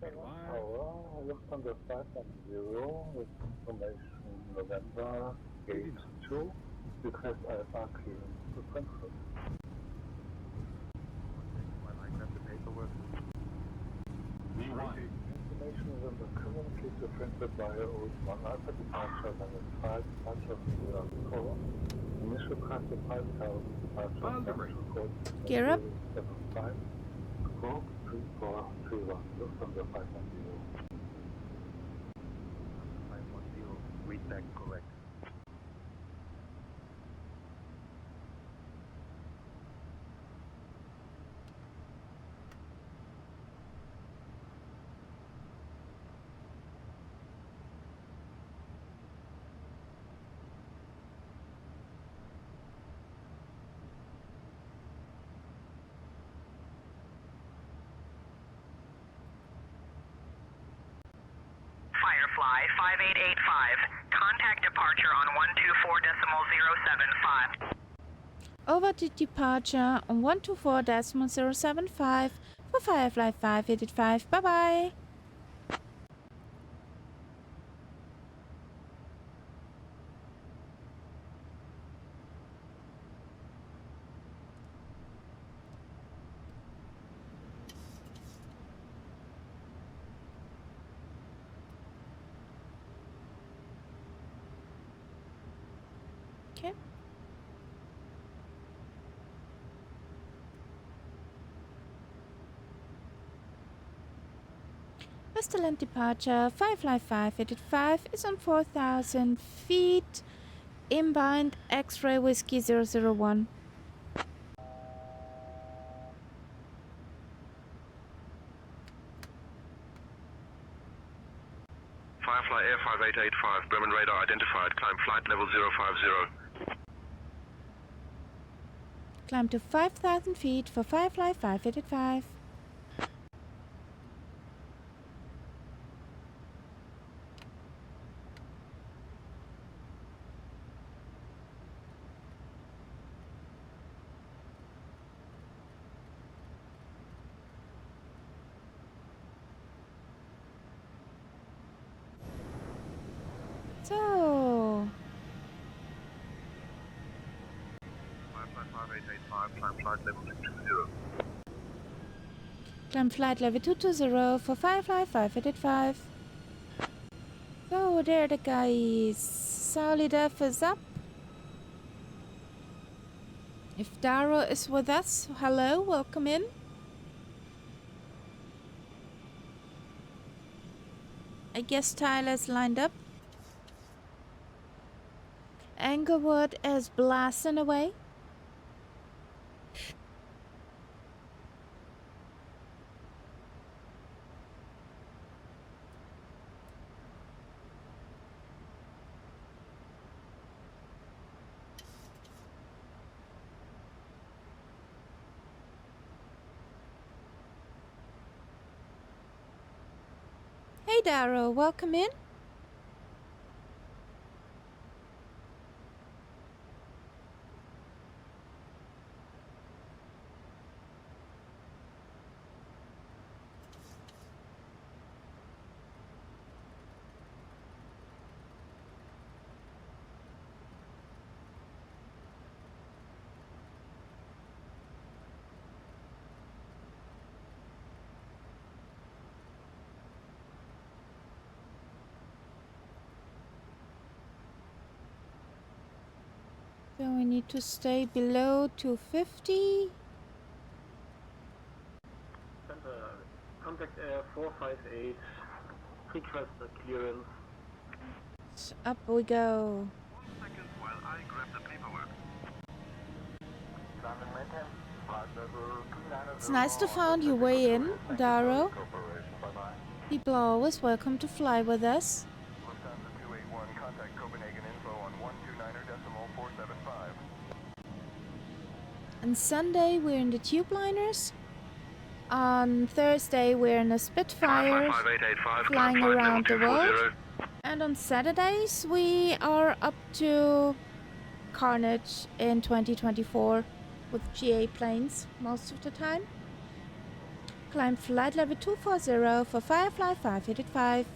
Tower, Lufthansa 510 with information November, gate 2, request Alpha clearance to Frankfurt. When I grab the paperwork. V1. Information November, communicate to Frankfurt via OS1 Alpha departure, then 5, departure from 4. Initial price of 5,000, departure code. Gear up. 75. Scope 3431, Lufthansa 510. 510, read back correct. Firefly 5885, contact departure on 124.075. Over to departure on 124.075 for Firefly 585. Bye bye. Okay. Westerland departure, Firefly 585 is on 4,000 feet, inbound X-ray Whiskey 001. Firefly Air 5885, Bremen radar identified, climb flight level 050. Climb to 5,000 feet for Firefly 585. So... 555-885, climb flight level 220. Climb flight level 220 for 555-885. So there the guys. Solid F is up. If Daro is with us, hello, welcome in. I guess Tyler's lined up. Englewood is blasting away. Hey Daro, welcome in. So we need to stay below 250. Contact Air 458, request a clearance. Up we go. 1 second while I grab the paperwork. It's nice to find your way in, Daro. People are always welcome to fly with us. Lufthansa 281, contact Copenhagen info on 129.475. On Sunday we're in the Tubeliners. On Thursday we're in the Spitfires, flying around the world. And on Saturdays we are up to Carnage in 2024 with GA planes most of the time. Climb flight level 240 for Firefly 585.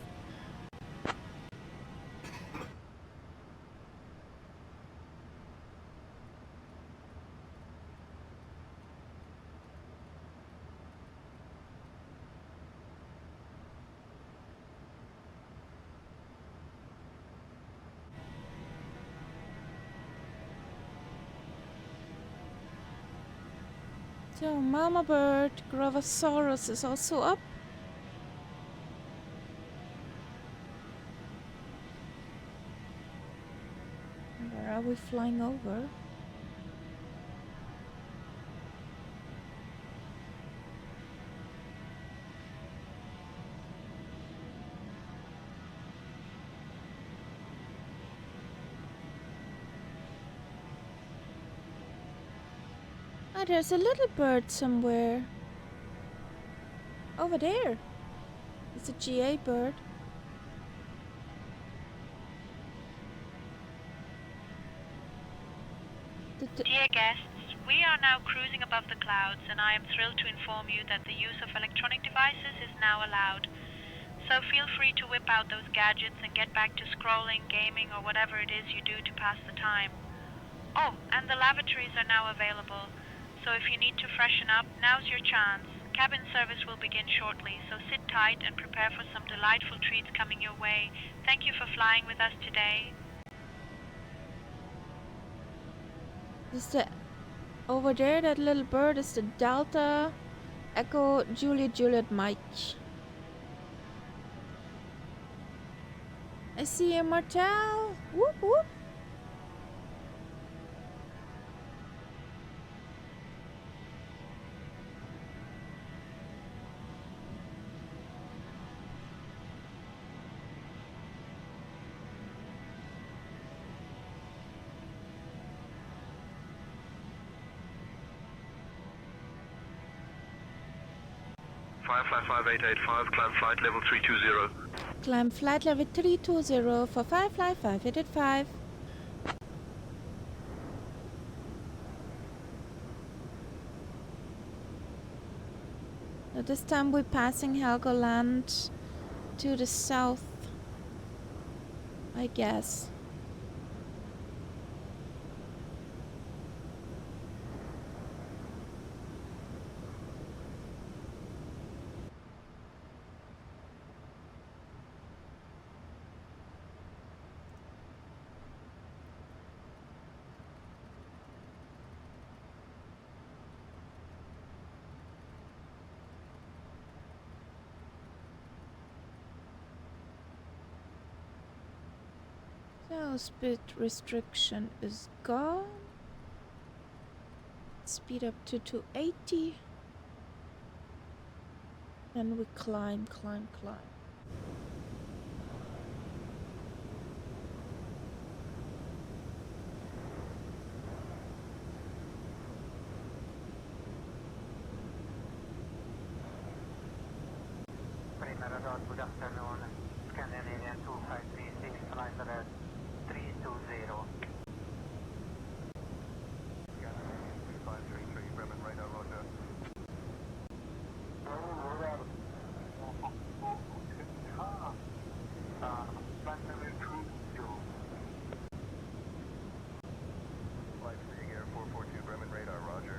So Mama Bird, Grovosaurus is also up. Where are we flying over? Ah, there's a little bird somewhere. Over there. It's a GA bird. Dear guests, we are now cruising above the clouds, and I am thrilled to inform you that the use of electronic devices is now allowed. So feel free to whip out those gadgets and get back to scrolling, gaming, or whatever it is you do to pass the time. Oh, and the lavatories are now available. So if you need to freshen up, now's your chance. Cabin service will begin shortly, so sit tight and prepare for some delightful treats coming your way. Thank you for flying with us today. Is the over there, that little bird is the Delta Echo Juliet Mike. I see a Martel. Whoop whoop. Firefly 5885, climb flight level 320. Climb flight level 320 for Firefly 5885. Now this time we're passing Helgoland to the south I guess. So speed restriction is gone. Speed up to 280. And we climb. Good afternoon. Scandinavian 2536, flight level 320. Scandinavian 2533, Bremen radar, roger. Flight level 30. Flight Leading Air 442, Bremen radar, roger.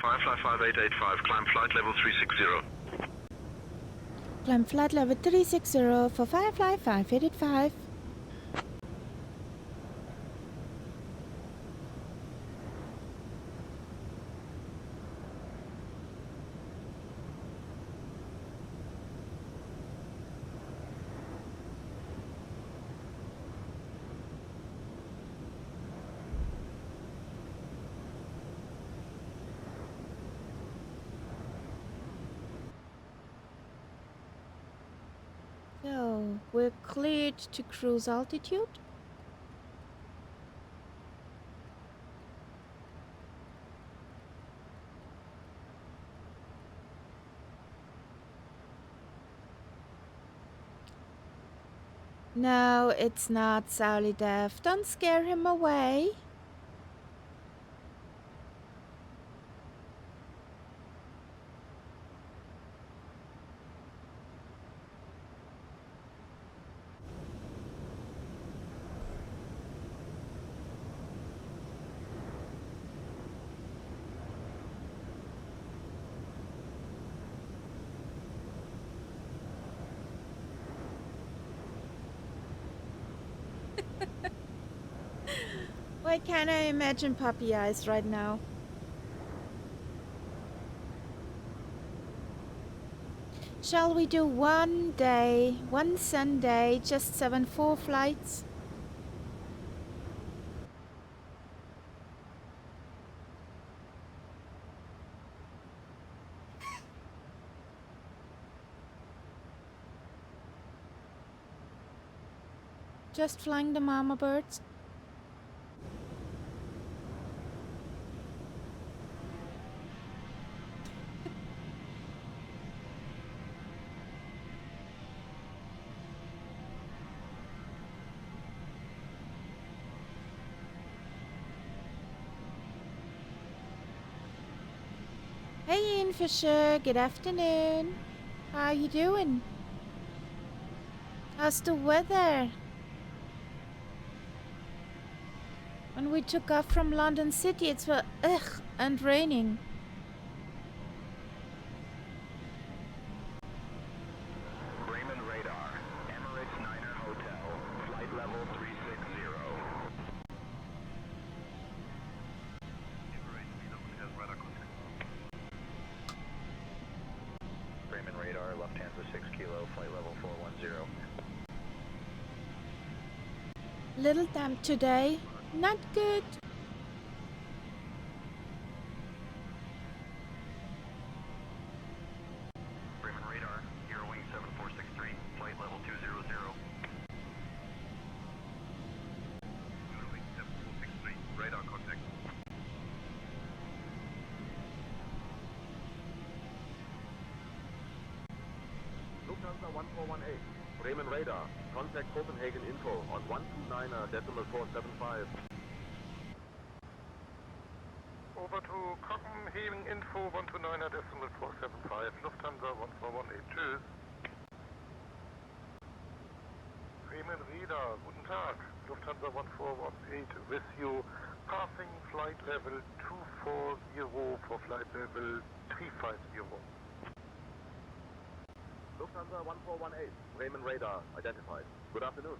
Firefly 5885, climb flight level 360. Climb flight level 360 for Firefly 5885. So, we're cleared to cruise altitude. No, it's not Sally Dev. Don't scare him away. Why can't I imagine puppy eyes right now? Shall we do one day, one Sunday, just 7-4 flights? Just flying the mama birds? Hey Ian Fisher, good afternoon. How you doing? How's the weather? When we took off from London City, it's and raining. Bremen radar, Emirates Niner Hotel, flight level 360. Emirates BW has radar contact. Bremen radar, Lufthansa 6 kilo, flight level 410. Little damp today. Not good. Bremen radar, Eurowing 7463, flight level 200. Eurowing 7463, radar contact. 1418. Bremen radar. Contact Copenhagen info on 129.475. Over to Copenhagen info 129.475. Lufthansa 1418. Tschüss. Bremen radar. Guten Tag. Lufthansa 1418 with you. Passing flight level 240 for flight level 350. Lufthansa 1418. Bremen radar identified. Good afternoon.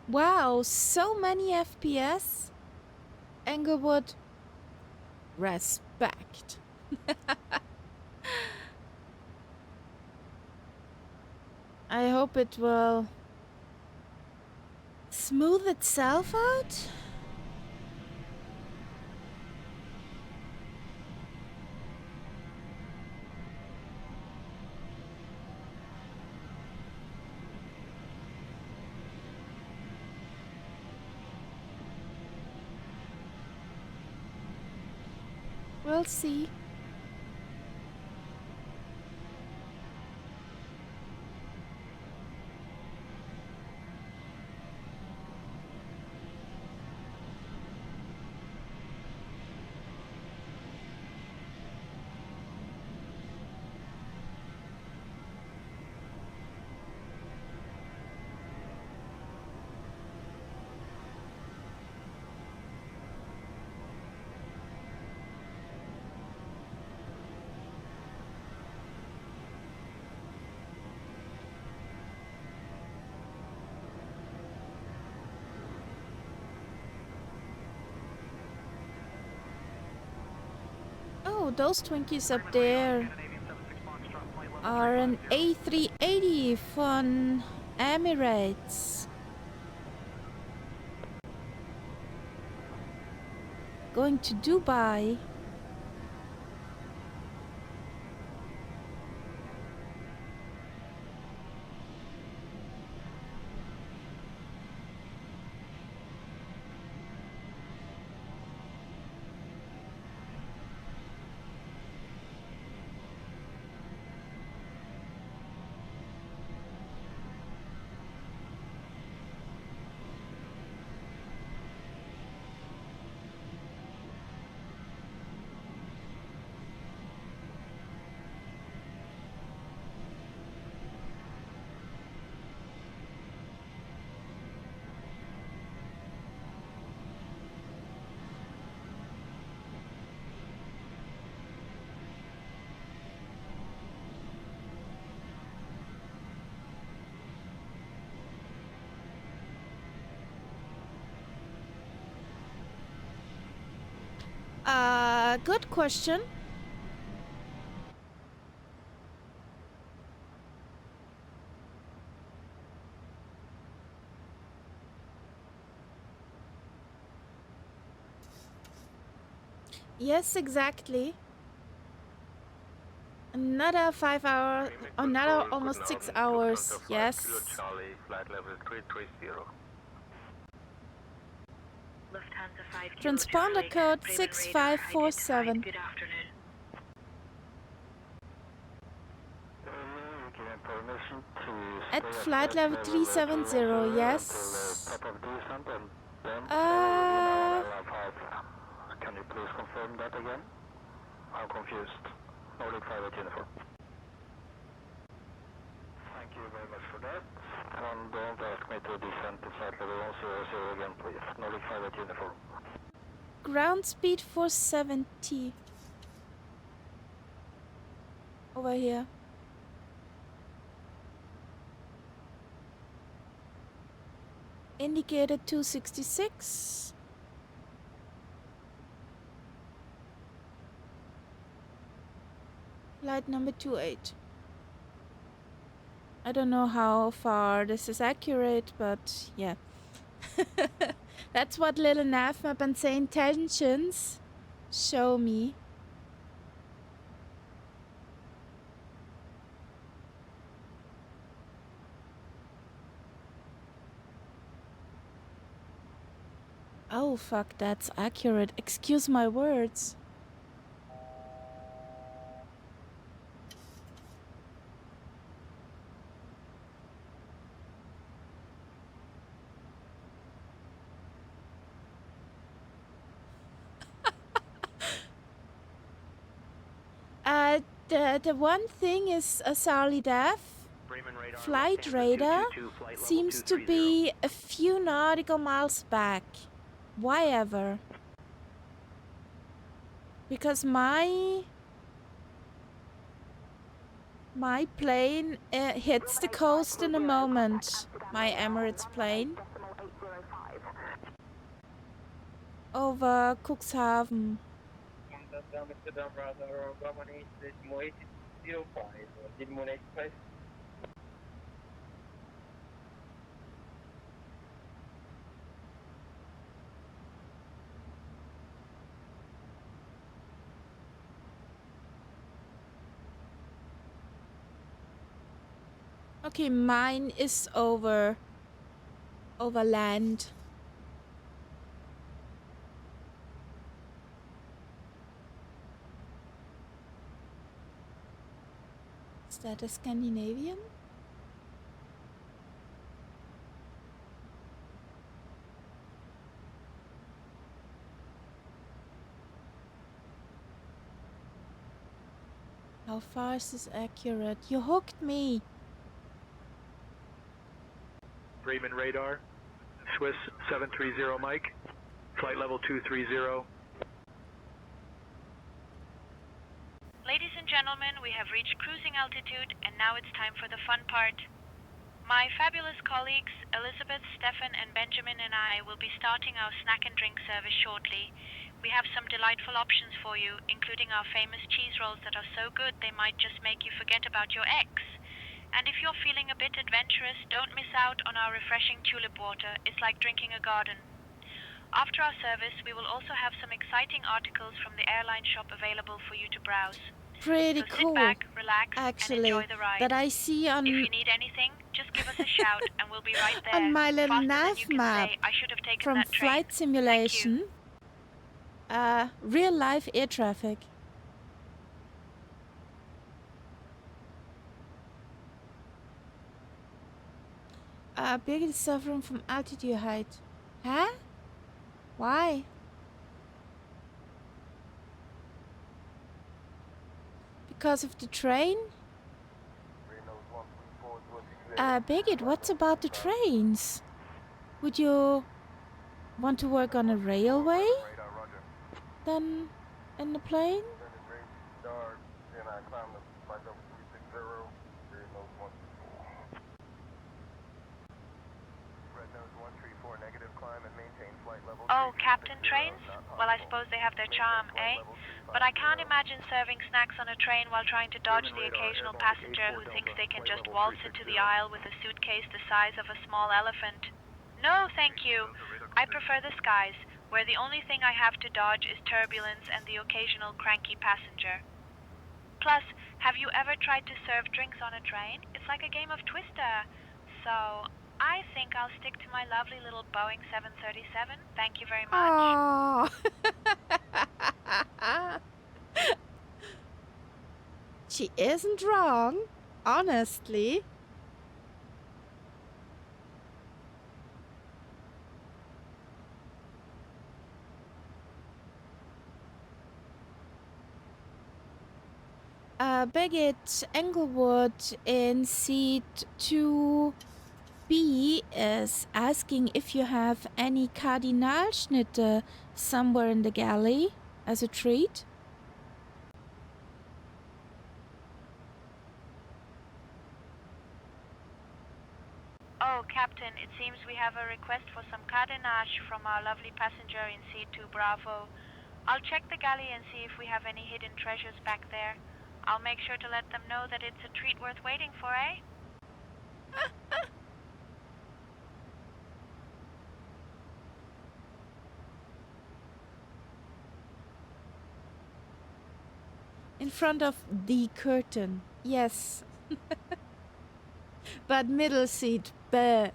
Wow, so many FPS. Englewood, respect. I hope it will smooth itself out. We'll see. Oh, those Twinkies up there are an A380 from Emirates. Going to Dubai. Good question. Yes, exactly. Another 5 hours, another almost 6 hours. Yes. Charlie, flight level 330. Transponder code 6547. Good afternoon. At flight level 370, yes. Can you please confirm that again? I'm confused. Nordic 5 uniform. Thank you very much for that. And don't ask me to descend to flight level 100 again, please. Nordic 5 uniform. Ground speed 470. Over here. Indicated 266. Flight number 28. I don't know how far this is accurate, but yeah. That's what little nav map and say intentions show me. Oh fuck, that's accurate. Excuse my words. The one thing is Sarli Dev. Flight radar seems to be a few nautical miles back. Why ever? Because my plane hits the coast in a moment. My Emirates plane. Over Cuxhaven. Okay, mine is over land. Is that a Scandinavian? How far is this accurate? You hooked me. Bremen radar, Swiss 730 Mike, flight level 230. Ladies and gentlemen, we have reached cruising altitude, and now it's time for the fun part. My fabulous colleagues, Elizabeth, Stefan, and Benjamin and I will be starting our snack and drink service shortly. We have some delightful options for you, including our famous cheese rolls that are so good they might just make you forget about your ex. And if you're feeling a bit adventurous, don't miss out on our refreshing tulip water. It's like drinking a garden. After our service, we will also have some exciting articles from the airline shop available for you to browse. Pretty so cool. Sit back, relax, actually, and enjoy the ride. that I see on. If you need anything, just give us a shout, and we'll be right there. On my little Faster nav than you can map say, I should have taken from that train. flight simulation. Real life air traffic. Birgit is suffering from altitude height. Huh? Why? Because of the train? Birgit, what's about the trains? Would you want to work on a railway? Then in the plane? Oh, Captain trains? Well, I suppose they have their charm, eh? But I can't imagine serving snacks on a train while trying to dodge the occasional passenger who thinks they can just waltz into the aisle with a suitcase the size of a small elephant. No, thank you. I prefer the skies, where the only thing I have to dodge is turbulence and the occasional cranky passenger. Plus, have you ever tried to serve drinks on a train? It's like a game of Twister. So, I think I'll stick to my lovely little Boeing 737. Thank you very much. Oh. She isn't wrong, honestly. Birgit Englewood in seat 2B is asking if you have any Kardinalschnitte somewhere in the galley as a treat. Oh, Captain, it seems we have a request for some cadenache from our lovely passenger in seat 2 Bravo. I'll check the galley and see if we have any hidden treasures back there. I'll make sure to let them know that it's a treat worth waiting for, eh? In front of the curtain, yes. But middle seat, bleh.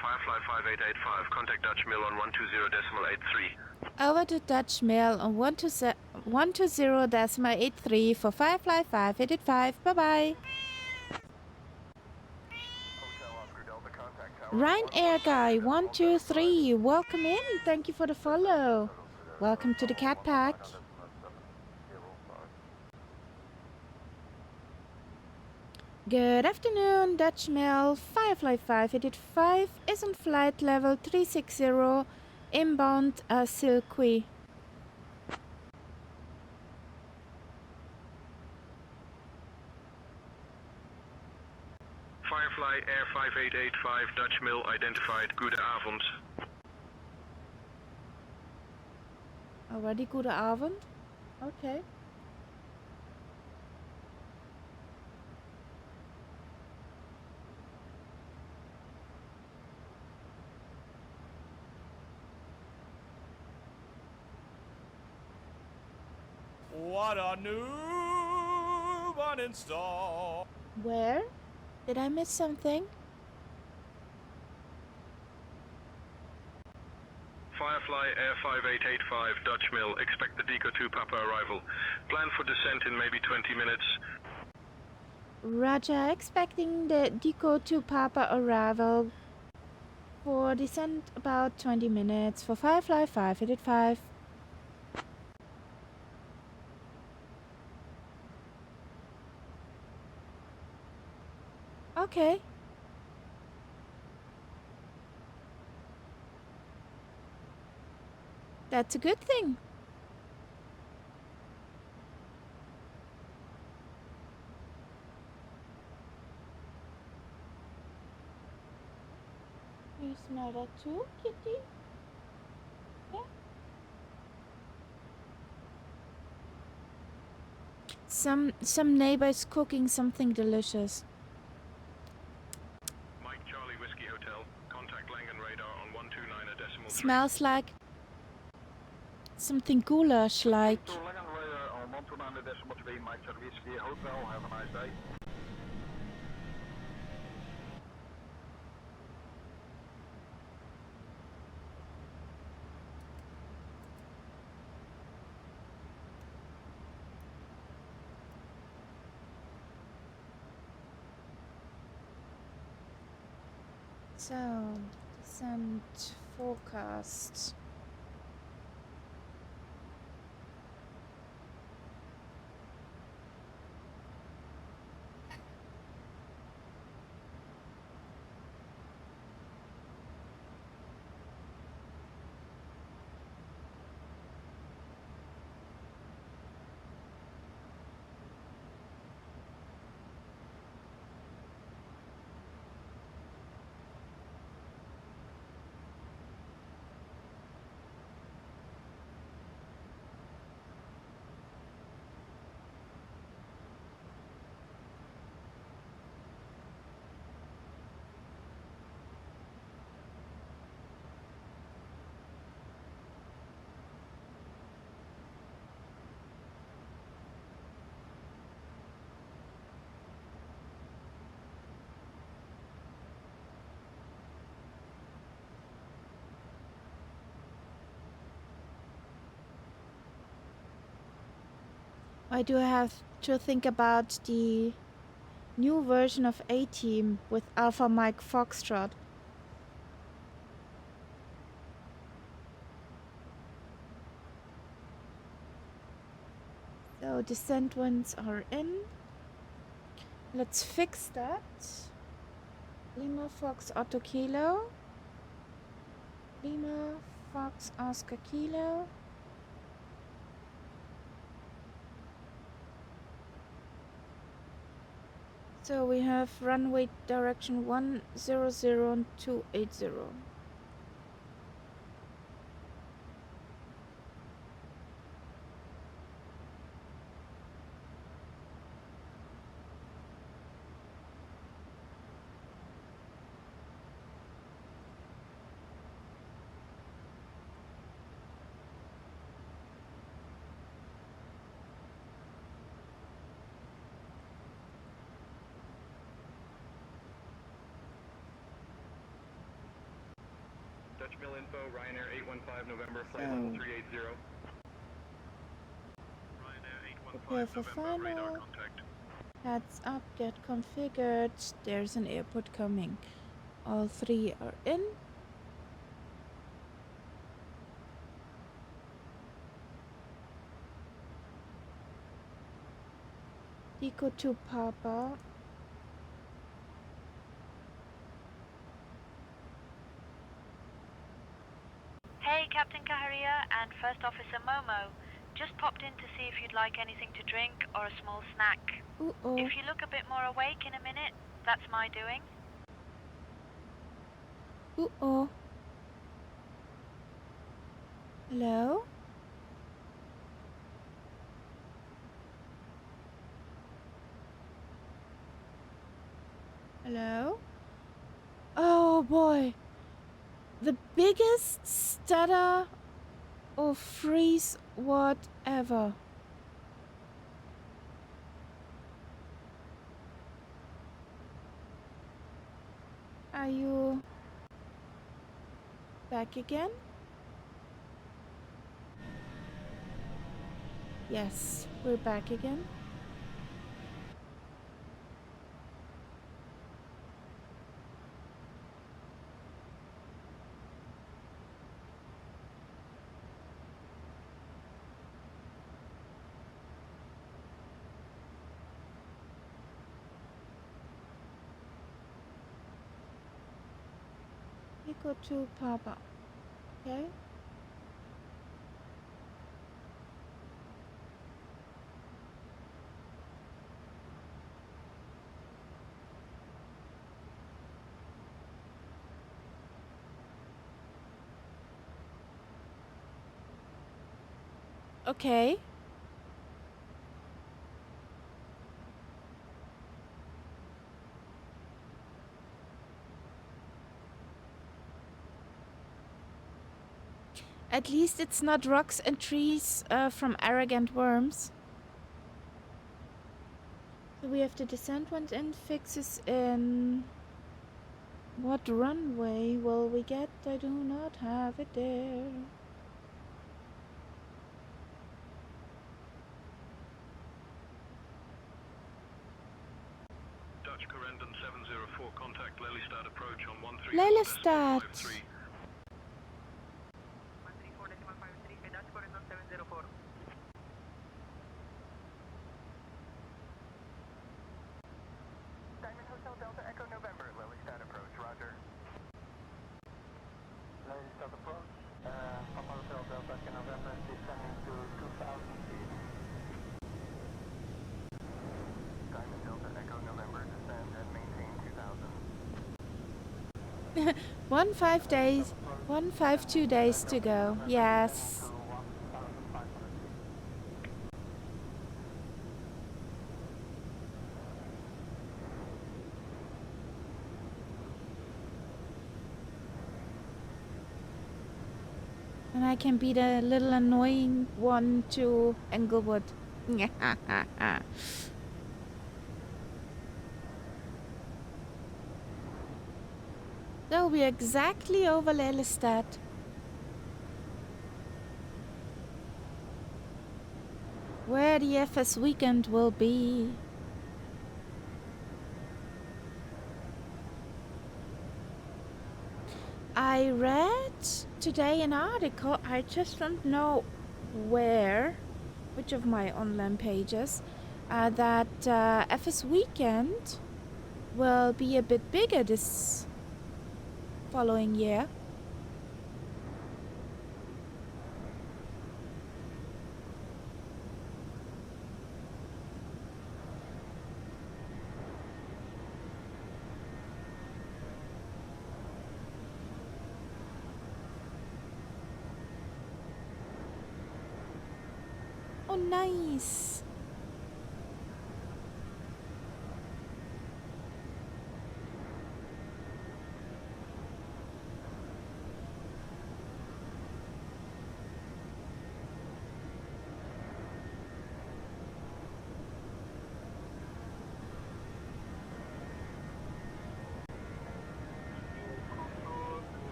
Firefly 5885, contact Dutch Mill on 120.83. Over to Dutch Mail on 120.83 for Firefly 585. Bye-bye. Ryanair guy 123, welcome in. Thank you for the follow. Welcome to the Cat Pack. Good afternoon, Dutch Mail. Firefly 585 is on flight level 360, inbound Sylt. Firefly Air 5885, Dutch Mill identified. Goedenavond. Already goede avond? Okay. What a new one install. Where? Did I miss something? Firefly Air 5885, Dutch Mill. Expect the Deco 2 Papa arrival. Plan for descent in maybe 20 minutes. Roger, expecting the Deco 2 Papa arrival for descent about 20 minutes for Firefly 585. Okay. That's a good thing. You smell that too, kitty? Yeah. Some neighbors cooking something delicious. Mike Charlie Whiskey Hotel. Contact Langen radar on 129.3. Smells like something goulash like. Langen radar on 129.3, Mike Charlie Whiskey Hotel. Have a nice day. So, descent forecast. Why do I have to think about the new version of A-Team with Alpha Mike Foxtrot? So descent winds are in. Let's fix that. Lima Fox Otto Kilo. Lima Fox Oscar Kilo. So we have runway direction 100-280. Mill info, Ryanair 815 November, flight level 380. Prepare for final. Heads up, get configured. There's an airport coming. All 3 are in. Eco to Papa. Hey, Captain Kaharia and First Officer Momo. Just popped in to see if you'd like anything to drink or a small snack. If you look a bit more awake in a minute, that's my doing. Hello? Hello? Oh boy. The biggest stutter or freeze whatever. Are you back again? Yes, we're back again. Equal to Papa. Okay. Okay. At least it's not rocks and trees from arrogant worms. So we have the descent ones in, fixes in. What runway will we get? I do not have it there. Dutch Corendon 704, contact Lelystad approach on 134.53. Lelystad. 134.53, Dutch Corendon 704. Diamond Hotel Delta Echo November, Lelystad approach, roger. Lelystad approach, Papa Hotel Delta Echo November, descending to 2,000 feet. Diamond Delta Echo November, descend and maintain 2,000. 152 days to go. Yes. And I can be the little annoying one to Englewood. So we're exactly over Lelystad. Where the FS weekend will be. I read today an article, I just don't know where, which of my online pages, that FS weekend will be a bit bigger this following year. Oh, nice.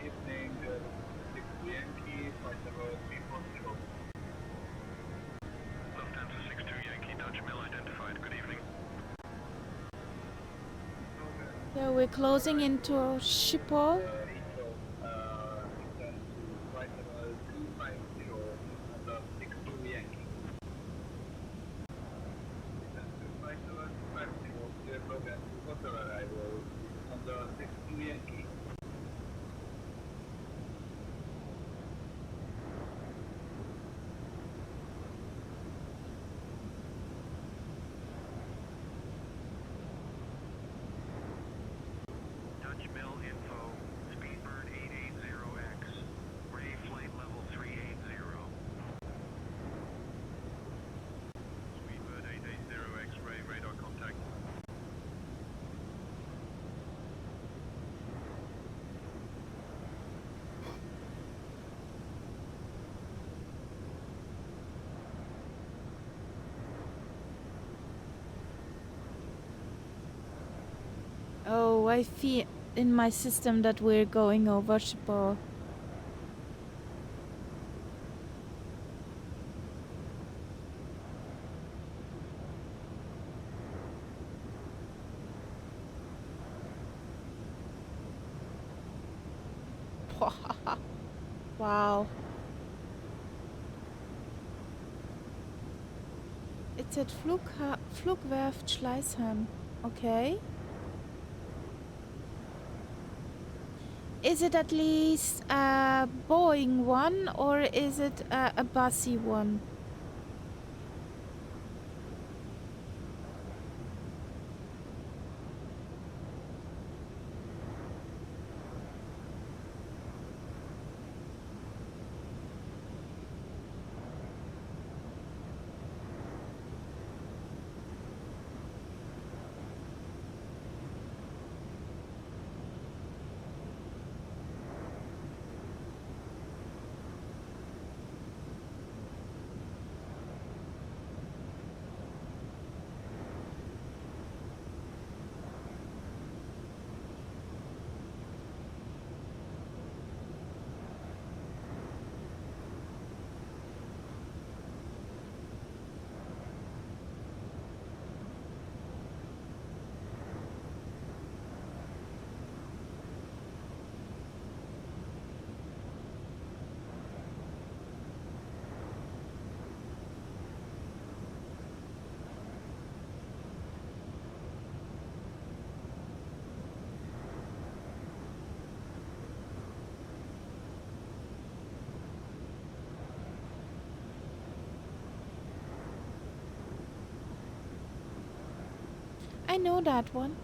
Evening, So we're closing into Schiphol. Dutch Mill info, Speedbird 880X, Ray flight level 380. Speedbird 880X, Ray radar contact. Oh, I feel in my system that we're going over Schiphol. Wow. It's at Flugwerft Schleißheim. Okay. Is it at least a Boeing one or is it a Bussy one? I know that one.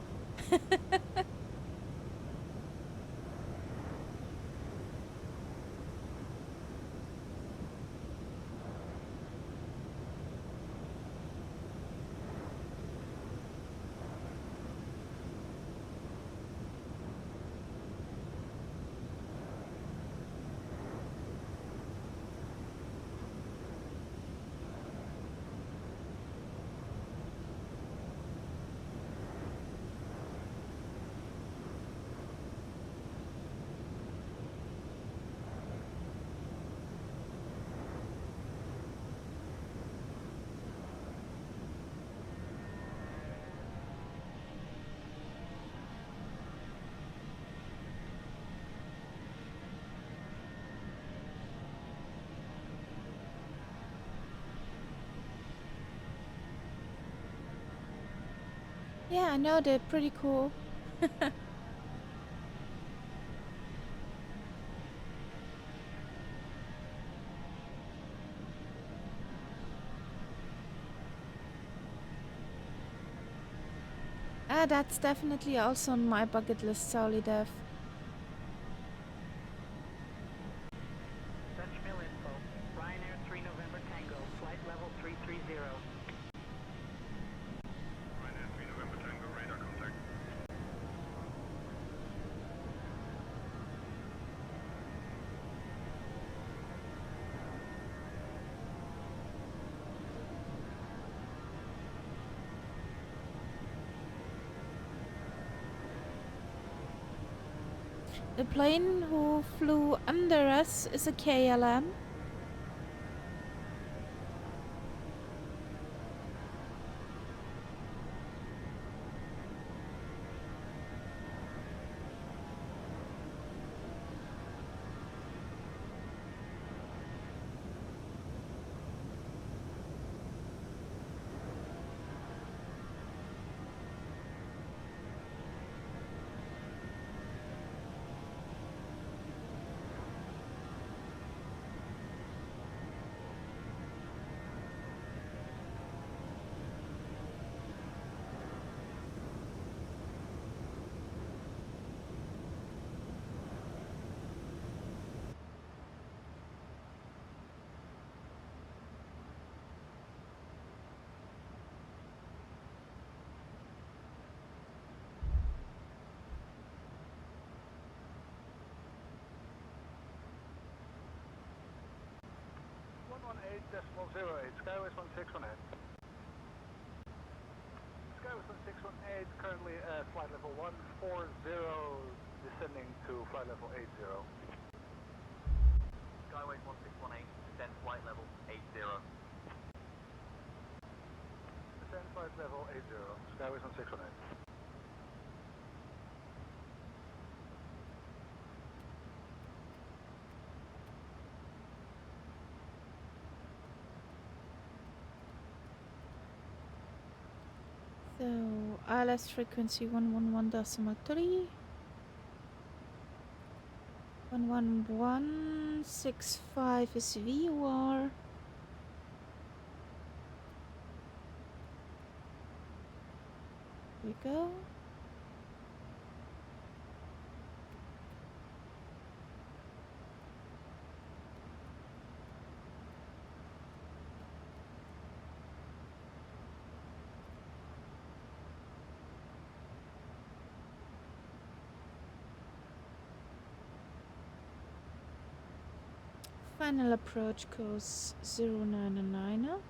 Yeah, I know, they're pretty cool. That's definitely also on my bucket list, Solidev. Dutch Mill info, Ryanair 3 November Tango, flight level 330. Ryanair 3 November Tango, radar contact. The plane who flew under us is a KLM. 118.08, Skyways 1618. Skyways 1618, currently flight level 140, descending to flight level 80. Skyways 1618, descend flight level 80. Descend flight level 80, Skyways 1618. So, ILS frequency 111.3. 11165 is VOR. Here we go. Final approach course 099.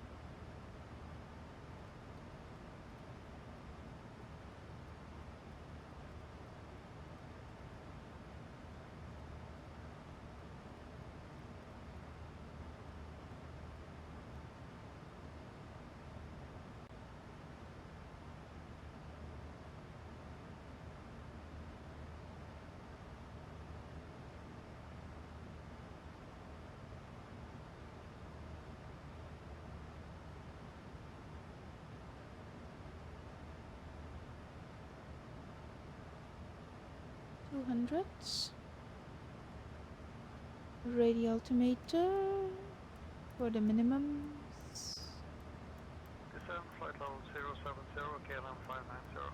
Radio altimeter for the minimums. Descend flight level 070, KLM 590.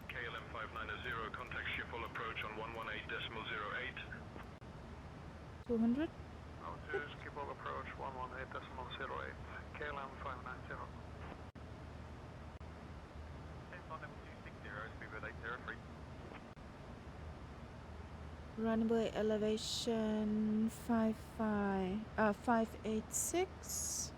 KLM 590, contact Schiphol approach on 118.08. 200. Now to Schiphol approach 118.08, KLM 590. Same flight level 260, speedbird 803. Runway elevation 586.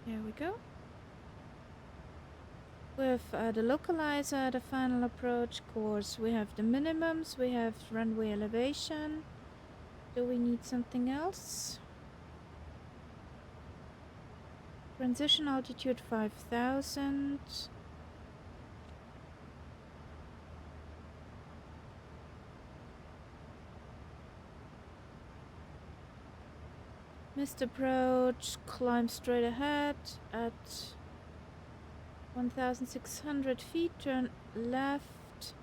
There we go. With the localizer, the final approach course, we have the minimums, we have runway elevation. Do we need something else? Transition altitude 5000. Missed approach, climb straight ahead at 1600 feet, turn left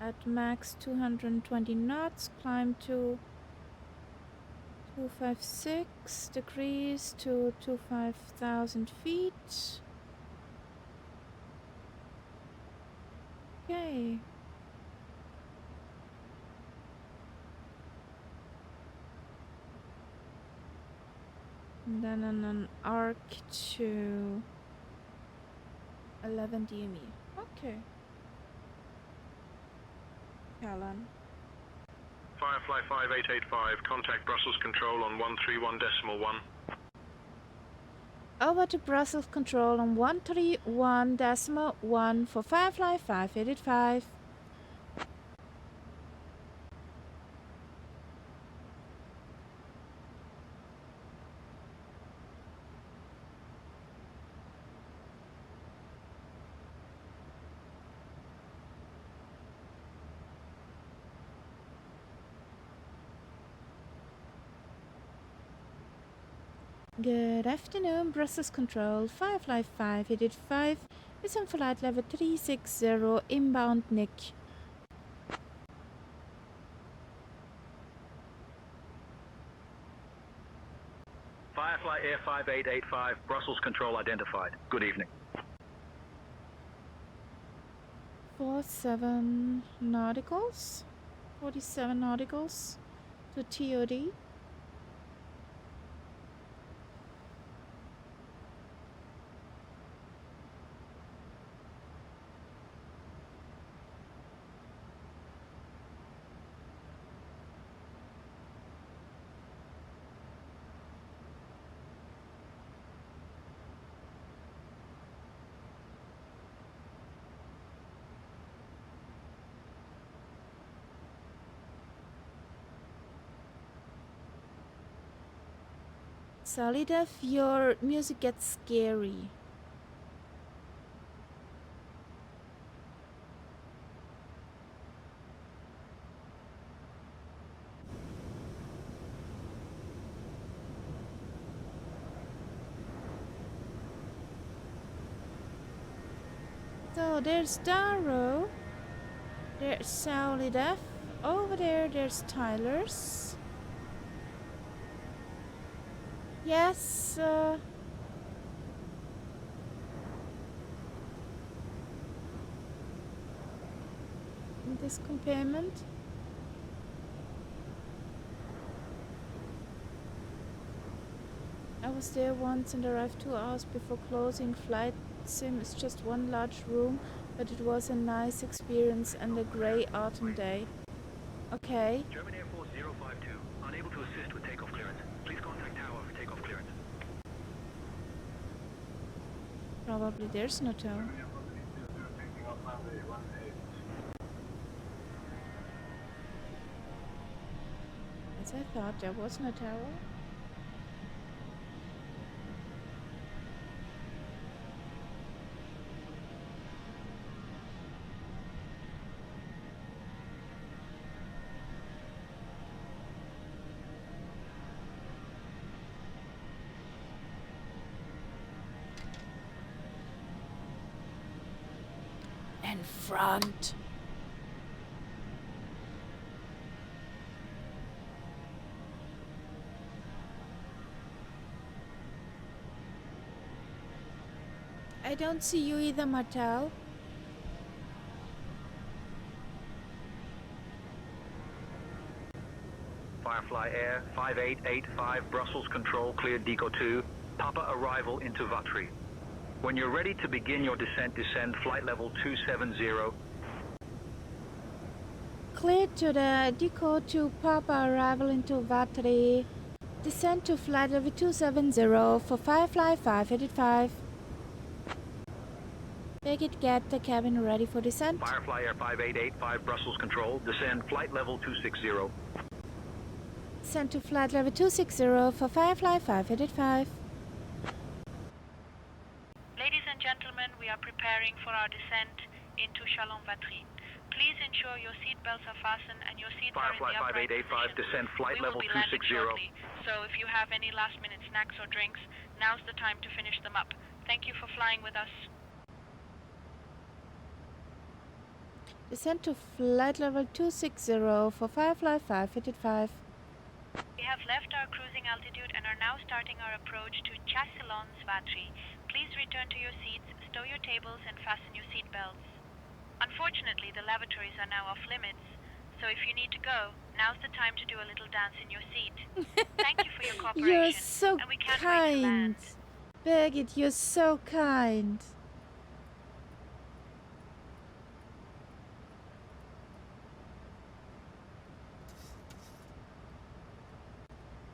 at max 220 knots, climb to 256 degrees to 25,000 feet. Okay. And then an arc to 11 DME. Okay. Callan. Firefly 5885, contact Brussels Control on 131.1. Over to Brussels Control on 131.1 for Firefly 5885. Good afternoon, Brussels Control, Firefly 5885 is on flight level 360 inbound Nick. Firefly Air 5885, Brussels Control identified. Good evening. 47 nauticals to TOD. Solid F, your music gets scary. So there's Darrow, there's Solid F, over there's Tyler's. Yes, in this compartment. I was there once and arrived 2 hours before closing. Flight sim is just one large room, but it was a nice experience and a grey autumn day. Okay. German Air Force 052, unable to assist with takeoff clearance. Please contact tower for takeoff clearance. Probably there's no tower. As I thought, there was no tower. And front. I don't see you either, Martel. Firefly Air 5885, Brussels Control, cleared Deco 2. Papa arrival into Vatry. When you're ready to begin your descend flight level 270. Cleared to the Deco 2 Papa arrival into Vatry. Descend to flight level 270 for Firefly 585. Beckett, get the cabin ready for descent. Firefly Air 5885, Brussels Control, descend flight level 260. Descend to flight level 260 for Firefly 585. Ladies and gentlemen, we are preparing for our descent into Chalon-Vatry. Please ensure your seatbelts are fastened and your seats are in the upright Firefly 5885, descend flight we level will be landing 260. shortly, so if you have any last-minute snacks or drinks, now's the time to finish them up. Thank you for flying with us. Descend to flight level 260 for Firefly 585. We have left our cruising altitude and are now starting our approach to Chasillon-Vatry. Please return to your seats, stow your tables, and fasten your seat belts. Unfortunately, the lavatories are now off limits, so if you need to go, now's the time to do a little dance in your seat. Thank you for your cooperation. You're so and we can't kind. wait to land. Birgit, you're so kind.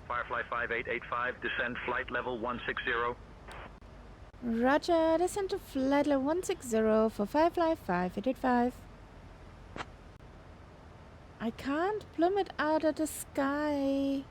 Firefly 5885, descend flight level 160. Roger, descend to flight level 160 for Firefly 585. I can't plummet out of the sky.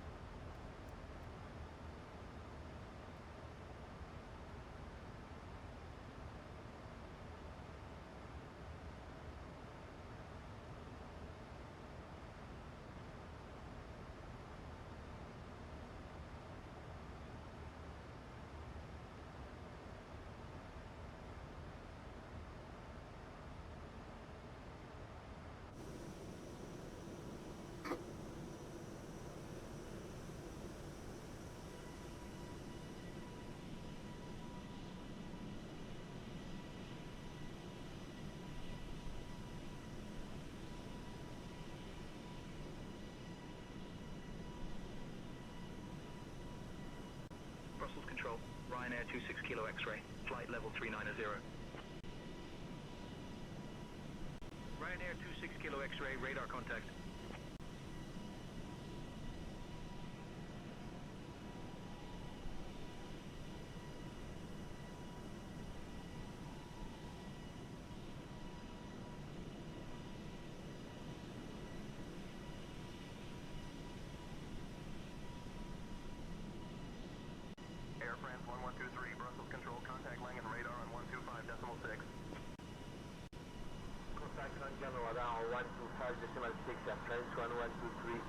Brussels Control, Ryanair 26 Kilo X-ray, flight level 390. Ryanair 26 Kilo X-ray, radar contact. General around 125.6 at French 1123.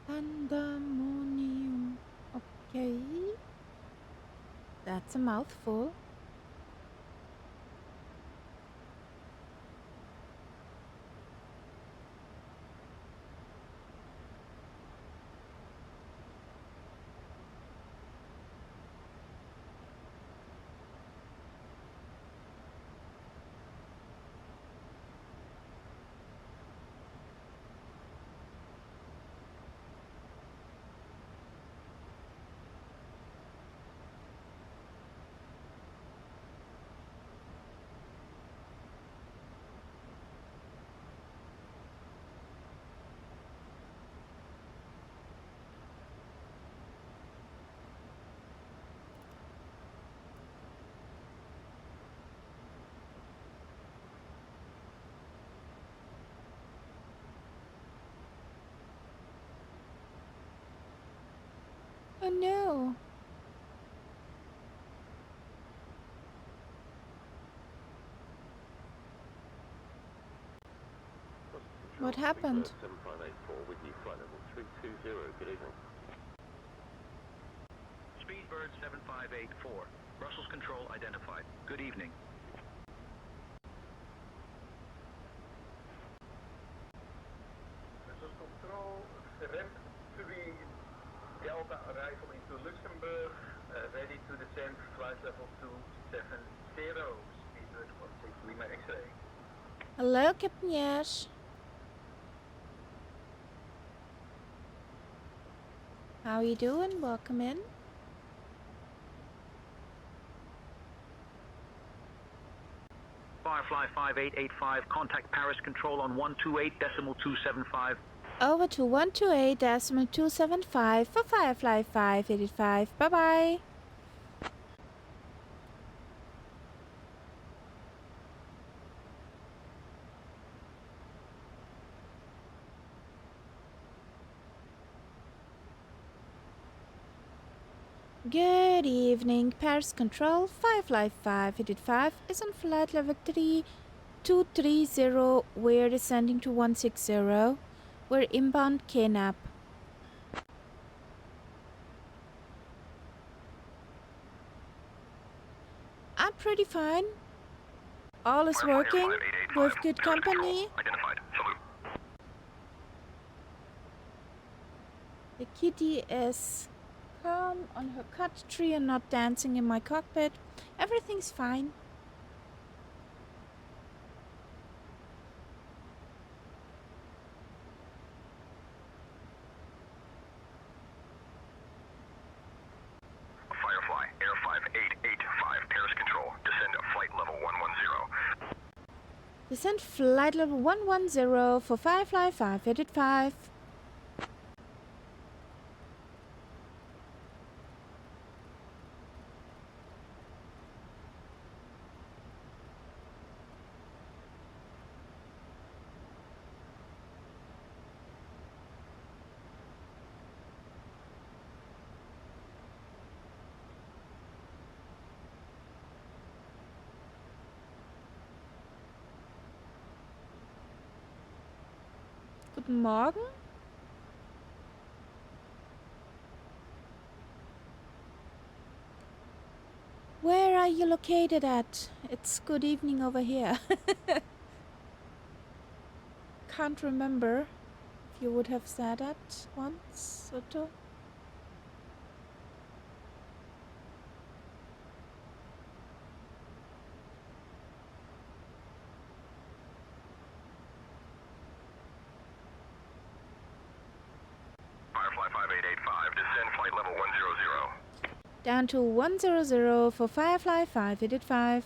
Pandemonium. Okay. That's a mouthful. Oh no. What happened? 7584 with you, flight level 320, good evening. Speedbird 7584, Brussels control identified. Good evening. Brussels control, ramp 3 Delta arrival into Luxembourg, ready to descend flight level 270, Speedbird 16 Lima X-ray. Hello, Captain Yash. How you doing? Welcome in. Firefly 5885, contact Paris control on 128.275. Over to 128.275 for Firefly 585. Bye-bye. Good evening, Paris Control, Firefly 585 is on flight level 3230. We're descending to 160. We're inbound KNAP. I'm pretty fine. All is working with good company. The kitty is calm on her cut tree and not dancing in my cockpit. Everything's fine. Firefly, Air 5885, Paris Control, descend at flight level 110. Descend flight level 110 for Firefly 585. Guten Morgen. Where are you located at? It's good evening over here. Can't remember if you would have said that once or two. Down to 100 for Firefly 5, headed 5.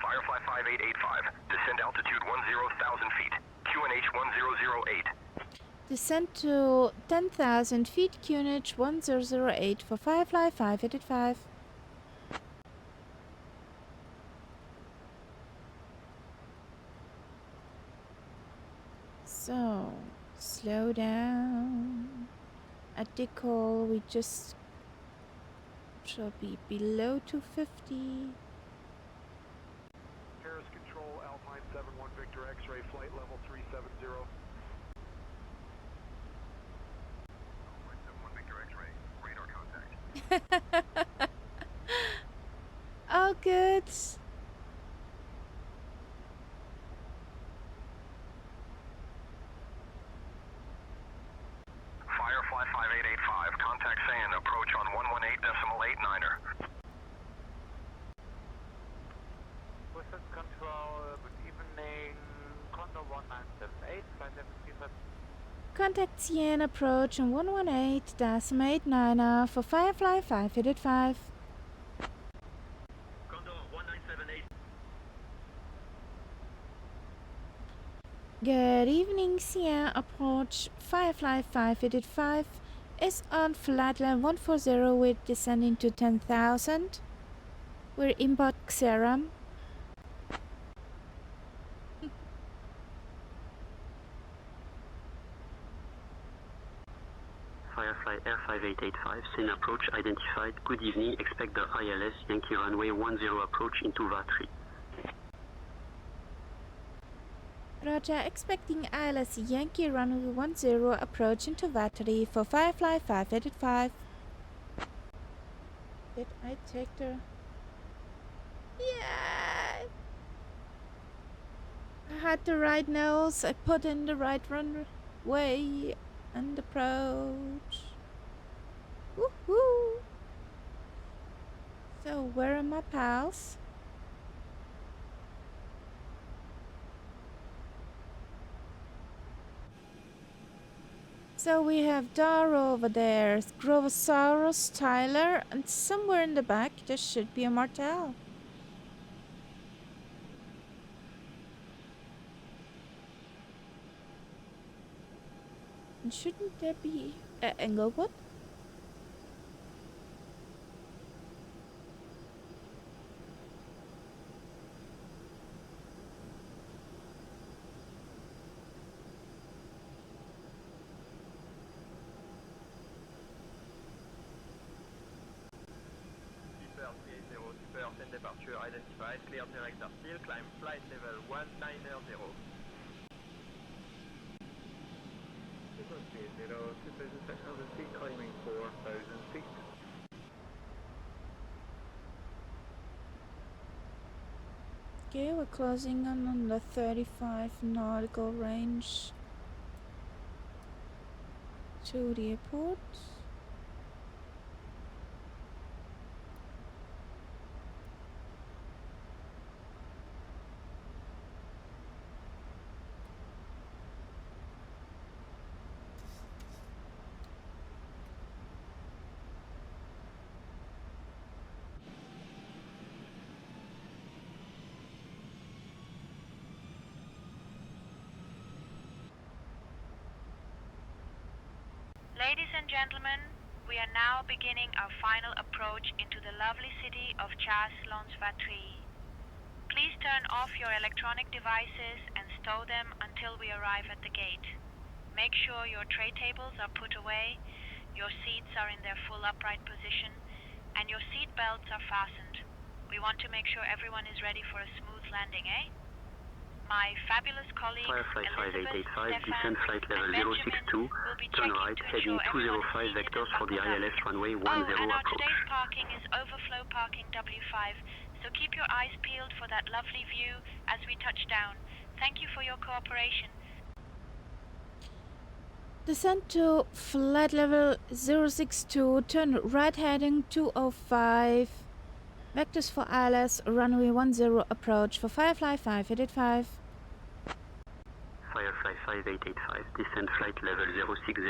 Firefly 5885, descend altitude 10,000 feet, QNH 1008. Descent to 10,000 feet, QNH 1008 for Firefly 5, headed 5. So, slow down. At decal, we just shall be below 250. Paris Control, Alpine 71 Victor X-ray, flight level 370. Alpine 71 Victor X-ray, radar contact. Oh, good. Firefly 5885, contact SAN, approach on 118.89er. Western Control, good evening, Condor 1978, flight level 370. Contact CN approach on 118.89 for Firefly 5, headed 5. Condor 1978. Good evening, CN approach Firefly 5, headed 5 is on flight level 140 with descending to 10,000. We're inbound Xeram. Firefly Air 5885, SAN approach identified. Good evening, expect the ILS Yankee runway 10 approach into Vatry. Roger, expecting ILS Yankee runway 10 approach into Vatry for Firefly 5, headed 5. Did I take the... Yeah! I had the right nose, I put in the right runway and approach. Woohoo! So, where are my pals? So we have Dara over there, Grovosaurus, Tyler, and somewhere in the back there should be a Martel. And shouldn't there be Englewood? Super, send departure identified, clear direct still, climb flight level 190. Super 2,600 feet, climbing 4,000 feet. Okay, we're closing on the 35 nautical range to the airport. Ladies and gentlemen, we are now beginning our final approach into the lovely city of Vatry. Please turn off your electronic devices and stow them until we arrive at the gate. Make sure your tray tables are put away, your seats are in their full upright position, and your seat belts are fastened. We want to make sure everyone is ready for a smooth landing, eh? My fabulous colleagues, Firefly Elizabeth, 5885, Stefan, descend flight level and Benjamin 062, will be turn checking right, to heading ensure everyone is 205 seated vectors and for the buckled up. ILS runway 10 Oh, and our approach. today's parking is overflow parking W5, so keep your eyes peeled for that lovely view as we touch down. Thank you for your cooperation. Descend to flight level 062, turn right heading 205. Vectors for ILS, runway 10 approach for Firefly 5, headed 5. Firefly 5885, descend flight level 060.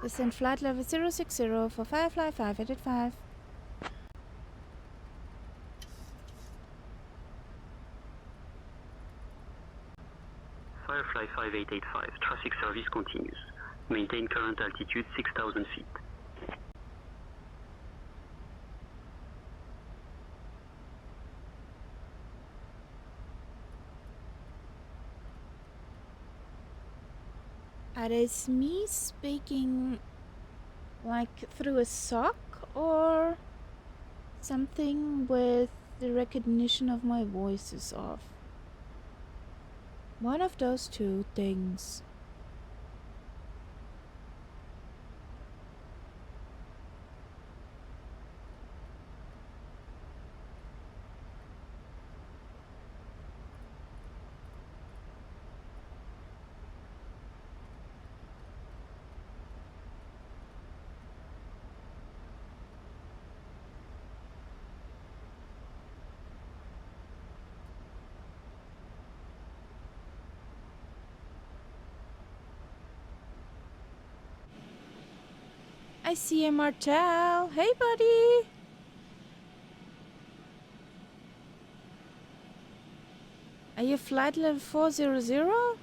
Descend flight level 060 for Firefly 5885. Firefly 5885, traffic service continues. Maintain current altitude 6,000 feet. Is me speaking like through a sock or something with the recognition of my voice is off? One of those two things. I see a Martel. Hey, buddy. Are you flight level 400?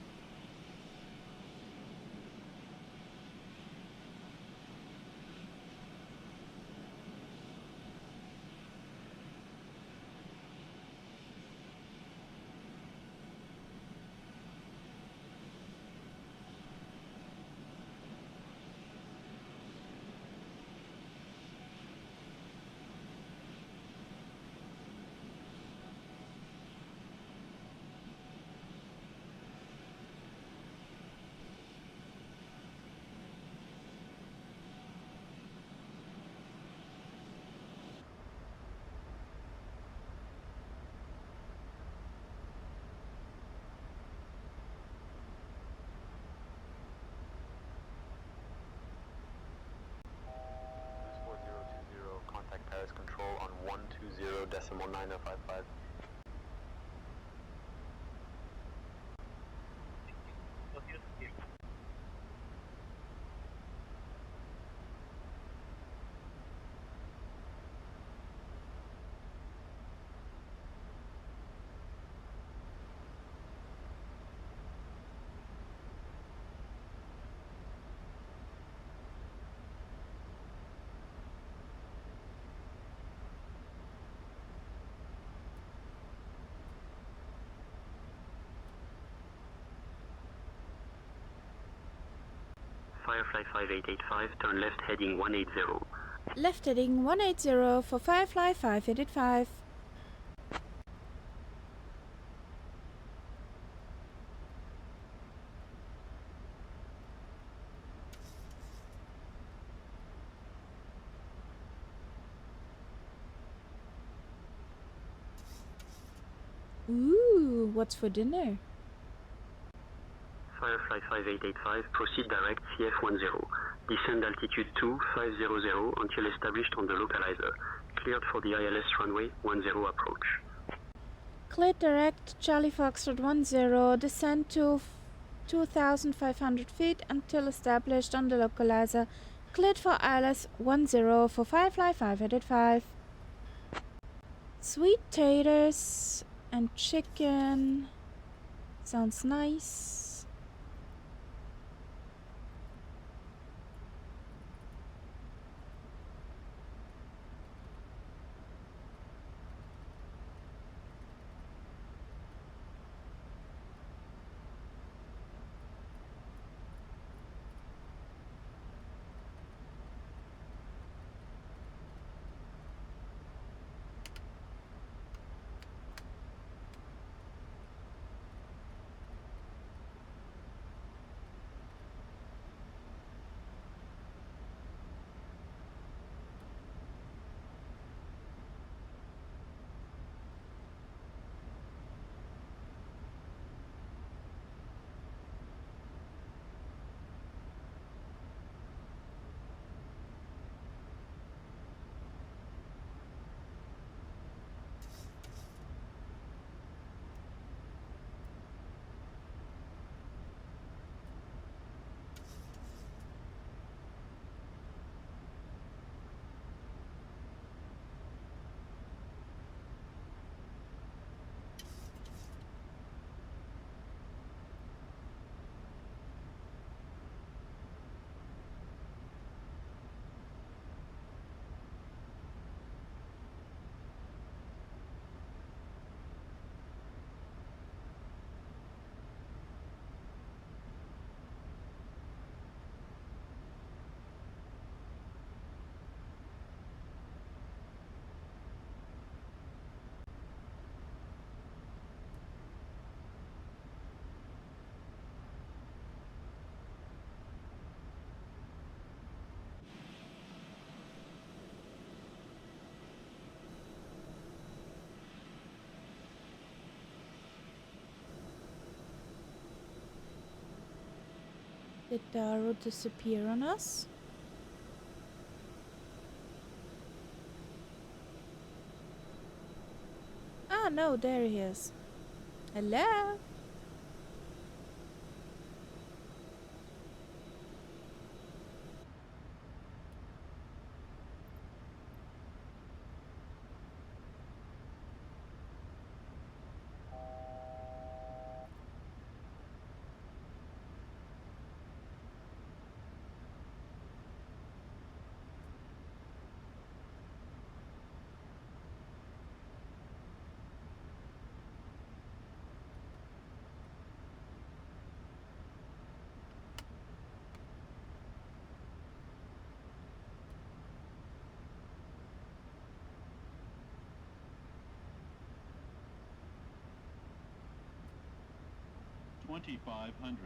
Contact Paris Control on 120.9055. Firefly 5885, turn left heading 180. Left heading 180 for Firefly 5885. Ooh, what's for dinner? Firefly 5885, proceed direct CF10. Descend altitude 2500 until established on the localizer. Cleared for the ILS runway 10 approach. Cleared direct Charlie Foxtrot 10, descend to 2,500 feet until established on the localizer. Cleared for ILS 10 for Firefly 5885. Sweet taters and chicken. Sounds nice. Did Daryl disappear on us? Ah, no, there he is. Hello? $2,500.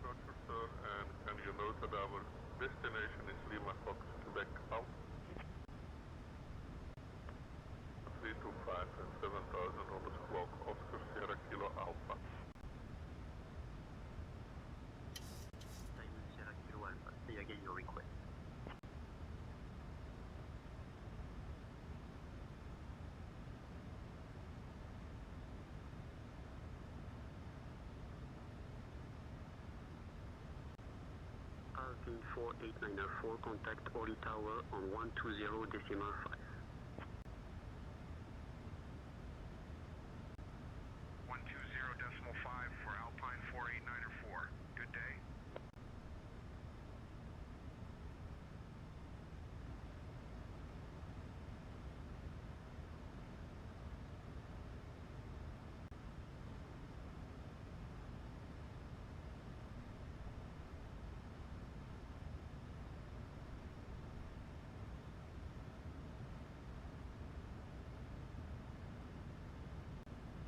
Roger, sir, and can you note that our destination is Lima Fox, Quebec Alpha? 325 and 7,000 on the clock, Oscar Sierra Kilo Alpha. Simon Sierra Kilo Alpha, say again your request. Alpine 48904, contact Orly Tower on 120.5. 120.5 for Alpine 48904. Good day.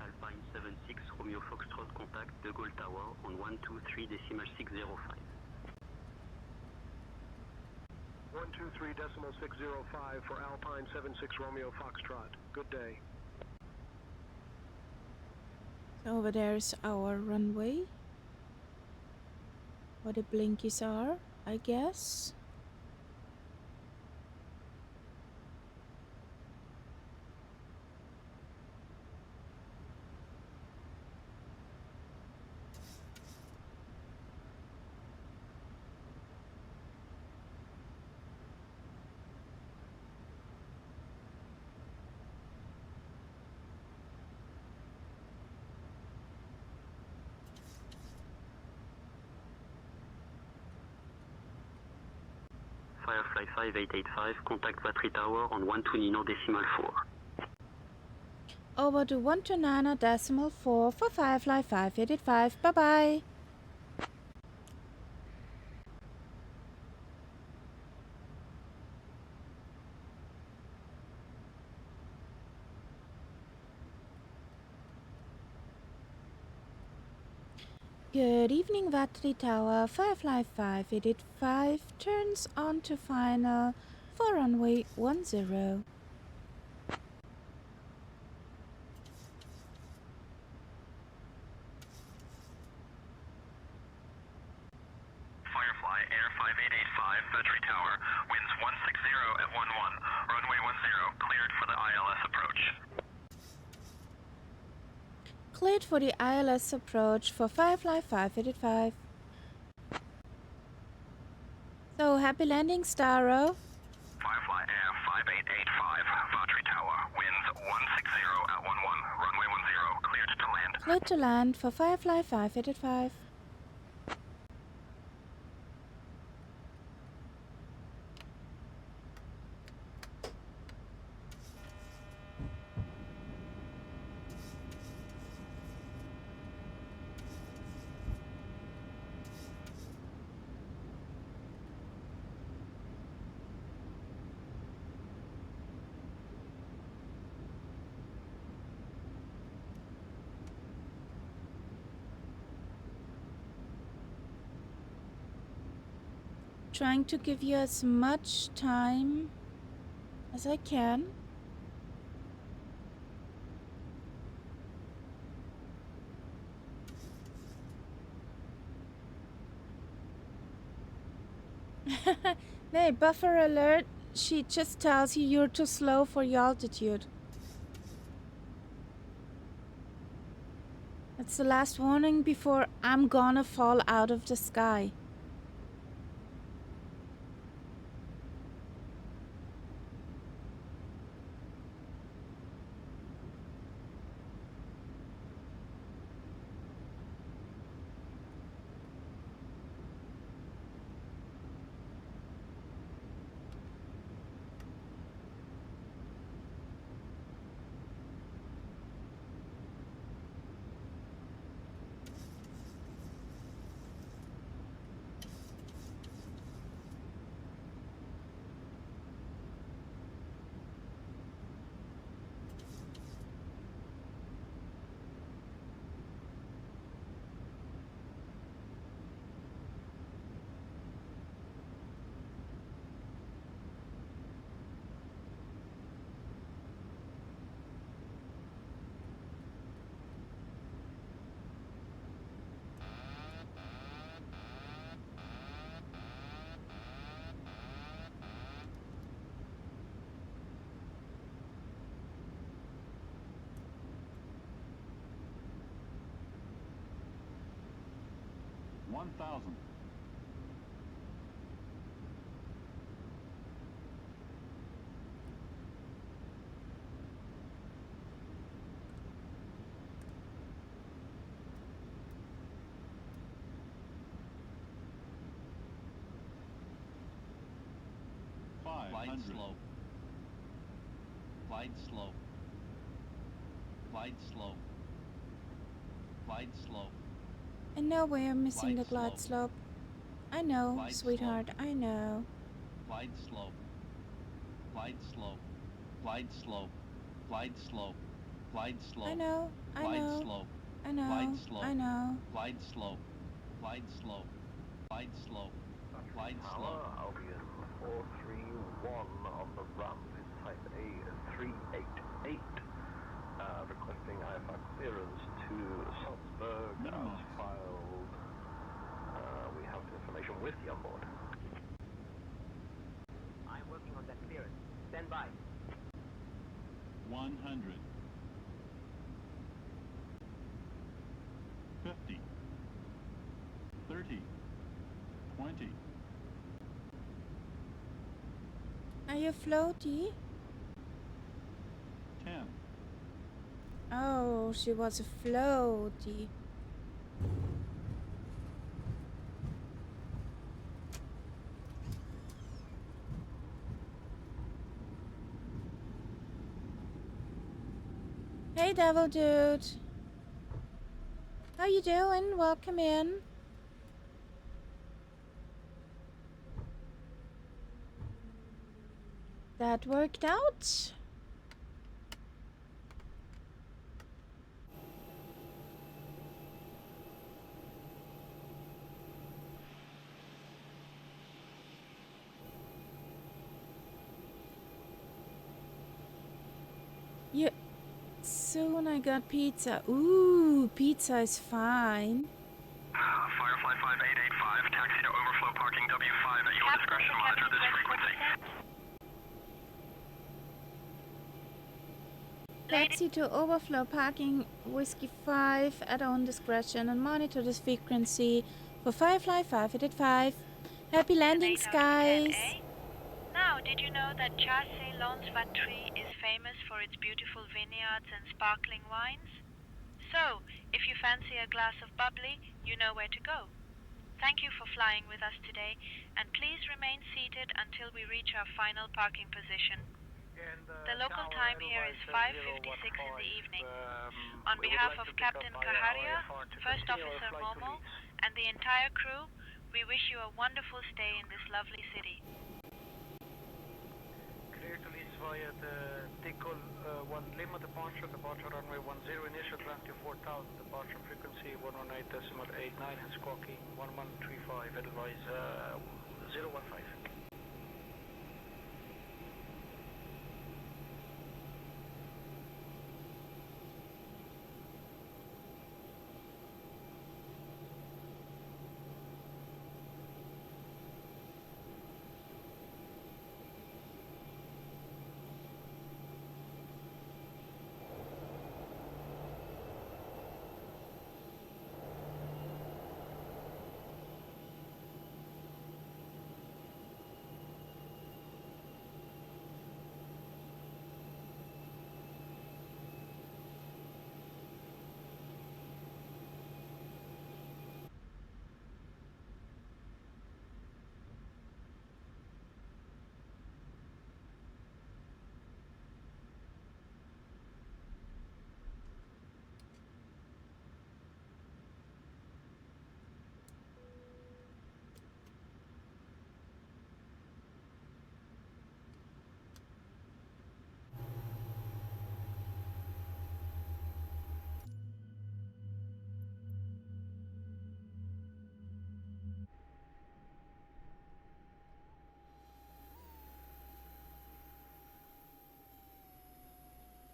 Alpine 76 Romeo Foxtrot, contact De Gaulle Tower on 123.605. 123.605 for Alpine 76 Romeo Foxtrot. Good day. So over there's our runway. Where the blinkies are, I guess. Firefly 5885, contact Vatry Tower on 120.4. Over to 129.4 for Firefly 585. Bye bye. Good evening, Vatry Tower, Firefly 5885, turns on to final for runway 10. Firefly Air 5885, Vatry Tower, winds 160 at 11, runway 10, cleared for the ILS approach. Cleared for the ILS approach for Firefly 5885. So, happy landing, Starro. Firefly Air 5885, Vatry Tower, winds 160 at 11, runway 10, cleared to land. Cleared to land for Firefly 5885. Trying to give you as much time as I can. Hey, buffer alert. She just tells you you're too slow for your altitude. That's the last warning before I'm gonna fall out of the sky. Glide slow. Glide slow. Glide slow. Glide slow. I know we're missing Glide the glide slow. slope. I know, Glide sweetheart, slow. I know. Glide slow. Glide slow. Glide slow. Glide slow. Glide slow. I know, I Glide know, slow. I know, Glide slow. I know. Glide slow. Glide slow. Glide slow. Glide slow. Albion 431 on the run with type A388. Requesting IFR clearance to Salzburg as filed. We have information with the onboard. I'm working on that clearance. Stand by. 100. 50. 30. 20. Are you floaty? 10. Oh, she was a floaty. Hey, Devil Dude. How you doing? Welcome in. That worked out. soon I got pizza. Ooh, pizza is fine. Firefly 5885, taxi to overflow parking W5 at your discretion. Monitor this frequency. Taxi to overflow parking Whiskey 5 at own discretion and monitor this frequency for Firefly 5885. Happy landings, guys! Now, did you know that Ceylon's Vatry is famous for its beautiful vineyards and sparkling wines? So, if you fancy a glass of bubbly, you know where to go. Thank you for flying with us today, and please remain seated until we reach our final parking position. The local time here is 5:56 in the evening. On behalf of Captain Kaharia, First Officer Momo, and the entire crew, we wish you a wonderful stay in this lovely city. Clear to lease via the Ticol 1 Lima departure runway 10, initial climb to 4000, departure frequency 118.89 and squawking 1135, advise 015.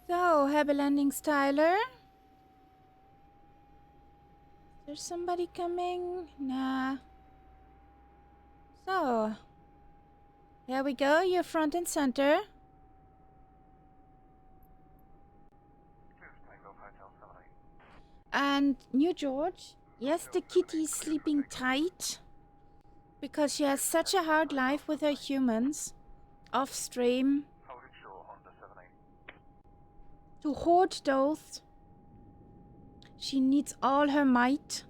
So, happy landings, Tyler. Is there somebody coming? Nah. So, here we go. You're front and center. And New George, yes, the kitty's sleeping tight because she has such a hard life with her humans off stream. To hoard those, she needs all her might.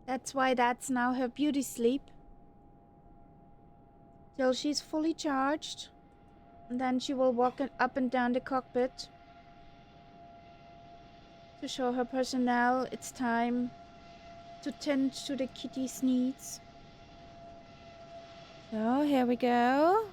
That's why that's now her beauty sleep. Till she's fully charged. And then she will walk up and down the cockpit to show her personnel it's time to tend to the kitty's needs. So, here we go.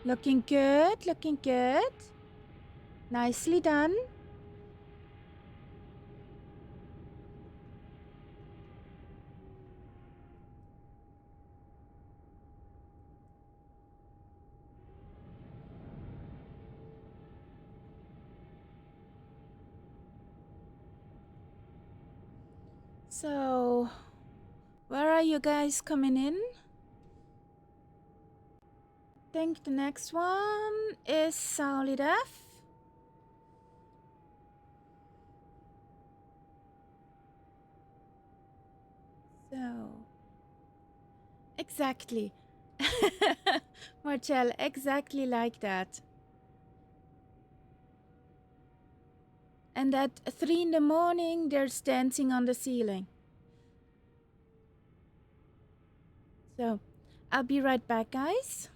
Looking good, looking good. Nicely done. So, where are you guys coming in? I think the next one is Solid F. So, exactly. Marcel, exactly like that. And at 3 in the morning, there's dancing on the ceiling. So, I'll be right back, guys.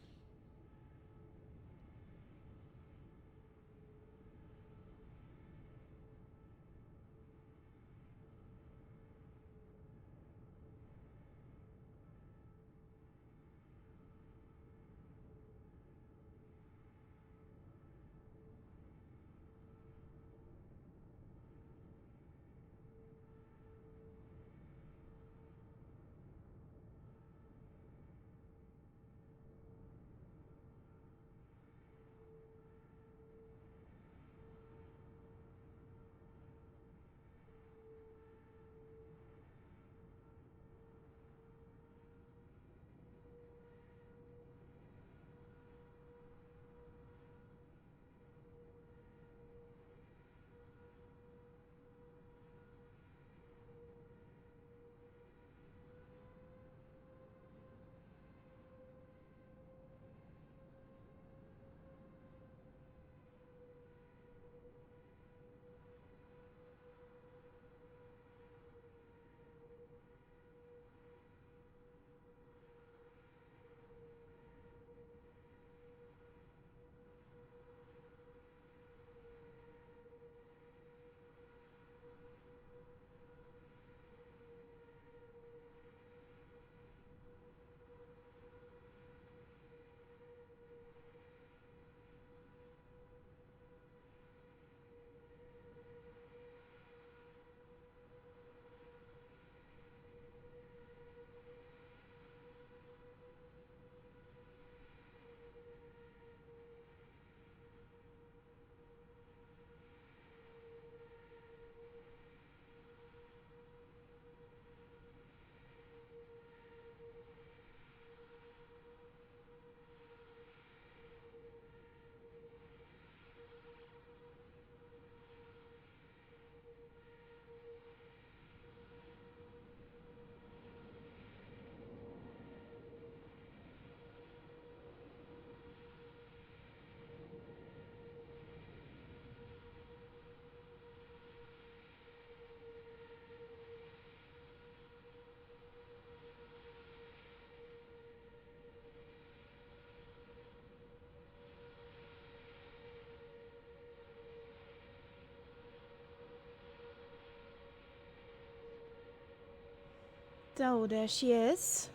So there she is.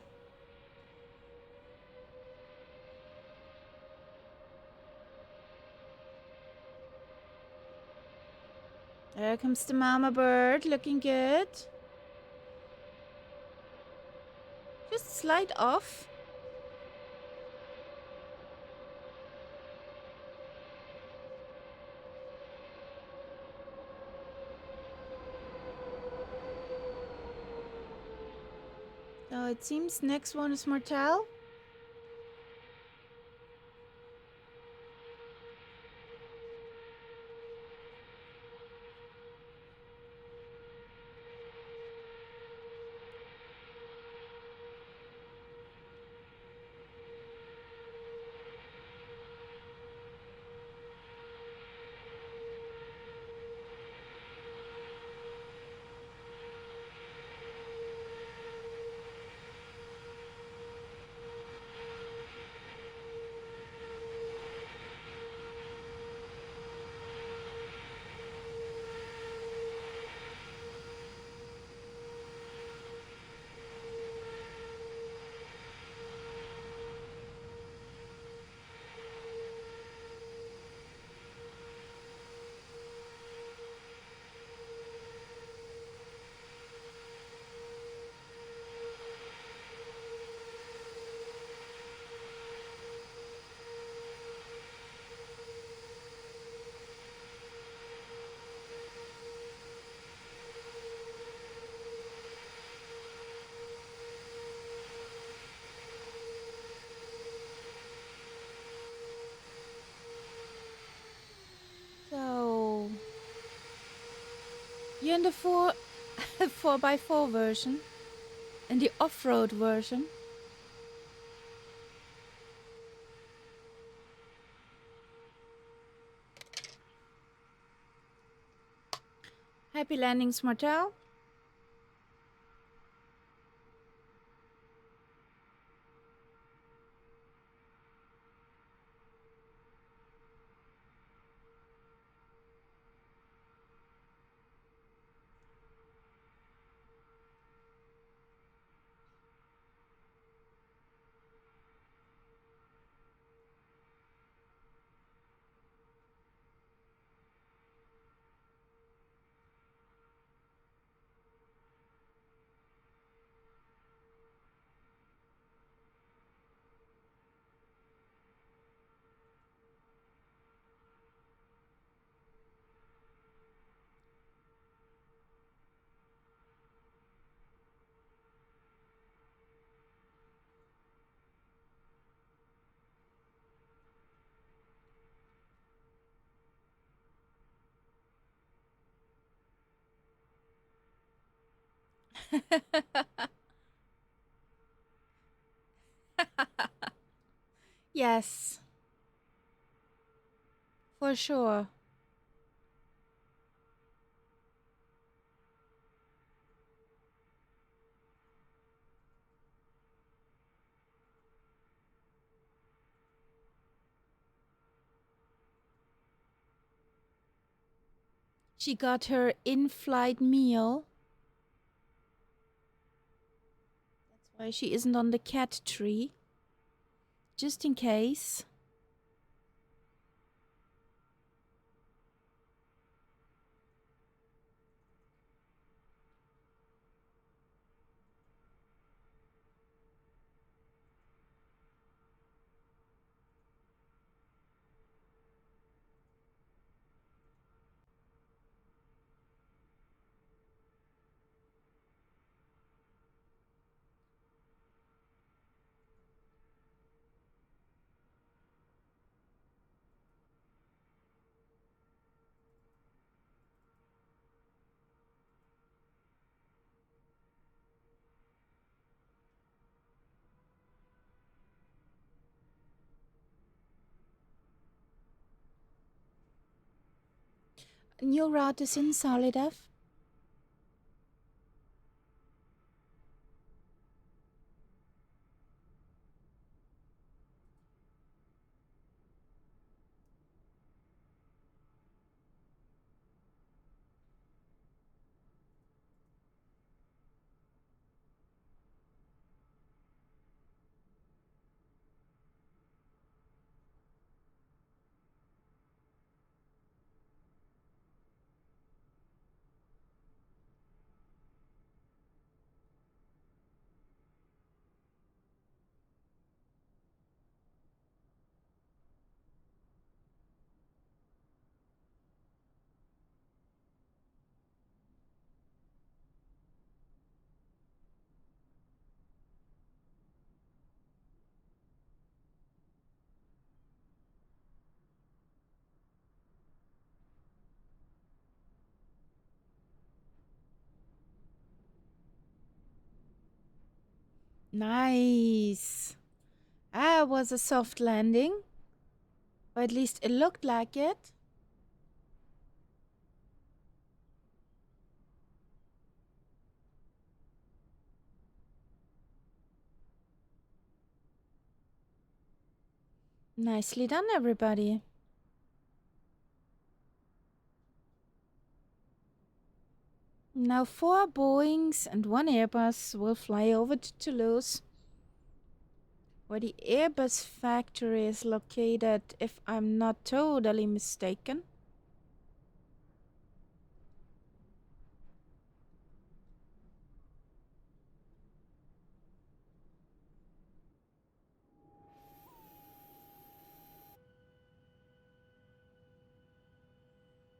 There comes the mama bird, looking good. Just slide off. So it seems next one is Martel. So you're in the 4x4 version, in the off-road version. Happy landings, Martel. Yes, for sure. She got her in-flight meal. That's why she isn't on the cat tree. Just in case. New route is in solid F. Nice. That was a soft landing. Or at least it looked like it. Nicely done, everybody. Now 4 Boeings and 1 Airbus will fly over to Toulouse, where the Airbus factory is located, if I'm not totally mistaken.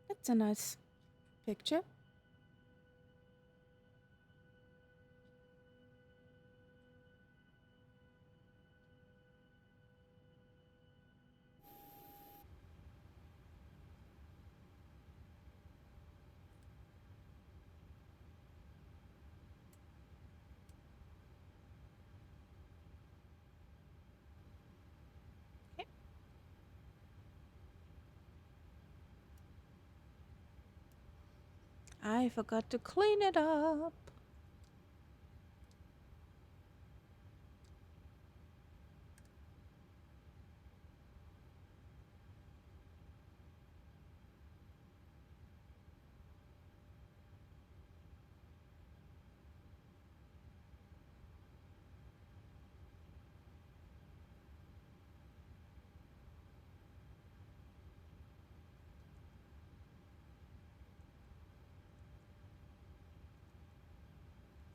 That's a nice picture. I forgot to clean it up.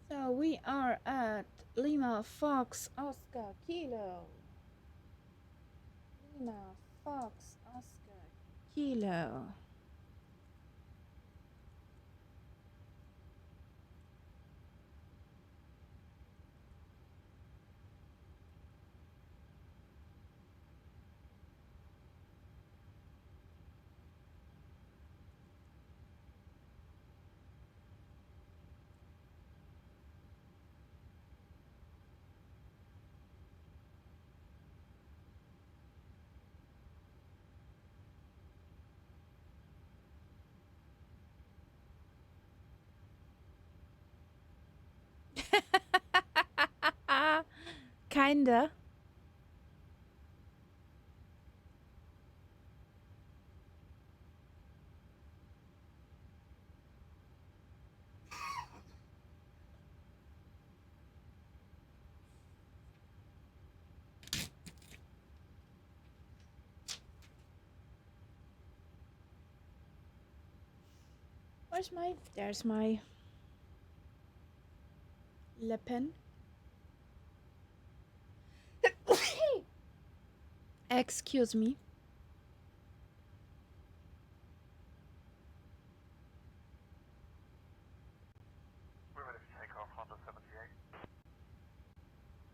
So we are at Lima Fox Oscar Kilo. Lima Fox Oscar Kilo. Kinda. Where's my... There's my... Le Pen. Excuse me. We're ready to take off, Honda 78.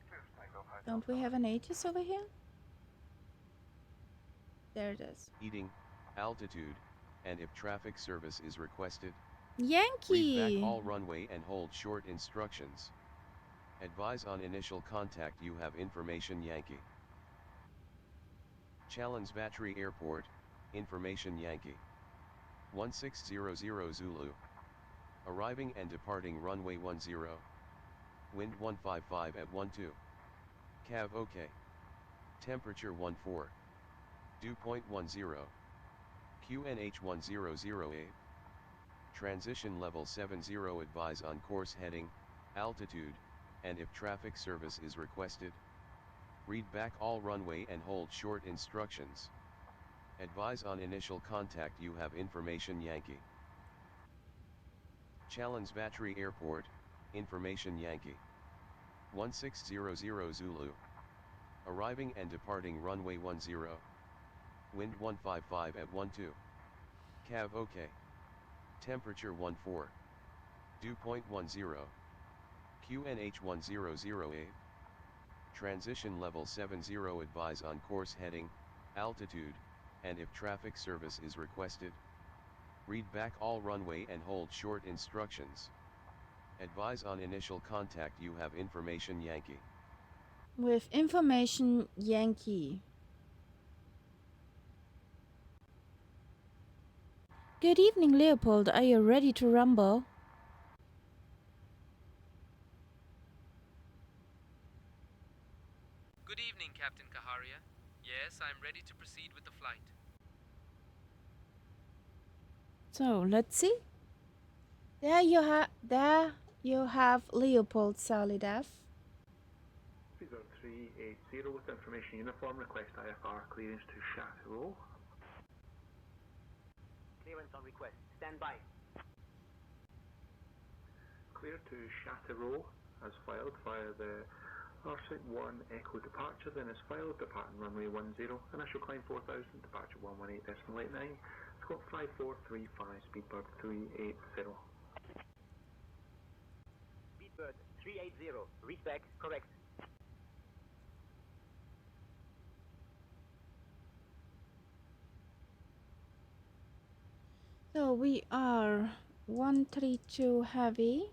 Clear to take off, high Don't we have an Aegis over here? There it is. Heating, altitude, and if traffic service is requested. Yankee! Read back all runway and hold short instructions. Advise on initial contact you have information Yankee. Challenge Vatry Airport, information Yankee. 1600 Zulu. Arriving and departing runway 10. Wind 155 at 12. Cav OK. Temperature 14. Dew point 10. QNH 100A. Transition level 70. Advise on course heading, altitude, and if traffic service is requested. Read back all runway and hold short instructions. Advise on initial contact you have information Yankee. Challenge Vatry Airport, information Yankee. 1600 Zulu. Arriving and departing runway 10. Wind 155 at 12. Cav OK. Temperature 14. Dew point 10. QNH 100A. Transition level 70. Advise on course heading, altitude, and if traffic service is requested. Read back all runway and hold short instructions. Advise on initial contact you have information Yankee. with information Yankee. Good evening, Leopold. Are you ready to rumble? Good evening, Captain Kaharia. Yes, I'm ready to proceed with the flight. So, let's see. There you have Leopold Solidav. Speedbird 380 with information uniform, request IFR clearance to Chateau. Clearance on request. Stand by. Clear to Chateau as filed via the R61 Echo departure, then as filed, departing runway 10, initial climb 4000, departure 118.89, squawk 5435, Speedbird 380. Speedbird 380. Respect. Correct. So we are 132 heavy.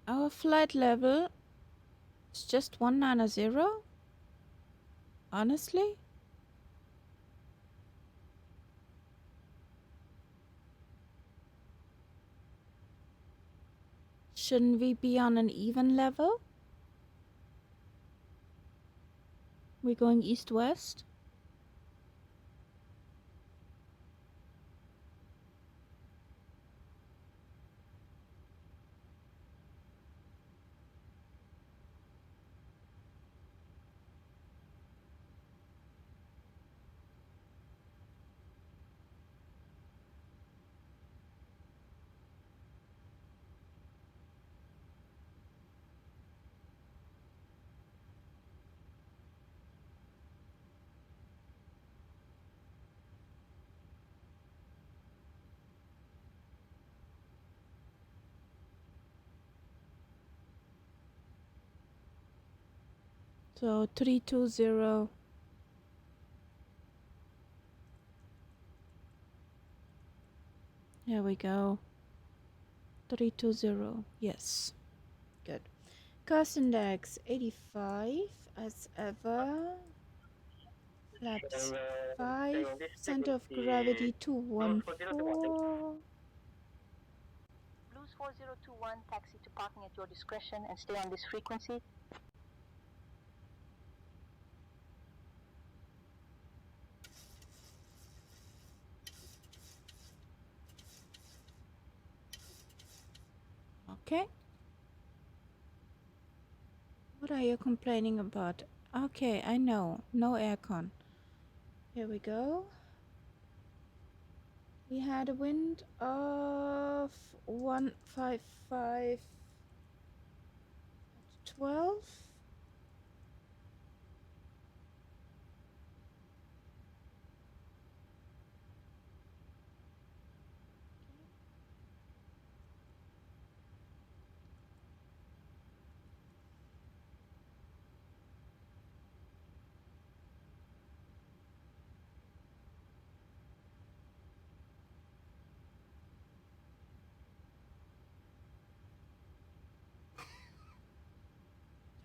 Our flight level is just 190. Honestly? Shouldn't we be on an even level? We're going east-west. So 320. There we go. 320. Yes. Good. Cost index 85 as ever. Flaps 5. Center of gravity 214. Blues 4021, taxi to parking at your discretion and stay on this frequency. Okay. What are you complaining about? Okay, I know. No aircon. Here we go. We had a wind of 155 at 12.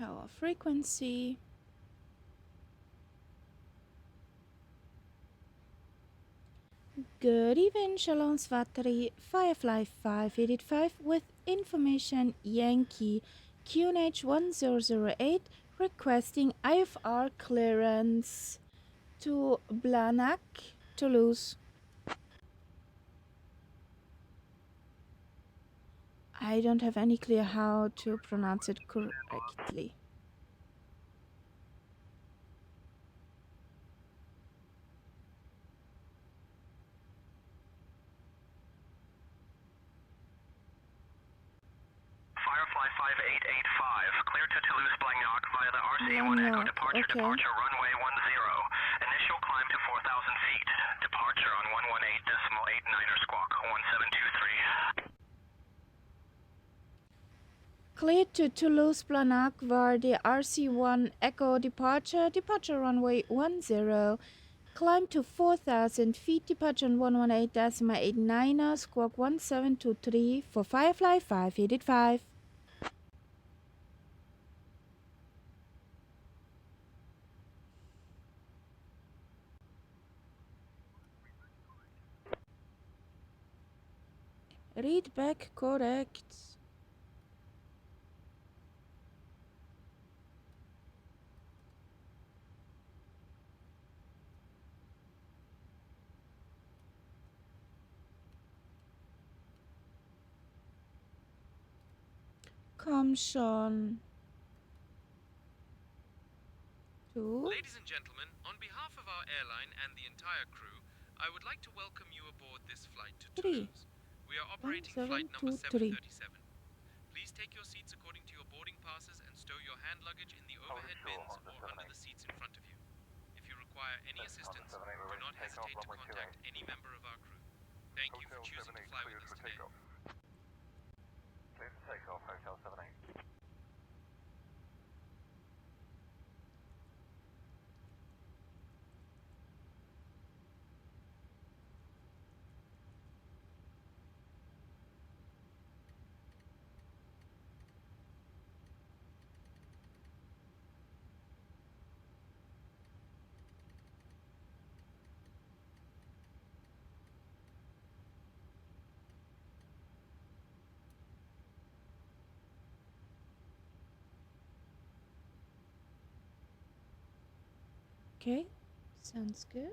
Our frequency. Good evening, Shalom Vatry, Firefly 585 with information Yankee QNH 1008 requesting IFR clearance to Blanac, Toulouse. I don't have any clue how to pronounce it correctly. Firefly 5885, clear to Toulouse-Blagnac via the RC1 Echo departure, okay. Departure runway 10. Initial climb to 4,000 feet. Departure on 118.89er squawk 1723. Clear to Toulouse-Blagnac via the RC1 Echo departure, departure runway 10. Climb to 4,000 feet, departure on 118.89er, squawk 1723 for Firefly 585. Read back correct. Come, Sean. Ladies and gentlemen, on behalf of our airline and the entire crew, I would like to welcome you aboard this flight to Toulouse. We are operating flight number 737. Please take your seats according to your boarding passes and stow your hand luggage in the overhead bins or under the seats in front of you. If you require any assistance, do not hesitate to contact any member of our crew. Thank you for choosing to fly with us today. Clear for takeoff, Hotel 78. Okay, sounds good.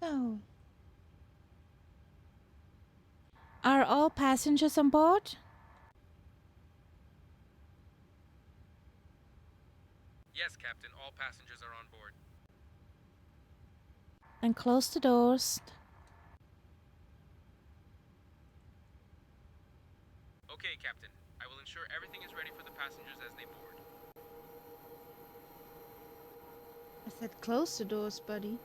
So, are all passengers on board? Yes, Captain, all passengers are on board. And close the doors. Okay, Captain. I will ensure everything is ready for the passengers as they board. I said close the doors, buddy.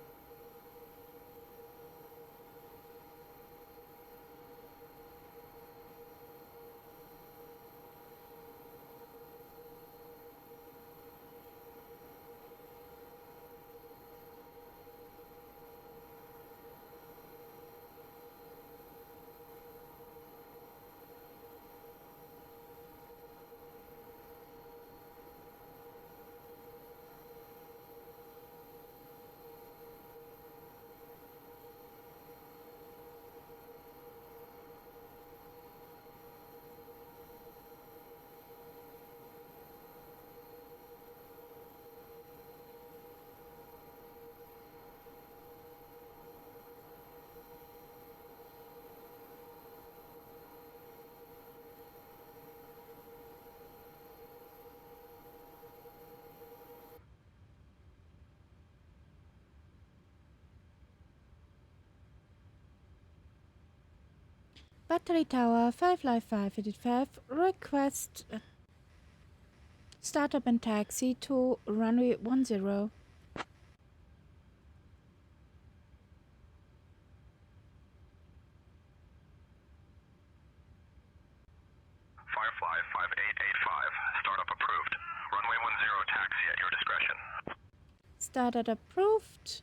Vatry Tower 55585 request startup and taxi to runway 10. Firefly 5885, startup approved. Runway 10, taxi at your discretion. Startup approved.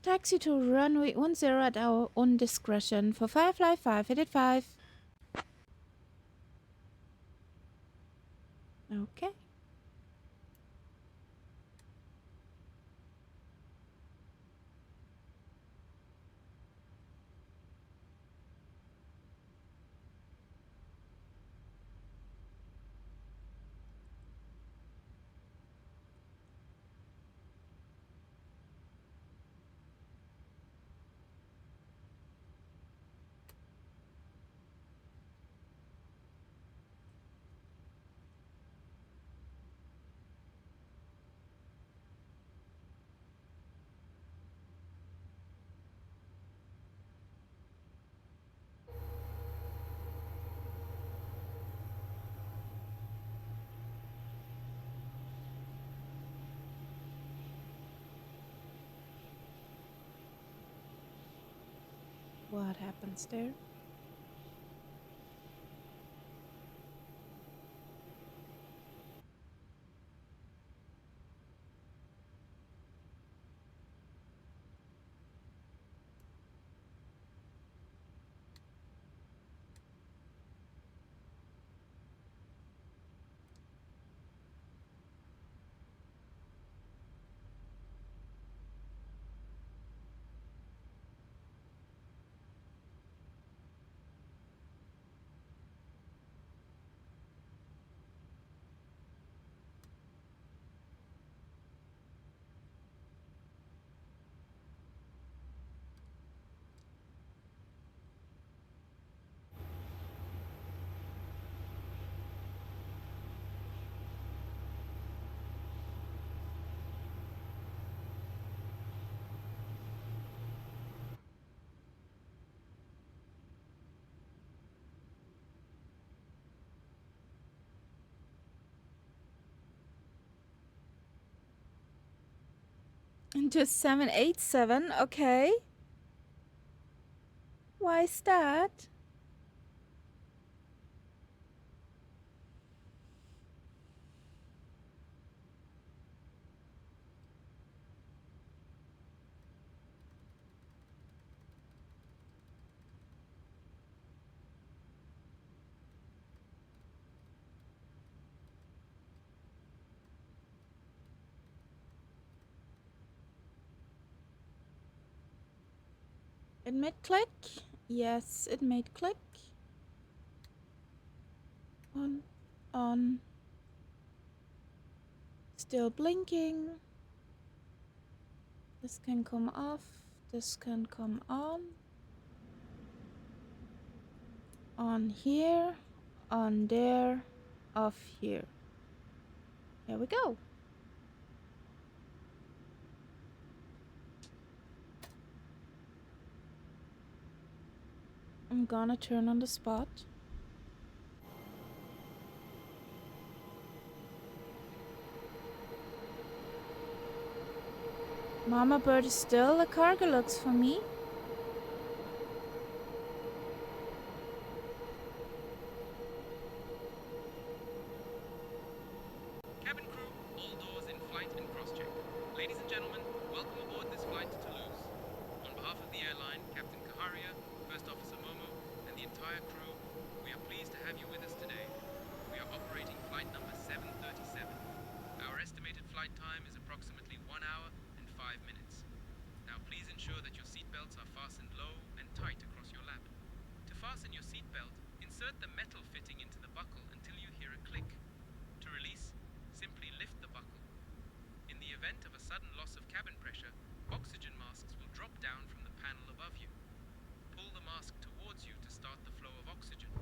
Taxi to runway 10 at our own discretion for Firefly 585. Okay. what happens there. Into 787, okay. Why is that? It made click. Yes, it made click. On. Still blinking. This can come off. This can come on. On here. On there. Off here. Here we go. I'm gonna turn on the spot. Mama bird is still a cargo looks for me. Cabin crew, all doors in flight and cross-check. Ladies and gentlemen, welcome aboard this flight to Toulouse. On behalf of the airline, Captain Kaharia, First Officer Momo, and the entire crew, we are pleased to have you with us today. We are operating flight number 737. Our estimated flight time is approximately 1 hour and 5 minutes. Now please ensure that your seatbelts are fastened low and tight across your lap. To fasten your seatbelt, insert the metal fitting into the buckle until you hear a click. To release, simply lift the buckle. In the event of a sudden loss of cabin pressure, oxygen masks will drop down from the panel above you. Pull the mask towards you to start the flow of oxygen.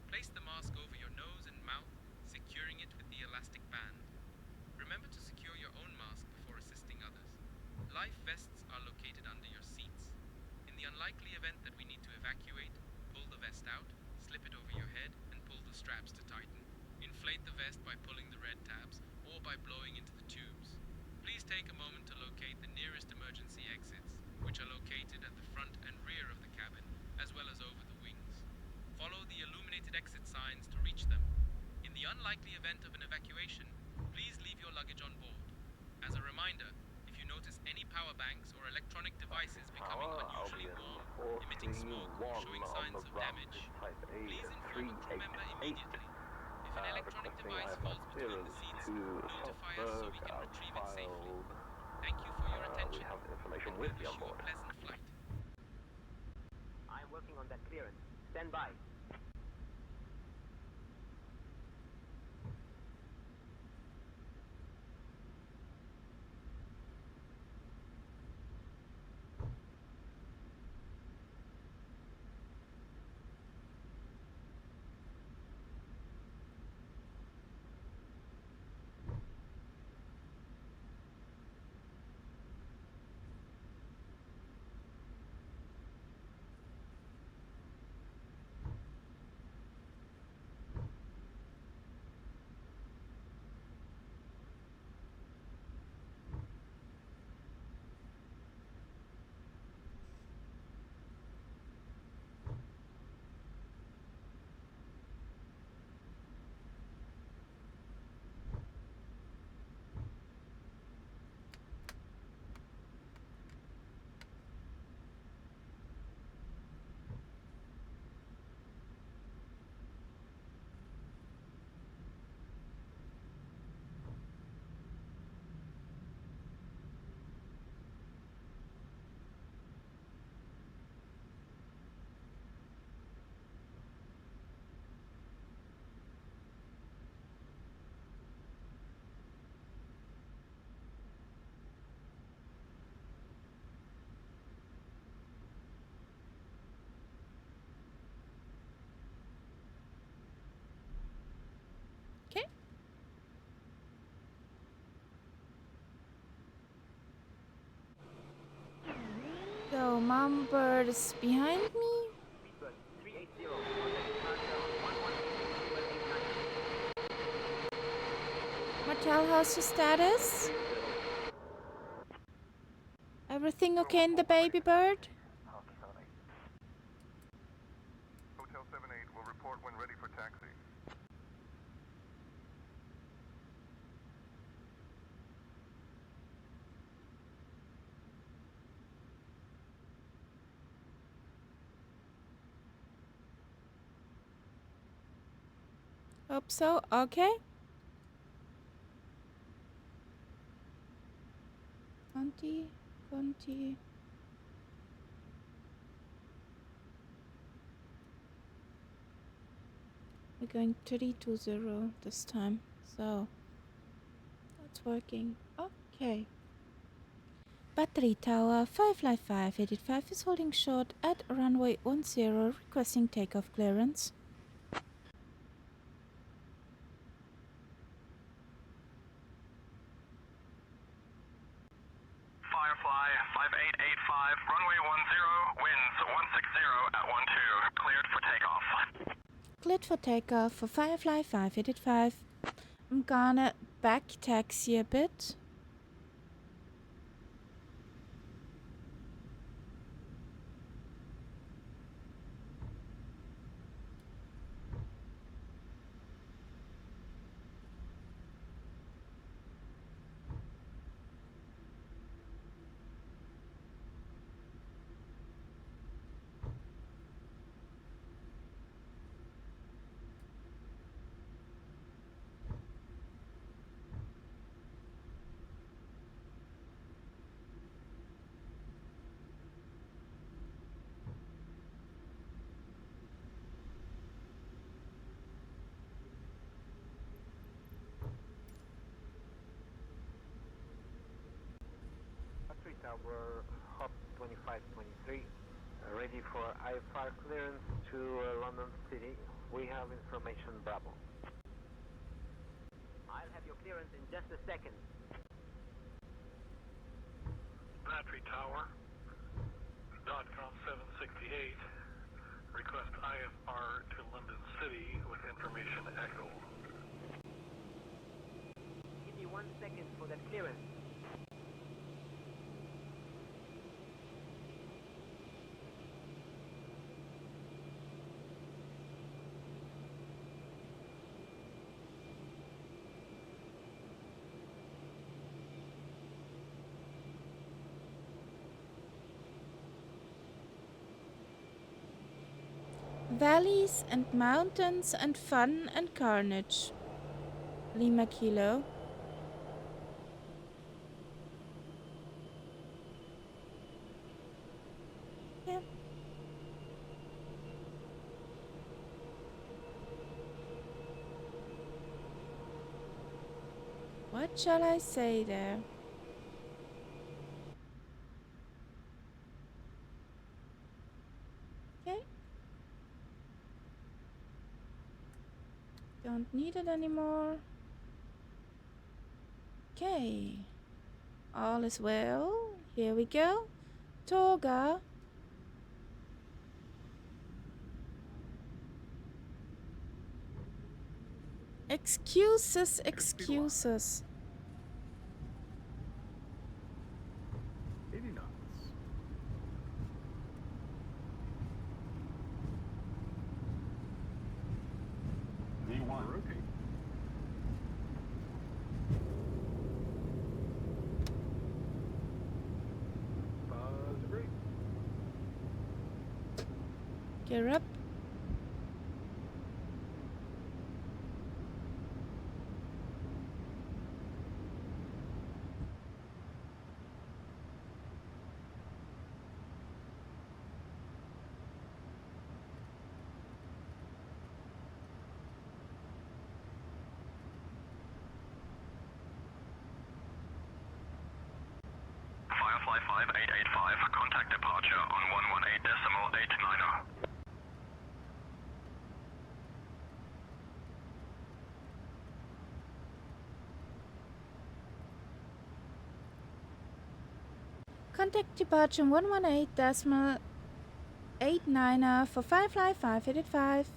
Place the mask over your nose and mouth, securing it with the elastic band. Remember to secure your own mask before assisting others. Life vests are located under your seats. In the unlikely event that we need to evacuate, pull the vest out, slip it over your head, and pull the straps to tighten. Inflate the vest by pulling the red tabs or by blowing into the tubes. Please take a moment to locate the nearest emergency exits, which are located at the front and rear of the cabin, as well as over the wings. Follow the illuminated exit signs to reach them. In the unlikely event of an evacuation, please leave your luggage on board. As a reminder, if you notice any power banks or electronic devices becoming unusually warm, emitting smoke, or showing signs of damage, please inform a crew member immediately. If an electronic device falls between the seats, notify us so we can retrieve it safely. Thank you for your attention, and we wish you a pleasant flight. I'm working on that clearance. Stand by. Mom bird is behind me. Martel, how's your status? Everything okay in the baby bird? Hotel 78 will report when ready for taxi. Hope so. Okay. Conti. We're going 320 this time, so that's working. Okay. Battery tower 55585 is holding short at runway 10, requesting takeoff clearance. Firefly 5885, runway 10, winds 160 at 12, cleared for takeoff. Cleared for takeoff for Firefly 5885. I'm gonna back taxi a bit. Vatry Tower, Hop 2523, ready for IFR clearance to London City. We have information Bravo. I'll have your clearance in just a second. Vatry Tower, .com 768, request IFR to London City with information Echo. Give me 1 second for that clearance. Valleys and mountains and fun and carnage. Lima Kilo. Yeah. What shall I say there? Okay. Don't need it anymore. Okay. All is well. Here we go. Toga. Excuses. 80 knots. V1. Rotate. Buzz break. Gear up. Firefly 5885, contact departure on 118.890. Contact departure 118.89 for Firefly 585.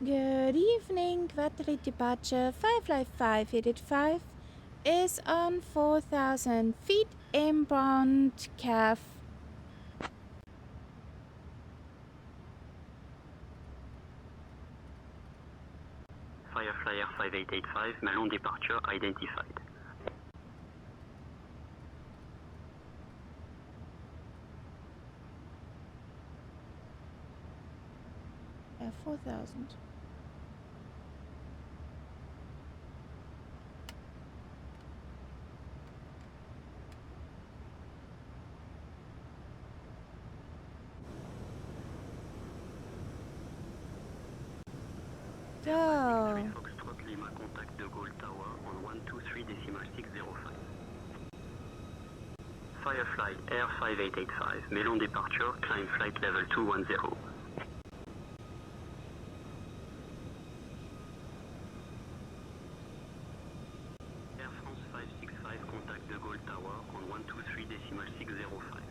Good evening, Vatry departure 55585 is on 4,000 feet inbound CAF. Firefly Air 5885, Malon departure identified. Yeah, 4,000. Go. Foxtrot Lima contact de Gaulle Tower on 123.605. Firefly Air 5885, Melon departure, climb flight level 210. Air France 565 contact de Gaulle Tower on 123.605.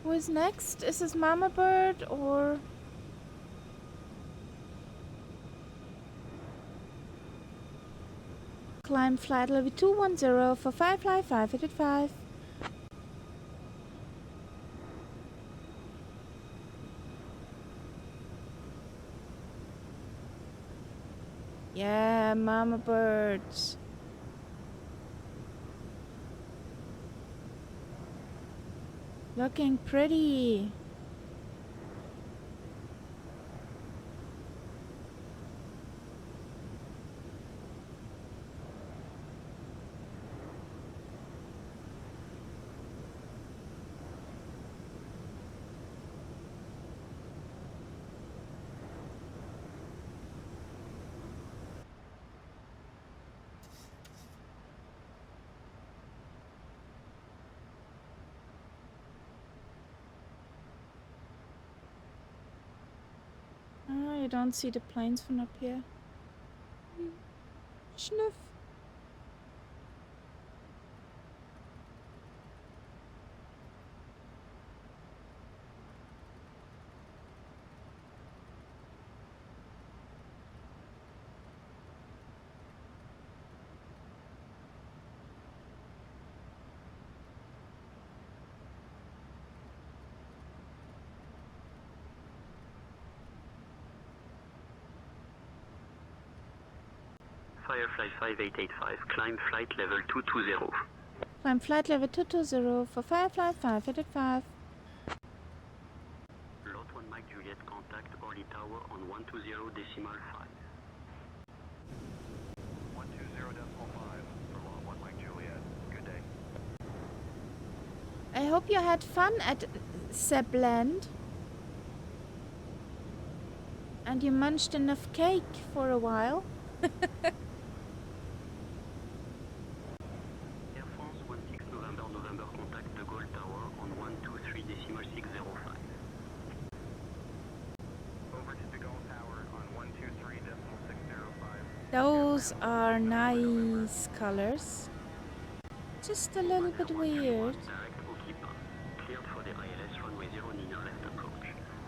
Who is next? Is this Mama Bird or... Climb flight level 210 for Firefly 585. Yeah, Mama Birds. Looking pretty. Oh, you don't see the planes from up here. Sniff. Firefly 5885, climb flight level 220. Climb flight level 220 for Firefly 585. Lot 1 Mike Juliet contact Orly Tower on 120.5. 120.5 for Lot 1 Mike Juliet. Good day. I hope you had fun at Sylt. And you munched enough cake for a while. Air France 16 November contact de Gaulle Tower on 123.605. Over to de Gaulle Tower on 123.605. Those are nice colors. Just a little bit weird. Direct Okipa, cleared for the ILS runway 0 Nina left approach.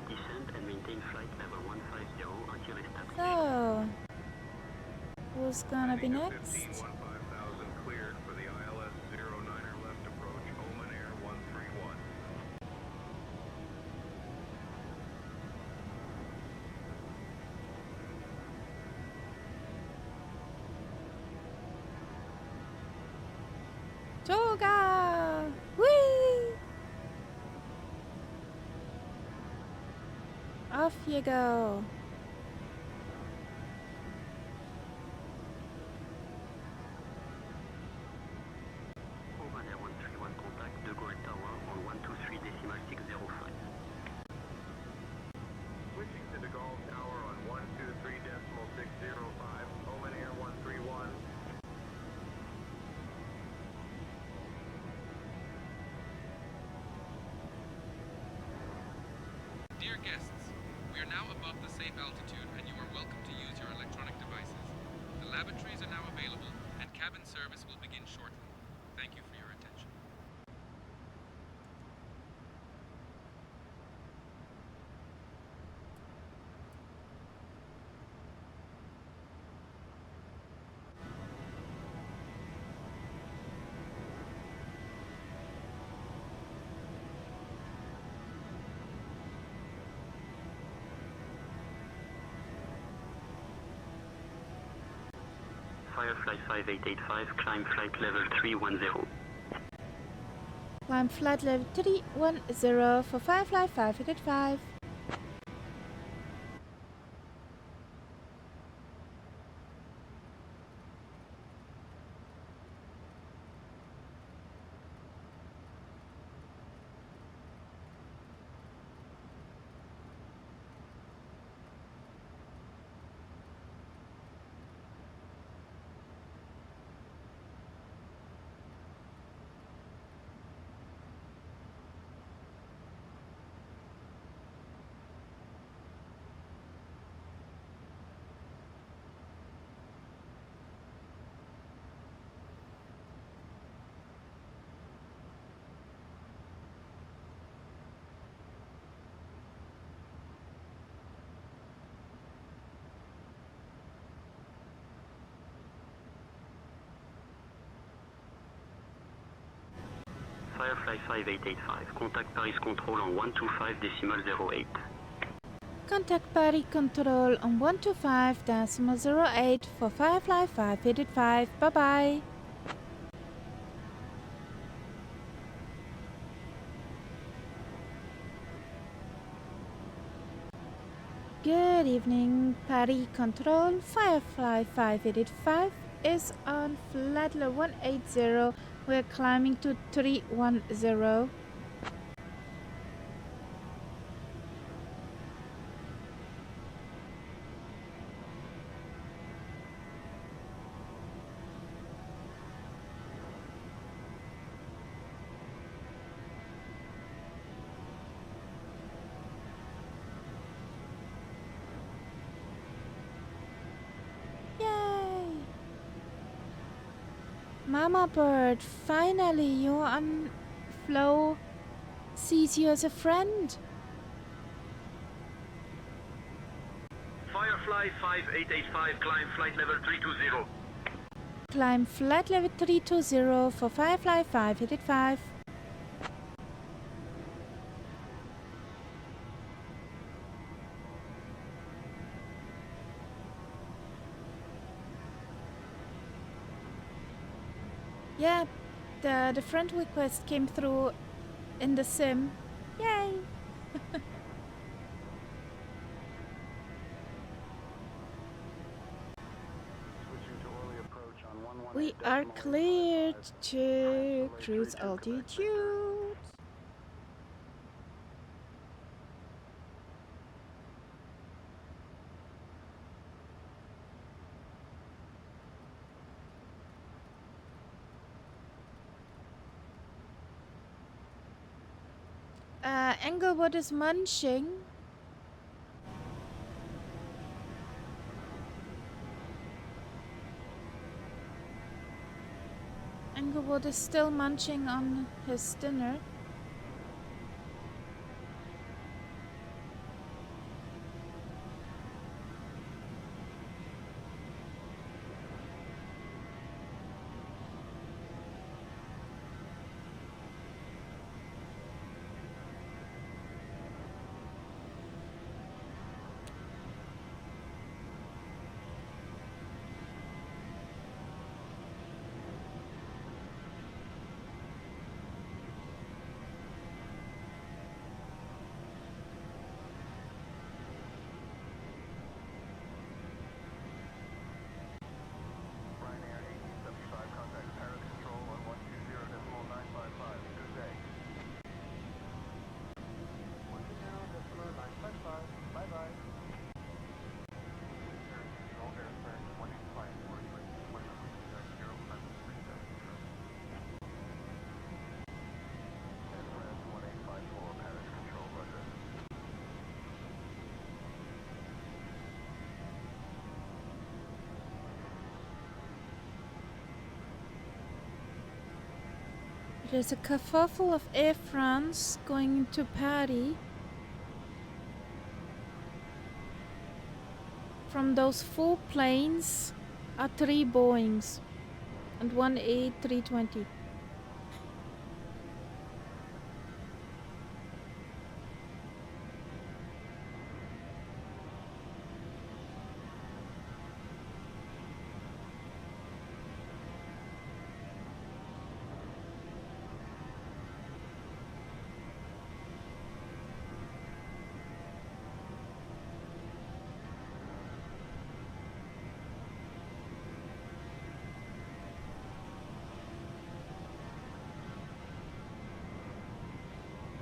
Descend and maintain flight level 150 until established. So, who's gonna be next? 15,000 cleared for the ILS 09er left approach, Oman Air 131. Toga! Whee! Off you go. Oman Air 131 contact de Gaulle Tower on 123.605. Switching to de Dear guests, we are now above the safe altitude and you are welcome to use your electronic devices. The lavatories are now available and cabin service will begin shortly. Thank you for your attention. Firefly 5885, climb flight level 310. Climb flight level 310 for Firefly 5885. Firefly 5885, contact Paris Control on 125.08. Contact Paris Control on 125.08 for Firefly 5885. Bye bye. Good evening, Paris Control. Firefly 5885 is on flight level 180. We're climbing to 310. Mama bird, finally you're on Flo sees you as a friend. Firefly 5885, climb flight level 320. Climb flight level 320 for Firefly 5885. Yeah, the friend request came through in the sim. Yay! We are cleared to cruise altitude. Englewood is munching. Englewood is still munching on his dinner. There's a kerfuffle of Air France going into Paris from those 4 planes are 3 Boeings and 1 A320.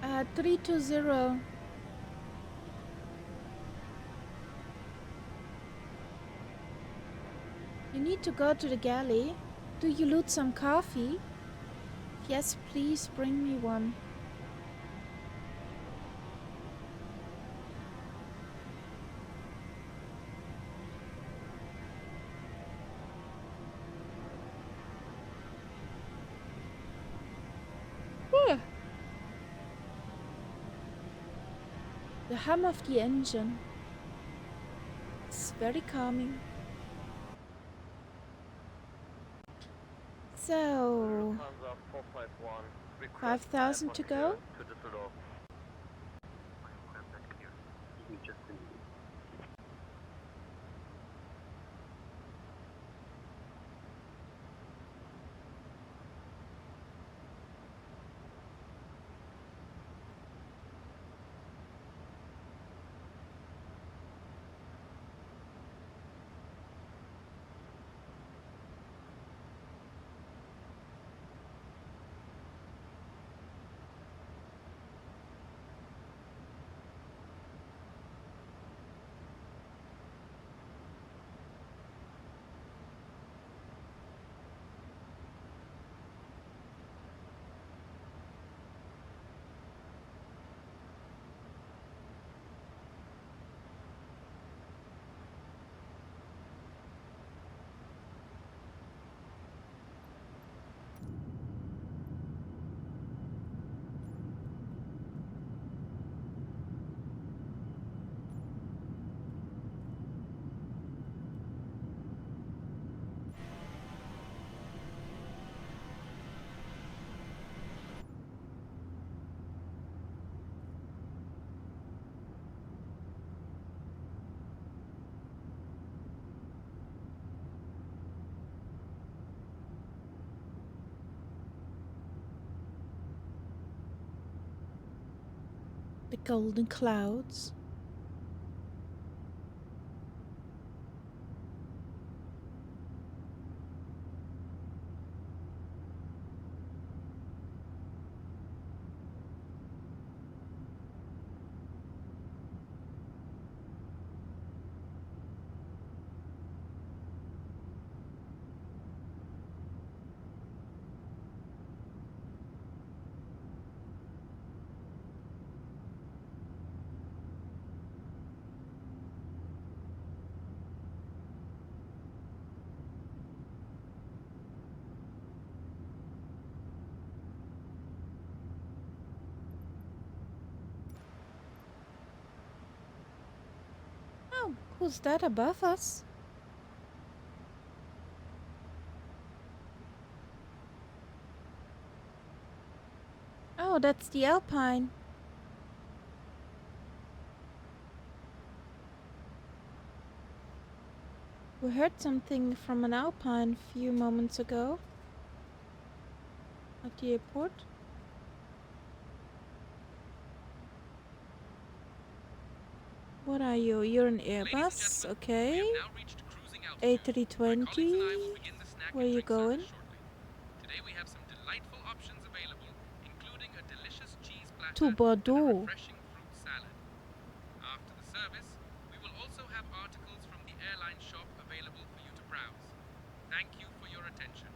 Uh, 320. You need to go to the galley. Do you loot some coffee? Yes, please bring me one. Whew. The hum of the engine. It's very calming. So, 5,000 to go. The golden clouds. Oh, who's that above us? Oh, that's the Alpine. We heard something from an Alpine a few moments ago at the airport. What are you? You're an Airbus, okay. A320. Where are you going? Today we have some delightful options available, including a delicious cheese platter To Bordeaux. and a refreshing fruit salad. After the service, we will also have articles from the airline shop available for you to browse. Thank you for your attention.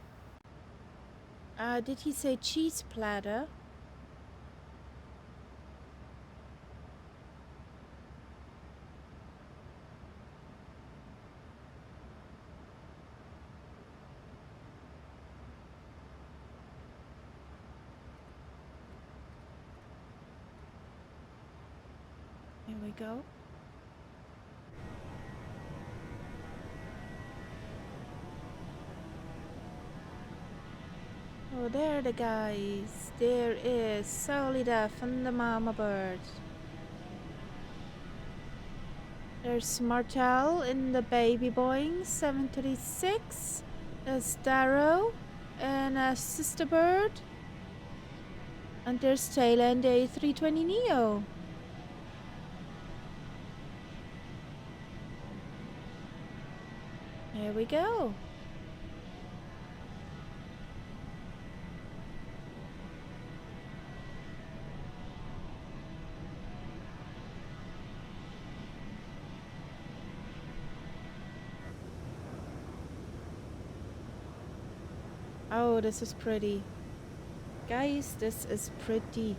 Did he say cheese platter? Here we go. Oh, there the guys. There is Solida and the mama bird. There's Martel in the baby Boeing 736. There's Darrow and a sister bird. And there's Taylor and the A320 Neo. Here we go. Oh, this is pretty. Guys, this is pretty.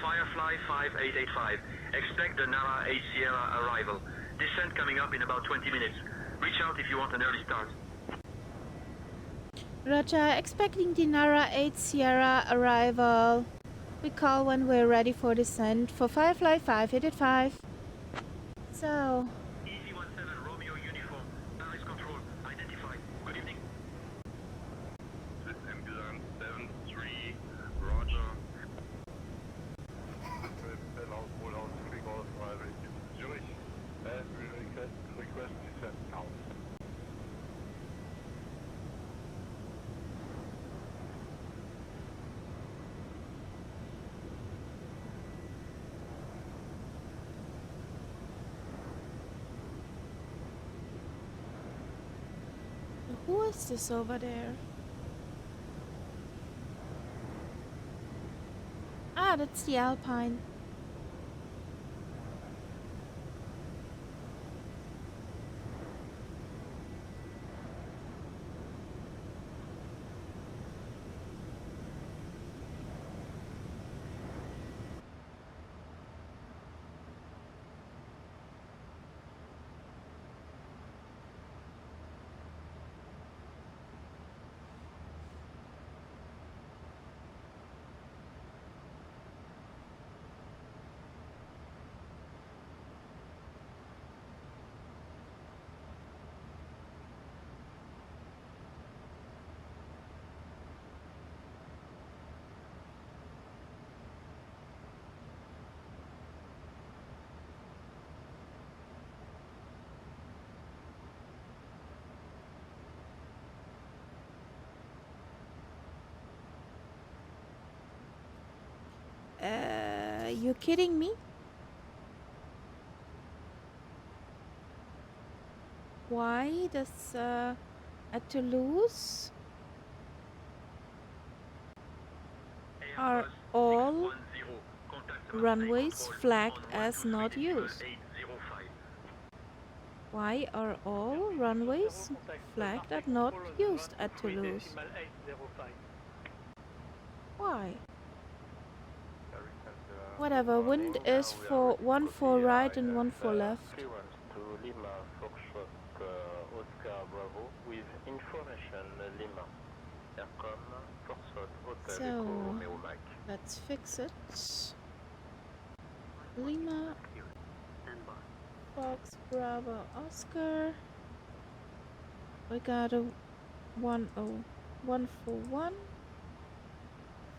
Firefly 5885. Expect the NARA 8 Sierra arrival. Descent coming up in about 20 minutes. Reach out if you want an early start. Roger, expecting the NARA 8 Sierra arrival. We call when we're ready for descent for Firefly 5885. So... EC-17 Romeo uniform. Paris control. Identified. Good evening. System Gesamt 7-3, Roger. Zurich, and we request descent now. Who is this over there? Ah, that's the Alpine. You kidding me? Why does at Toulouse are all runways flagged as not used? Why are all runways flagged as not used at Toulouse? Why? Whatever, wind is for 1 for right and 1 for left. Clearance to Lima, Foxtrot, Oscar Bravo, with information Lima. Aircom, Foxtrot, Hotel, So, Echo, Romeo, Mac. let's fix it. Lima, Fox, Bravo, Oscar. We got a 1 for 1,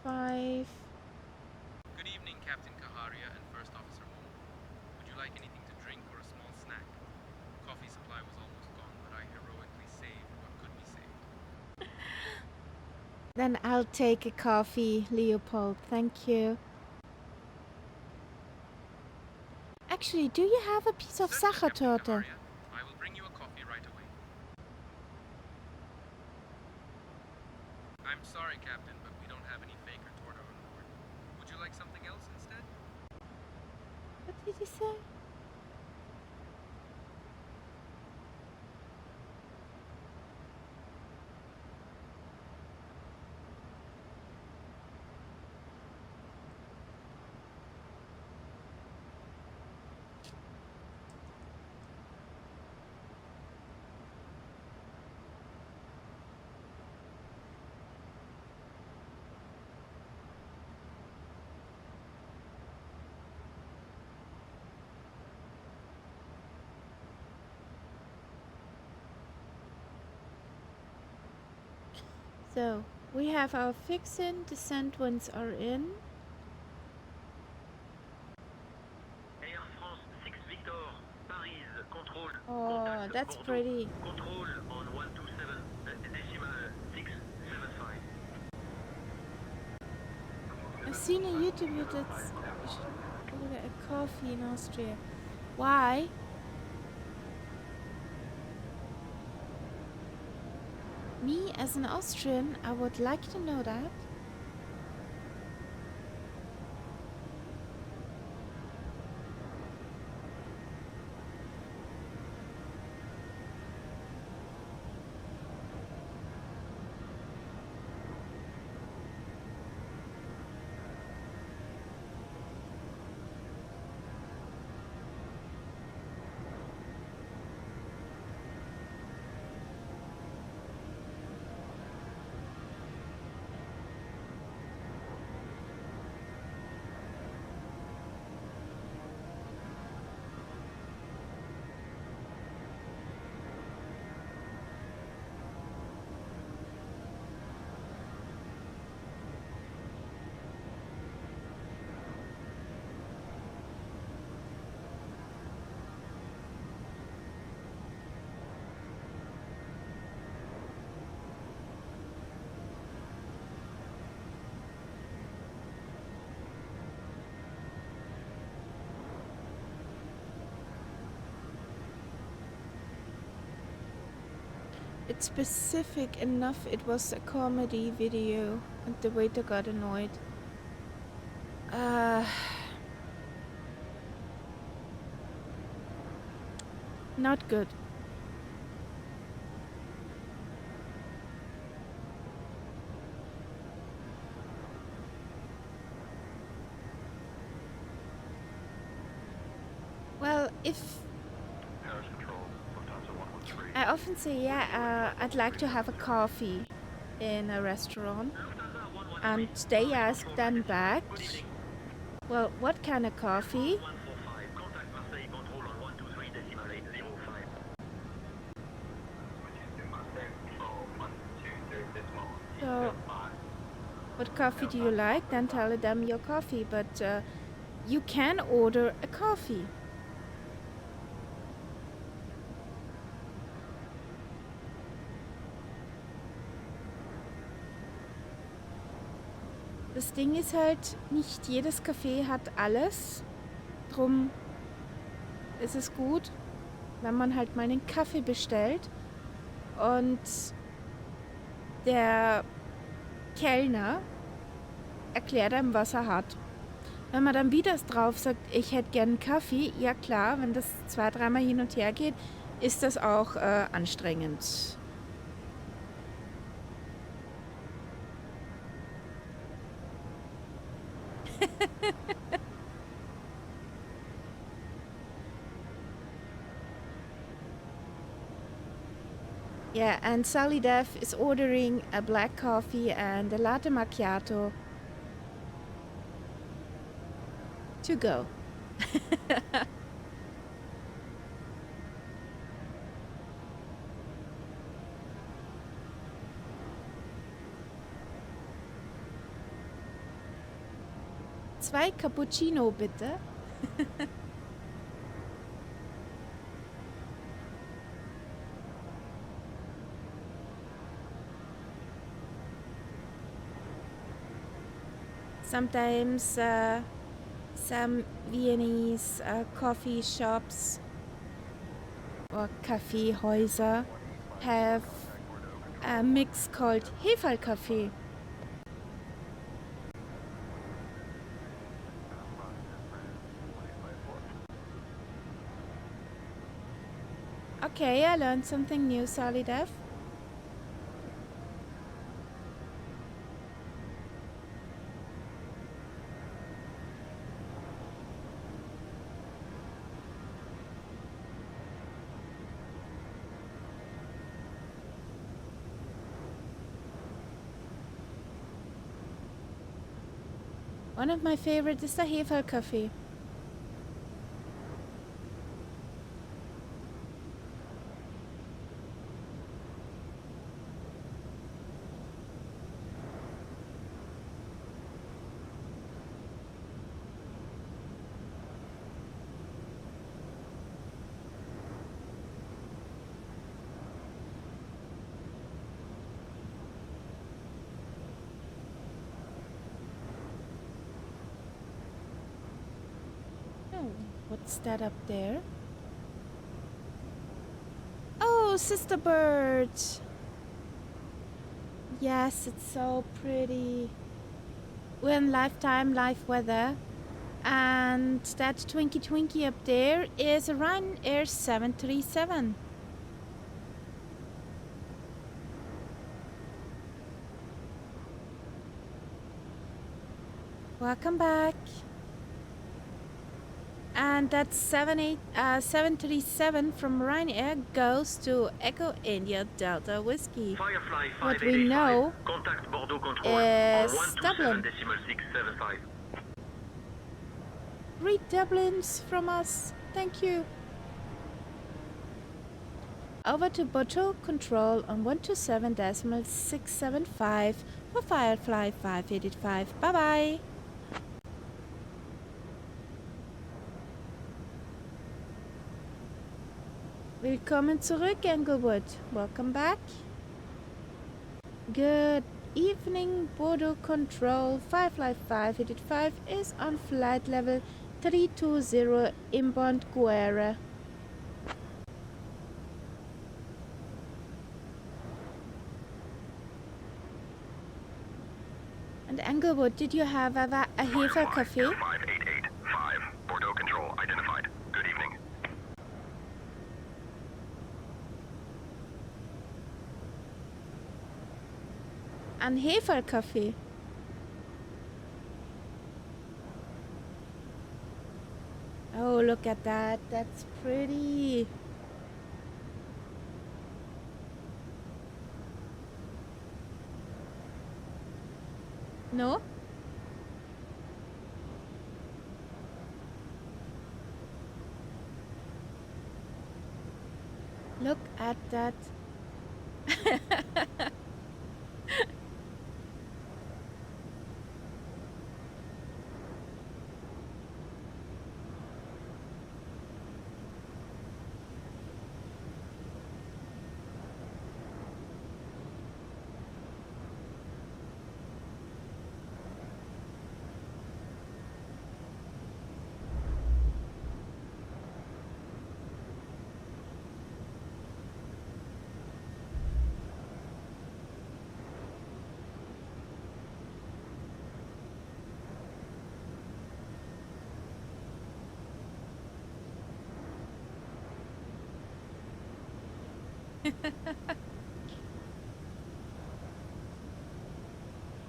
5. Good evening, Captain Kaharia and First Officer Moore. Would you like anything to drink or a small snack? Coffee supply was almost gone, but I heroically saved what could be saved. Then I'll take a coffee, Leopold. Thank you. Actually, do you have a piece of Sachertorte? I will bring you a coffee right away. I'm sorry, Captain, but we don't have any fake retorta on board. Would you like something else instead? What did he say? So, we have our fix-in, descent winds are in. Air France 6 Victor, Paris, control. Oh, that's Bordeaux, pretty. control on 127, decimal 675. I've seen a YouTube video that's you should order a coffee in Austria. Why? Me, as an Austrian, I would like to know that. It's specific enough it was a comedy video and the waiter got annoyed. Not good. Well, if I often say, yeah, I'd like to have a coffee in a restaurant, and they ask then back, well, what kind of coffee? So, what coffee do you like? Then tell them your coffee, but you can order a coffee. Das Ding ist halt, nicht jedes Café hat alles. Drum ist es gut, wenn man halt mal einen Kaffee bestellt und der Kellner erklärt einem, was er hat. Wenn man dann wieder drauf sagt, ich hätte gern einen Kaffee, ja klar, wenn das 2-3 Mal hin und her geht, ist das auch anstrengend. Yeah, and Sally Def is ordering a black coffee and a latte macchiato to go. Zwei Cappuccino, bitte. Sometimes some Viennese coffee shops or Kaffeehäuser have a mix called Hefeikaffee. Okay, I learned something new, Sally Def. One of my favorites is the Hefeikaffee. What's that up there? Oh, sister bird. Yes, it's so pretty. We're in lifetime live weather. And that Twinkie Twinkie up there is a Ryanair 737. Welcome back. And that 737 from Ryanair goes to Echo India Delta Whiskey. Firefly What we know contact Bordeaux Control is Dublin. 127.675. 3 Dublins from us. Thank you. Over to Bordeaux Control on 127.675 for Firefly 585. Bye bye. Willkommen zurück, Englewood. Welcome back. Good evening, Bordeaux Control. Firefly 585 is on flight level 320 inbound Guerra. And Englewood, did you have a Hefe Cafe? 5885, Bordeaux Control identified. Good evening. An Heferkaffee. Oh, look at that. That's pretty. No? Look at that.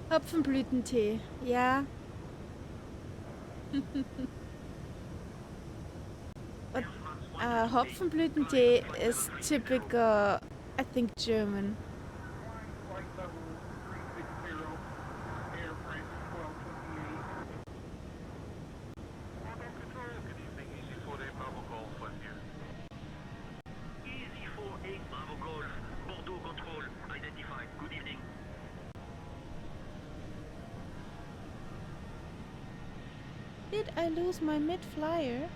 Hopfenblütentee, ja. But Hopfenblütentee is typical, I think, German. Did I lose my mid-flyer?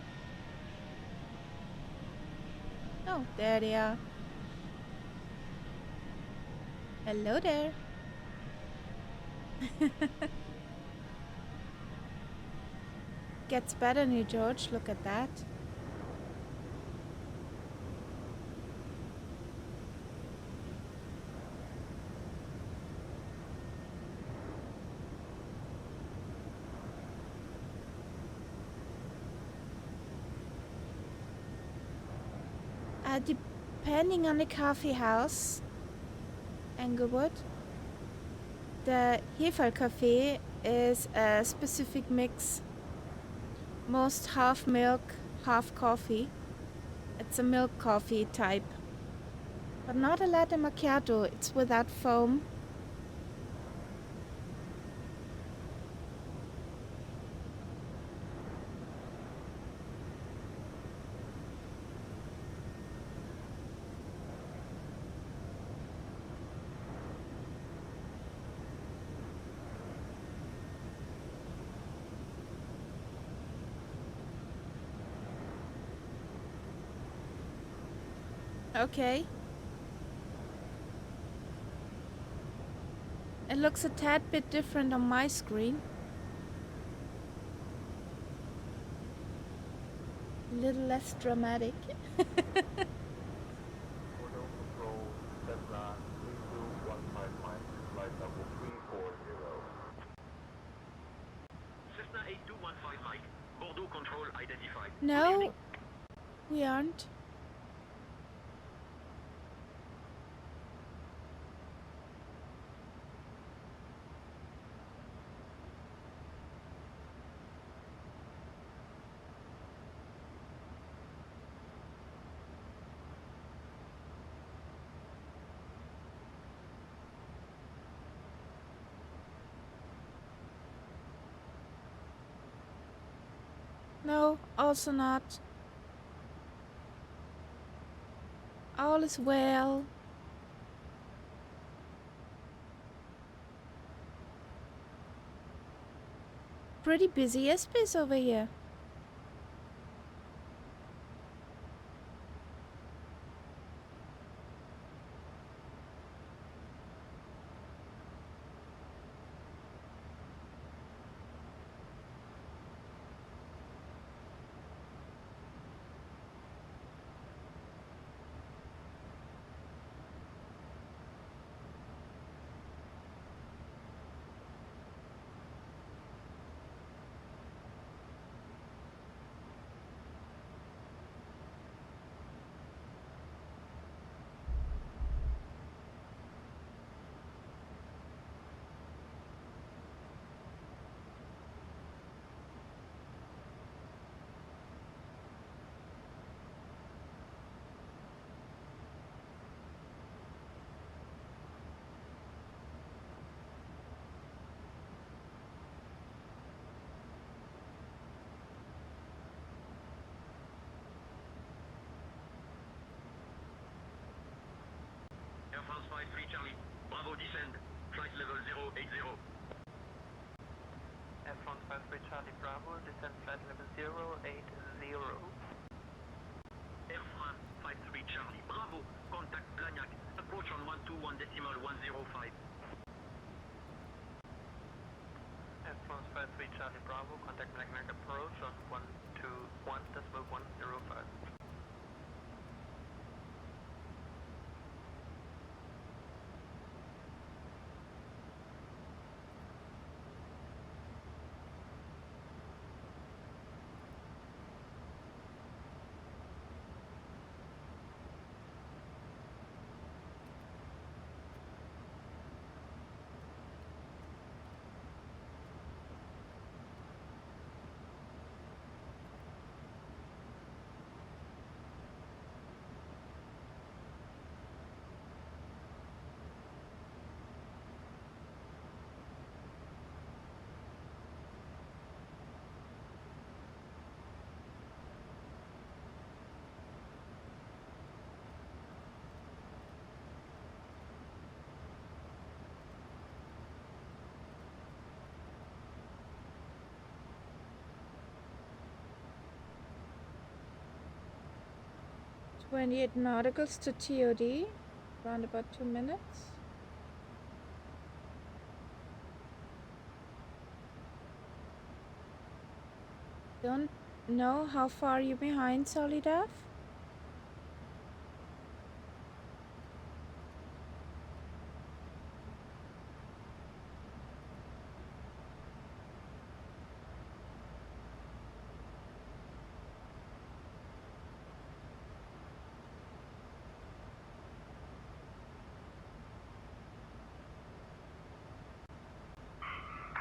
Oh, there they are. Hello there. Gets better, New George. Look at that. Depending on the coffee house, Englewood, the Hefecafe is a specific mix. Most half milk, half coffee. It's a milk coffee type. But not a latte macchiato, it's without foam. Okay. It looks a tad bit different on my screen. little less dramatic. Bordeaux Control, Cessna 3215 Mike, flight level 340. Cessna 8215 Mike, Bordeaux Control identified. No, we aren't. No, also not. All is well. Pretty busy airspace over here. Air France 53 Charlie, Bravo descend, flight level 080. Air France 53 Charlie, Bravo, descend flight level 080. Air France 53 Charlie, Bravo, contact Blagnac, approach on 121.105. Air France 53 Charlie, Bravo, contact Blagnac, approach on 121.105. "28 nauticals to TOD, around about 2 minutes." Don't know how far you're behind, Solidaf.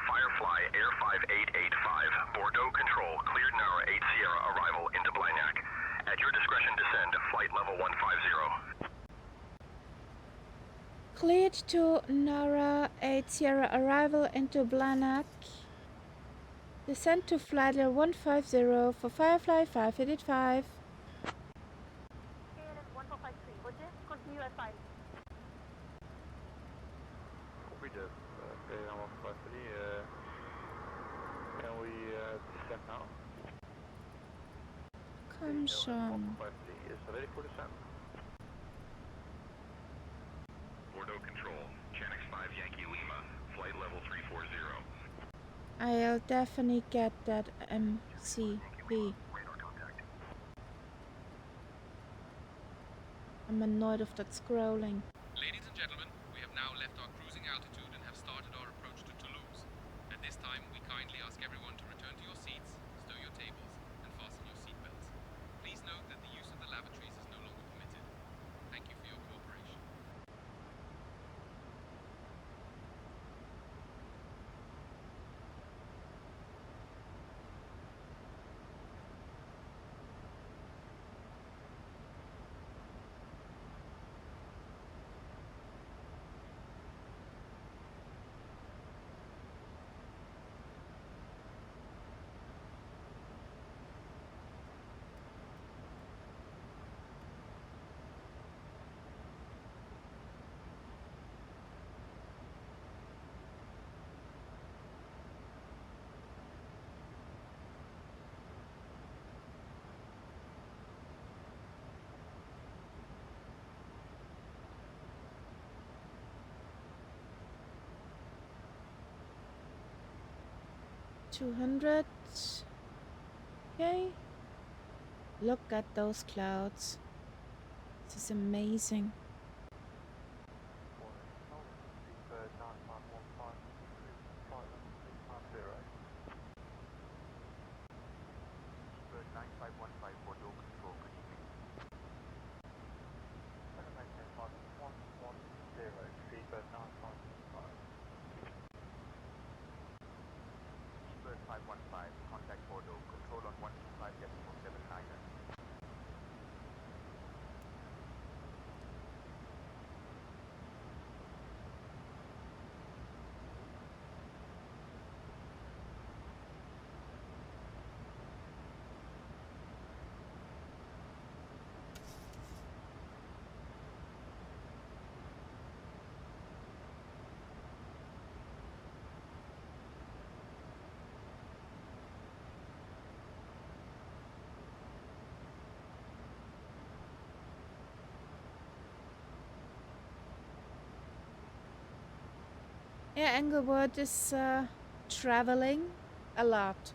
Firefly Air 5885, Bordeaux Control, cleared Nara 8 Sierra arrival into Blagnac. At your discretion descend, flight level 150. Cleared to Nara 8 Sierra arrival into Blagnac. Descend to flight level 150 for Firefly 5885. KLM 1453, Roger, continue at 5. We just KLM 153, can we descend now? Come, Sean. 153 is ready for descent. Bordeaux Control, Chanix 5 Yankee Lima, flight level 340. I'll definitely get that MCP. I'm annoyed of that scrolling. Ladies and gentlemen, we have now left our cruising altitude and have started our approach to Toulouse. At this time, we kindly ask everyone to return to your seats, stow your tables, and fasten your seatbelts. Please note that the use of the lavatories is no longer permitted. Thank you for your cooperation. $200. Okay. Look at those clouds. This is amazing. Yeah, Englewood is traveling a lot.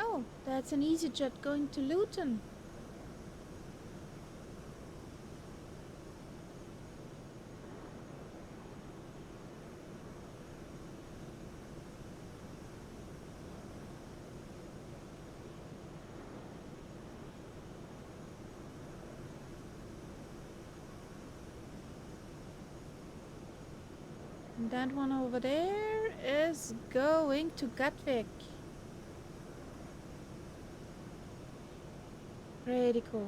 Oh, that's an EasyJet going to Luton. And that one over there is going to Gatwick. Pretty cool.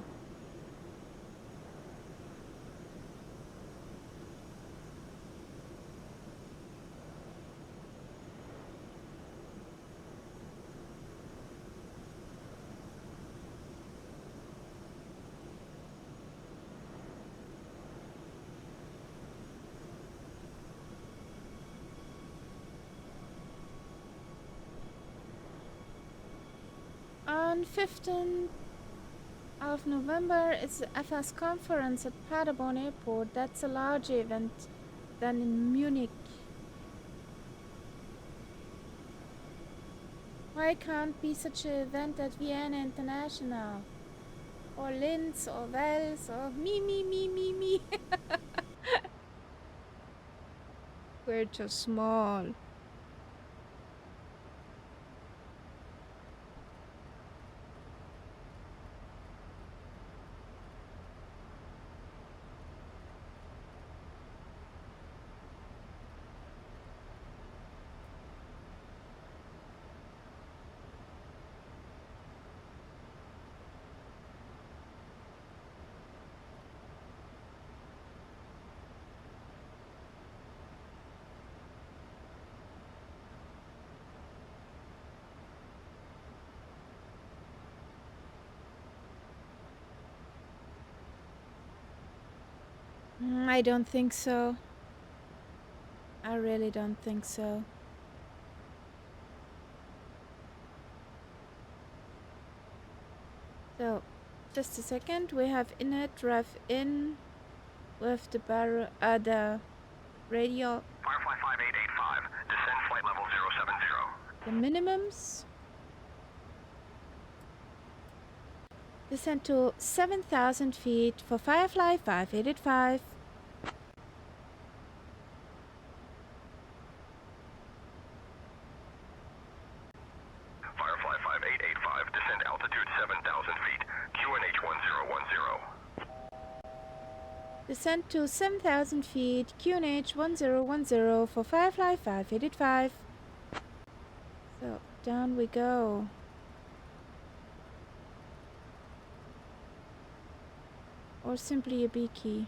On 15th of November, it's the FS conference at Paderborn Airport. That's a larger event than in Munich. Why can't be such an event at Vienna International? Or Linz, or Wels, or me. We're too small. I don't think so. I really don't think so. So, just a second. We have inlet rev in with the the radial. Firefly 5885, descend flight level 070. The minimums. Descend to 7,000 feet for Firefly 5885. Firefly 5885, descend altitude 7,000 feet, QNH 1010. Descend to 7,000 feet, QNH 1010 for Firefly 5885. So, down we go. Or simply a B key.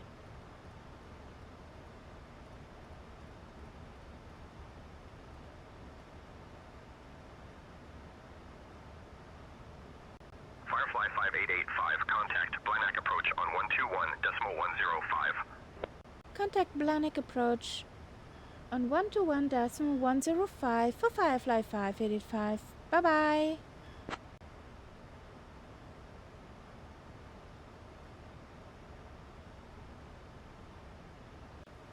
Firefly 5885, contact Blanak approach on 121.105. Contact Blanak approach on 121.105 for Firefly 5885. Bye bye.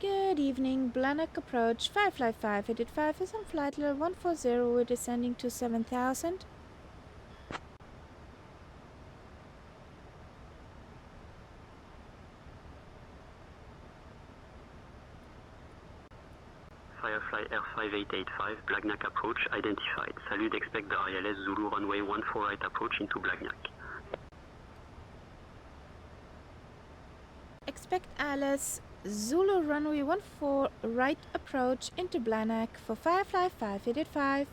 Good evening, Blanak approach. Firefly 5885 is on flight level 140. We're descending to 7,000. Firefly R5885, Blagnac approach identified. Salute, expect the ILS Zulu runway 14 right approach into Blagnac. Expect ILS Zulu runway 14 right approach into Blagnac for Firefly 5885.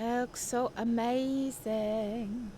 Looks so amazing.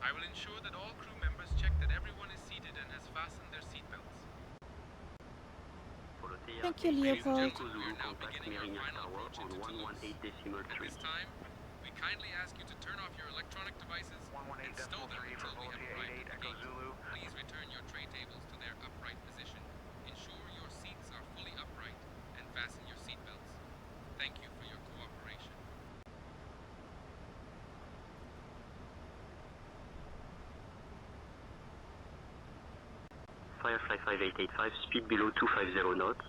I will ensure that all crew members check that everyone is seated and has fastened their seatbelts. Thank you, Leopold. We are now beginning our final approach into Toulouse. At this time, we kindly ask you to turn off your electronic devices and stow them until we have arrived at the gate. Please return your tray tables to their upright position. Ensure your seats are fully upright and fasten your seatbelts. Thank you for your cooperation. Firefly 5885, speed below 250 knots.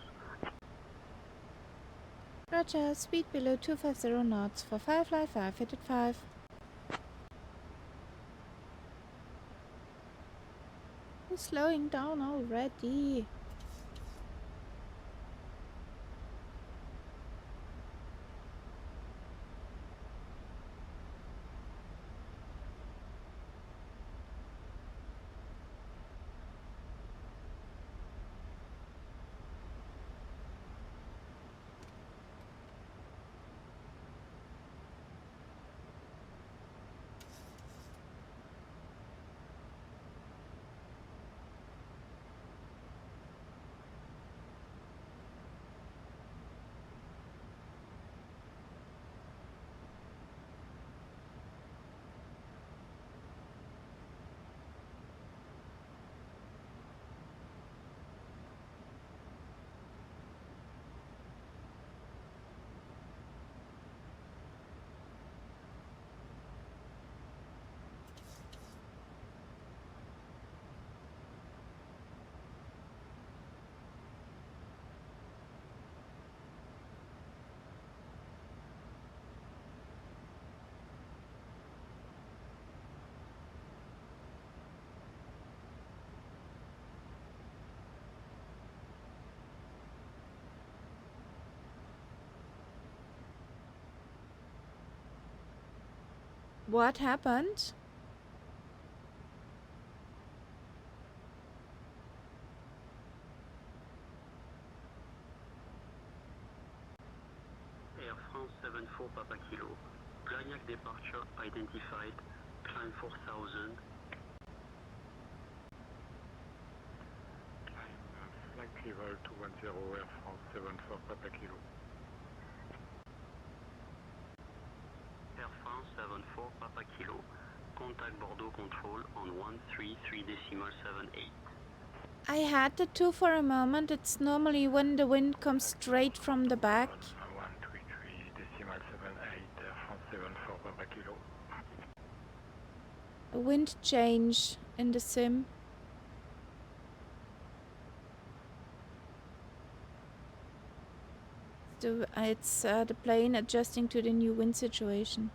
Roger, speed below 250 knots for Firefly 5885. It's slowing down already. What happened? Air France 74 Papa Kilo. Blagnac departure identified. Climb 4000. Flight level 210 Air France 74 Papa Kilo. Air France 74 Papa Kilo. Contact Bordeaux control on 133.78. I had the 2 for a moment. It's normally when the wind comes straight from the back. 133.78 Air France 74 Papa Kilo. A wind change in the sim. It's the plane adjusting to the new wind situation.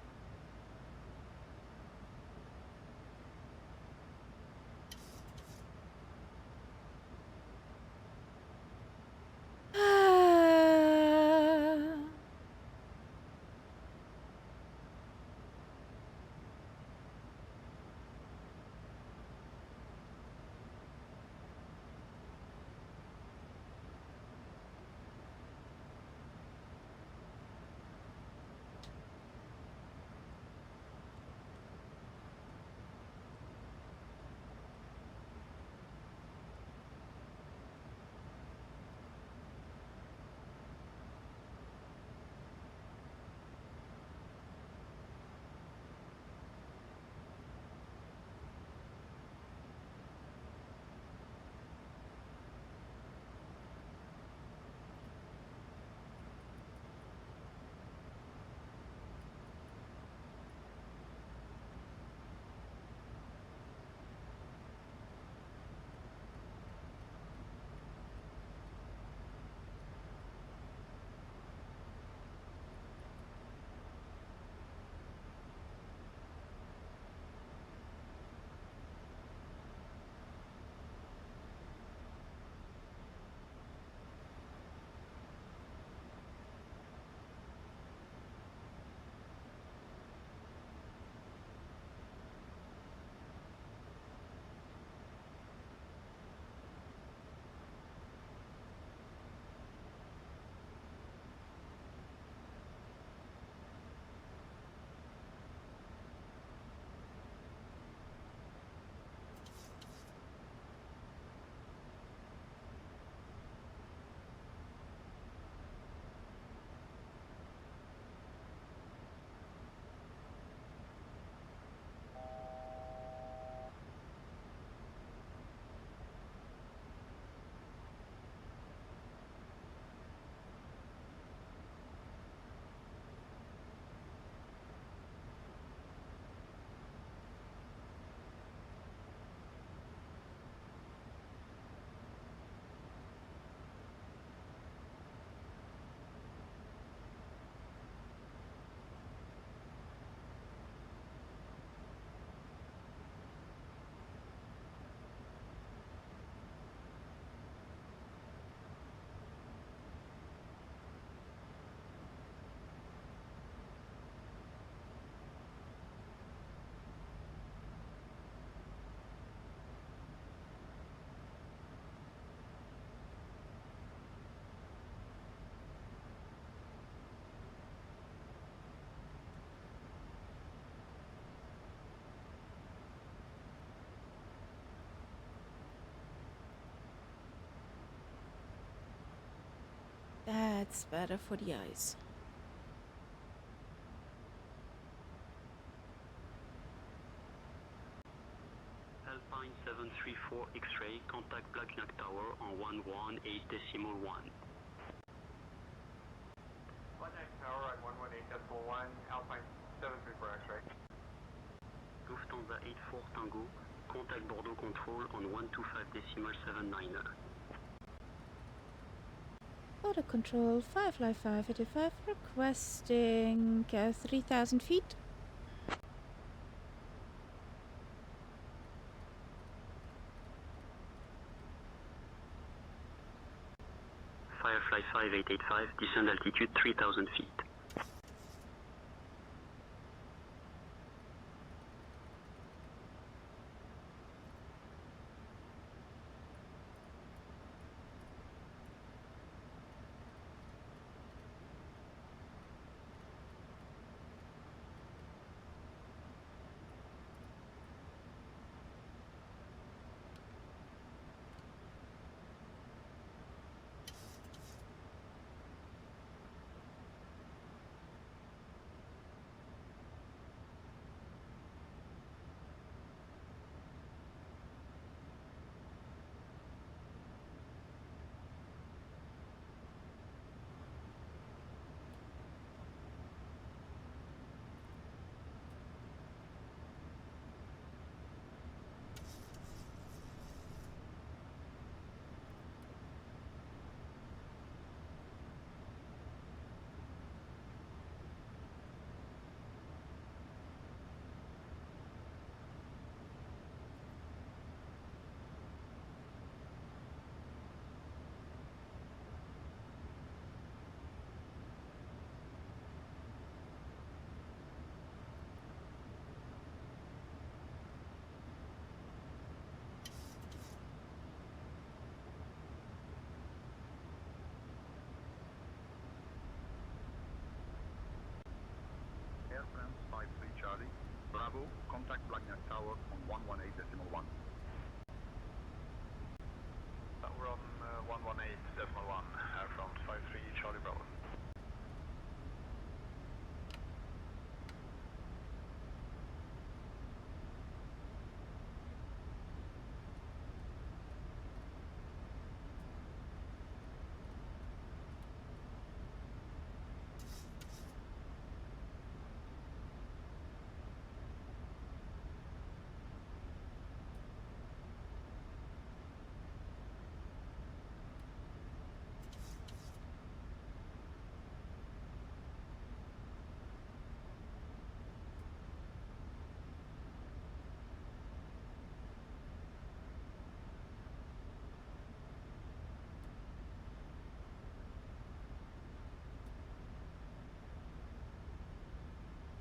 That's better for the eyes. Alpine 734 X-ray, contact Blagnac Tower on 118.1. Blagnac Tower at 118.1, Alpine 734 X-ray. Lufthansa 84 Tango, contact Bordeaux control on 125.79. Border control 55585 requesting 3,000 feet. Firefly 5885, descend altitude 3,000 feet. Bravo, contact Blagnac Tower on 118.1. We're on 118.1, from 53 Charlie Bravo.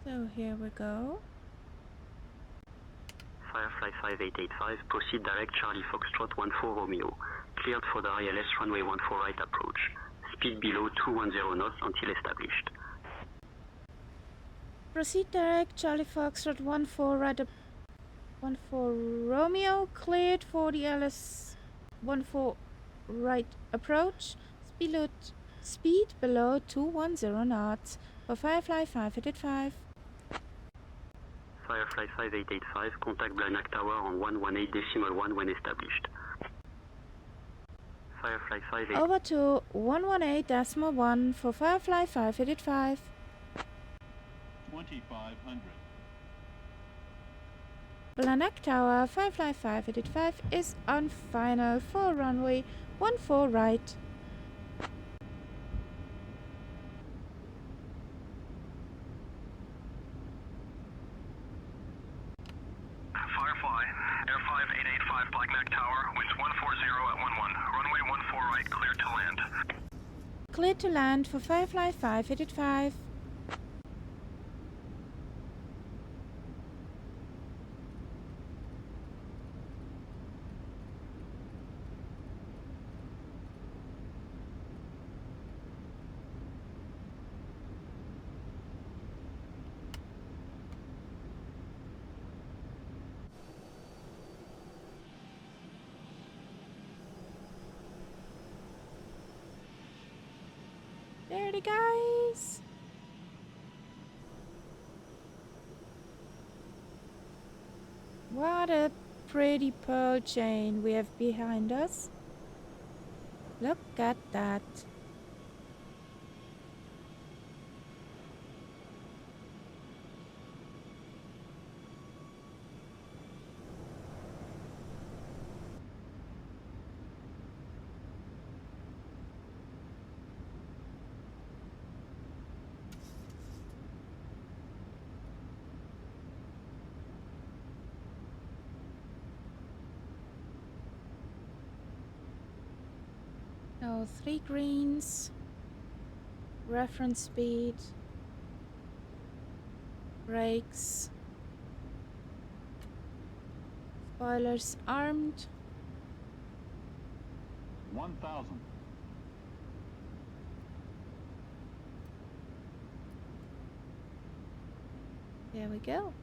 So here we go. Firefly 5885, proceed direct Charlie Foxtrot 14 Romeo. Cleared for the ILS runway 14 right approach. Speed below 210 knots until established. Proceed direct Charlie Foxtrot 14 right up 14 Romeo. Cleared for the ILS 14 right approach. Speed below 210 knots for Firefly 5885. Firefly 5885, contact Blagnac Tower on 118.1 when established. Firefly 5885. Over to 118.1 for Firefly 5885. 2500. Blagnac Tower, Firefly 5885 is on final for runway 14 right. Firefly, Air 5885 Blagnac Tower, winds 140 at 11. Runway 14 right, cleared to land. Cleared to land for Firefly 5885. There it is, guys. What a pretty pearl chain we have behind us. Look at that. So 3 greens, reference speed, brakes, spoilers armed. 1000. There we go.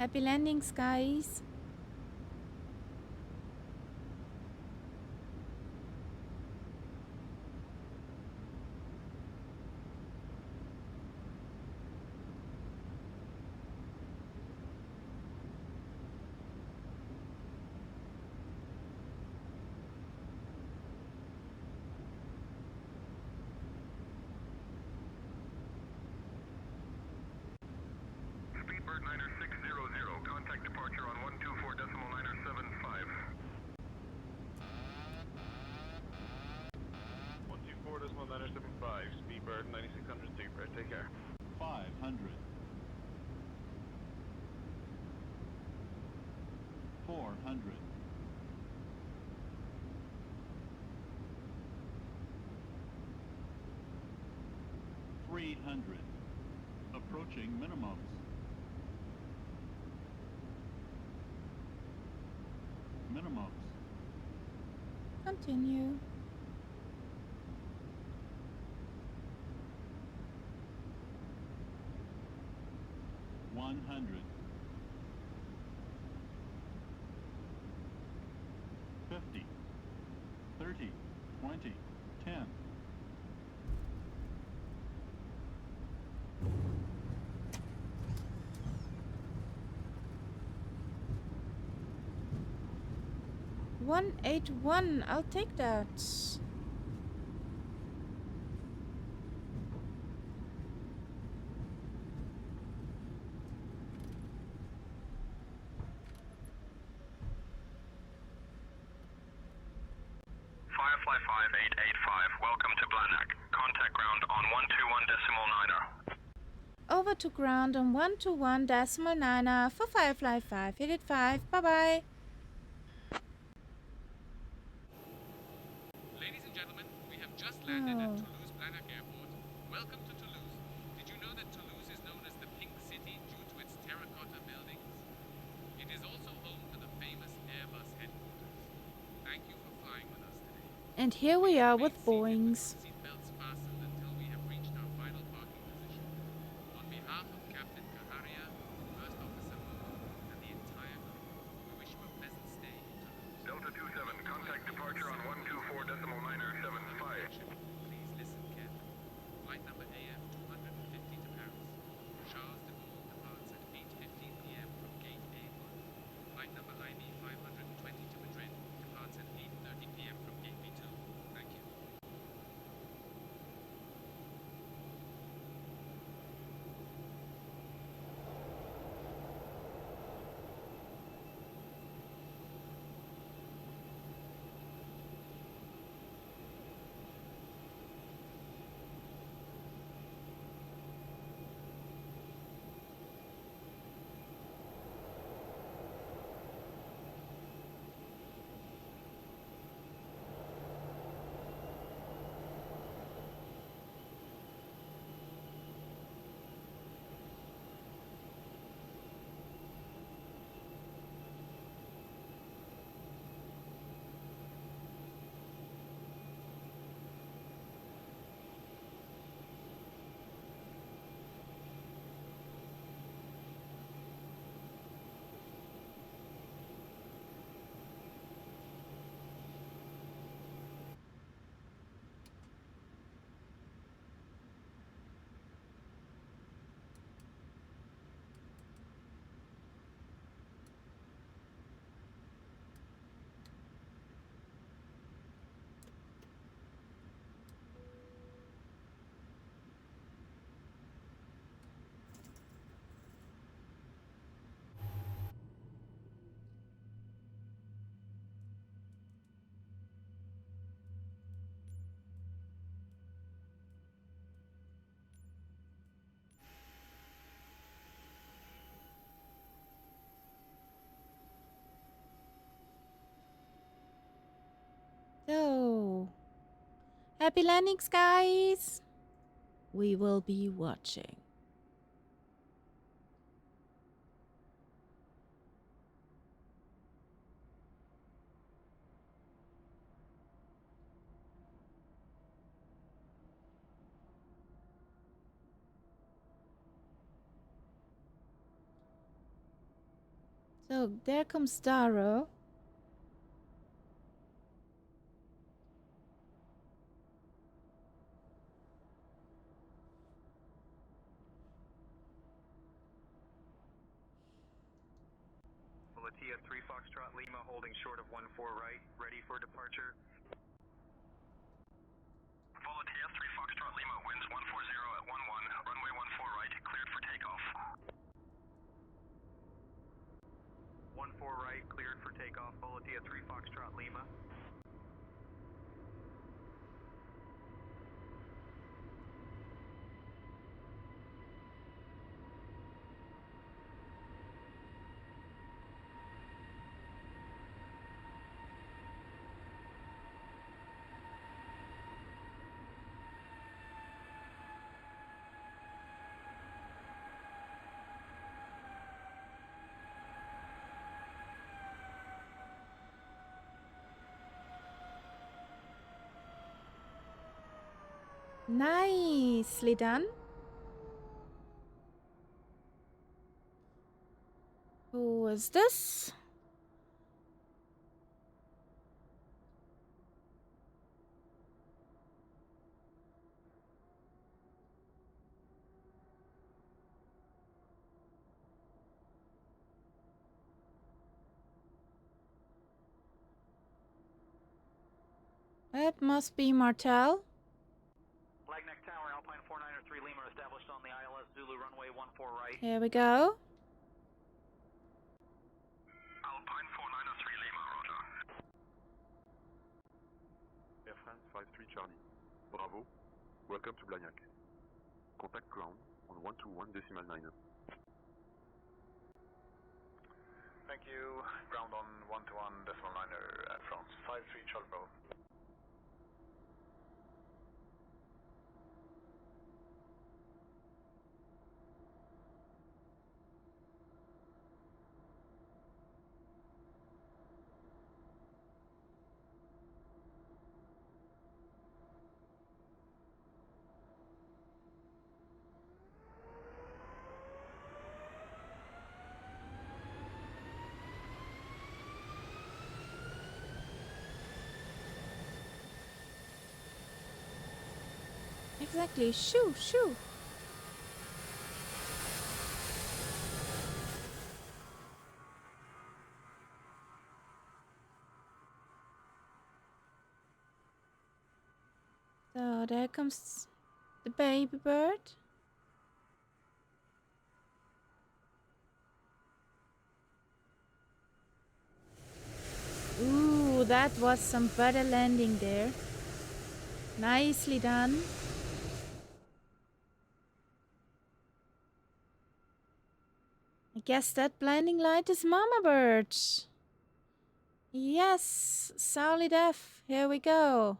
Happy landings, guys. Speedbird 9600, contact departure on 124.975. 124.975, Speedbird 9600 Super, take care. 500. 400. 300. Approaching minimums. Minimums. Continue. 100. 30, 20, 10. $181. I'll take that. Firefly 5885, welcome to Blanak. Contact ground on 121.9er. Over to ground on 121.9er for Firefly 5885. Bye-bye. Ladies and gentlemen, we have just landed at Toulouse Blanak Airport. Welcome to Toulouse. Did you know that Toulouse is known as the Pink City due to its terracotta buildings? It is also home to the famous Airbus headquarters. Thank you for flying with us today. And here we are with Boeings. Seatbelts fastened until we have reached our final parking position. On behalf of Captain Kaharia, First Officer Moon, and the entire crew, we wish you a pleasant stay in Toulouse. Delta 27, contact departure on 124.975. Please listen carefully. Flight number AF 250 to Paris. Charles de Gaulle departs at 8:15 p.m. from gate A1. Flight number IB 520 to Madrid departs at 8:30 p.m. from gate B2. Thank you. So, happy landings, guys. We will be watching. So, there comes Daro. Volatia 3 Foxtrot Lima holding short of 14 right, ready for departure. Volatia 3 Foxtrot Lima, winds 140 at 11, runway 14 right, cleared for takeoff. 14 right, cleared for takeoff. Volatia 3 Foxtrot Lima. Nicely done. Who is this? That must be Martel. Flagneck Tower, Alpine 493 Lima established on the ILS Zulu runway 14 right. Here we go. Alpine 493 Lima, roger. Air France 53 Charlie. Bravo. Welcome to Blagnac. Contact ground on 121.9. Thank you. Ground on 121.9 Air France 53 Charlie Bravo. Exactly. Shoo, shoo. So there comes the baby bird. Ooh, that was some better landing there. Nicely done. I guess that blinding light is Mama Bird. Yes, solid F. Here we go.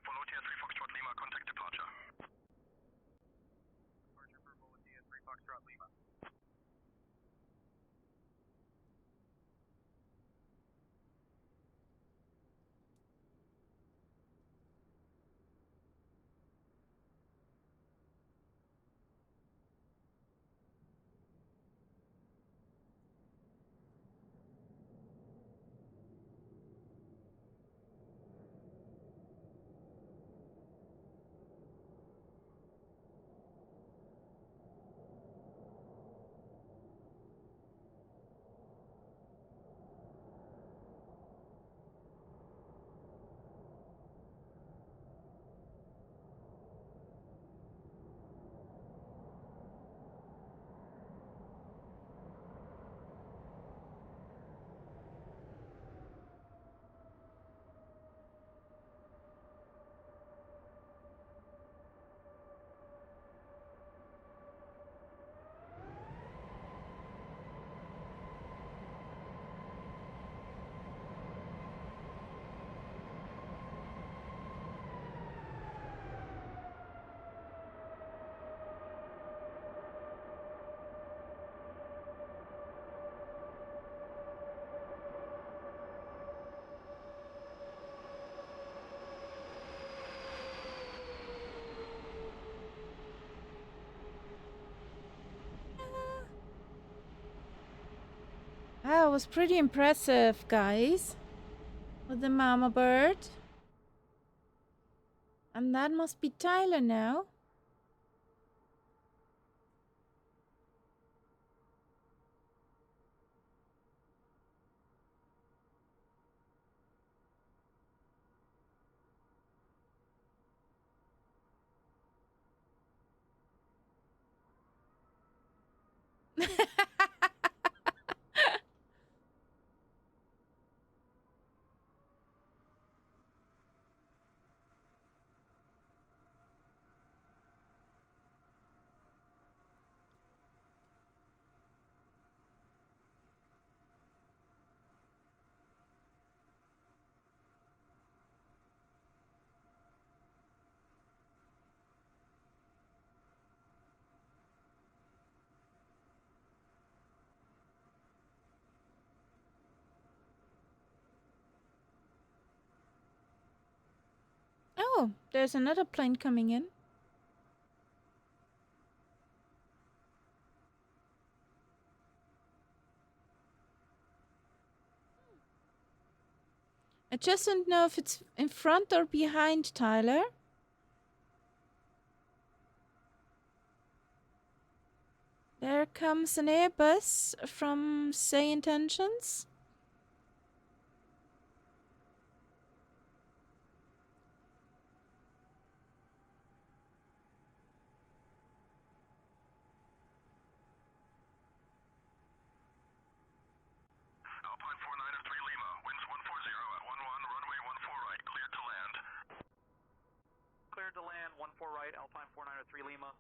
Volotia 3 Foxtrot Lima, contact departure. Departure for Volotia 3 Foxtrot Lima. That was pretty impressive, guys. With the Mama Bird. And that must be Tyler now. Oh, there's another plane coming in. I just don't know if it's in front or behind Tyler. There comes an Airbus from Say Intentions. Alpine 493 Lima, winds 140 at 11, runway 14 right, cleared to land. Cleared to land, 14 right, Alpine 493 Lima.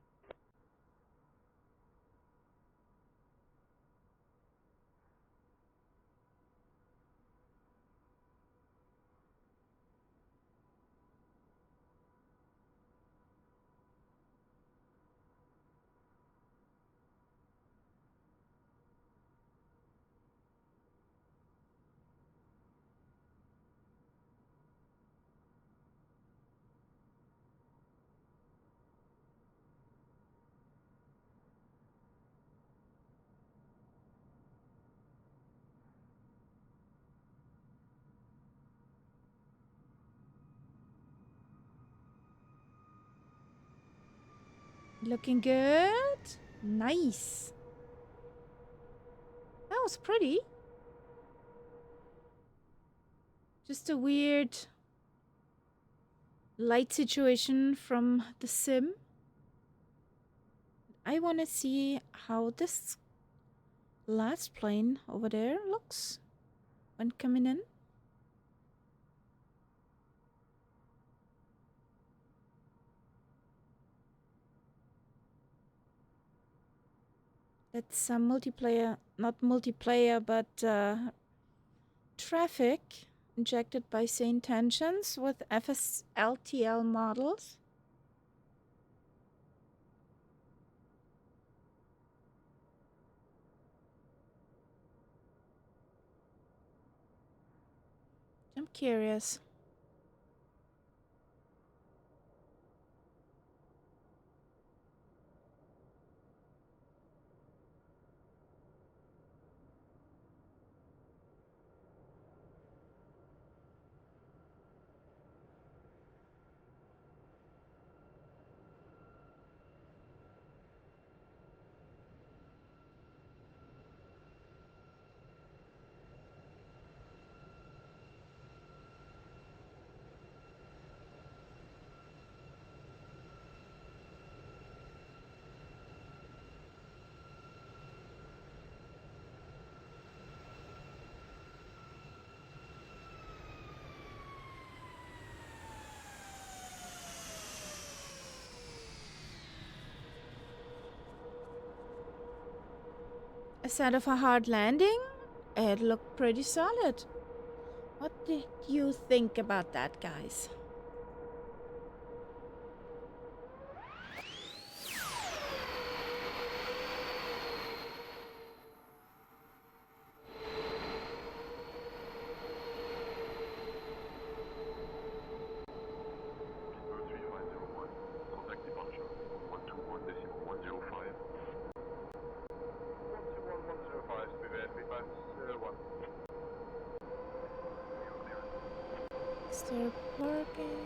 Looking good. Nice. That was pretty. Just a weird light situation from the sim. I want to see how this last plane over there looks when coming in. It's some multiplayer, not multiplayer, but traffic injected by Sane Tensions with FSLTL models. I'm curious. Instead of a hard landing, it looked pretty solid. What did you think about that, guys? Contact departure on 121.105. 121.105, speedway 3501. Still parking.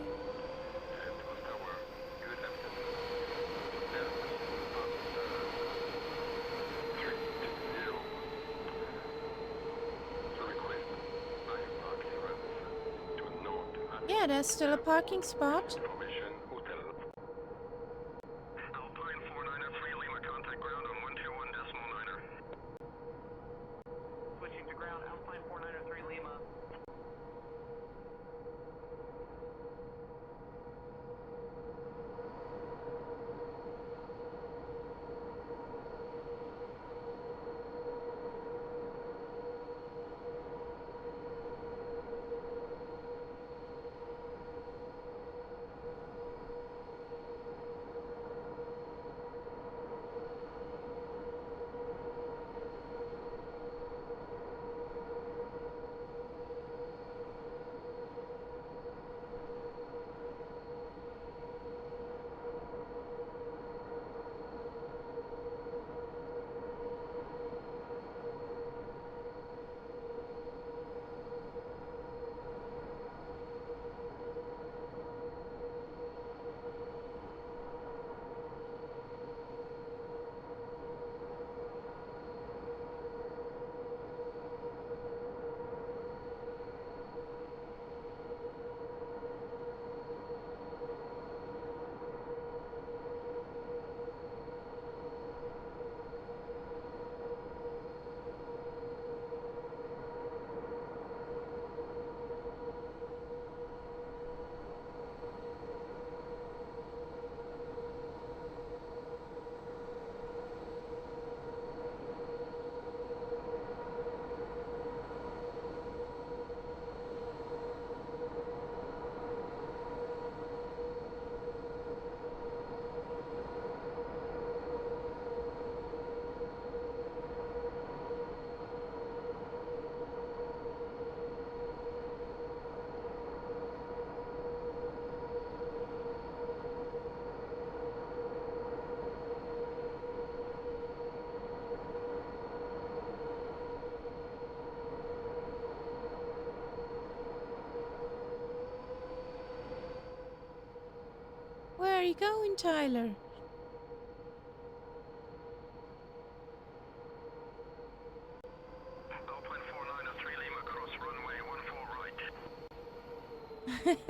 Yeah, there's still a parking spot. Alpine 493 Lima, contact ground on 121.9er. Switching to ground, Alpine 493 Lima. you going, Tyler? Alpine 493 Lima, cross runway 14 right.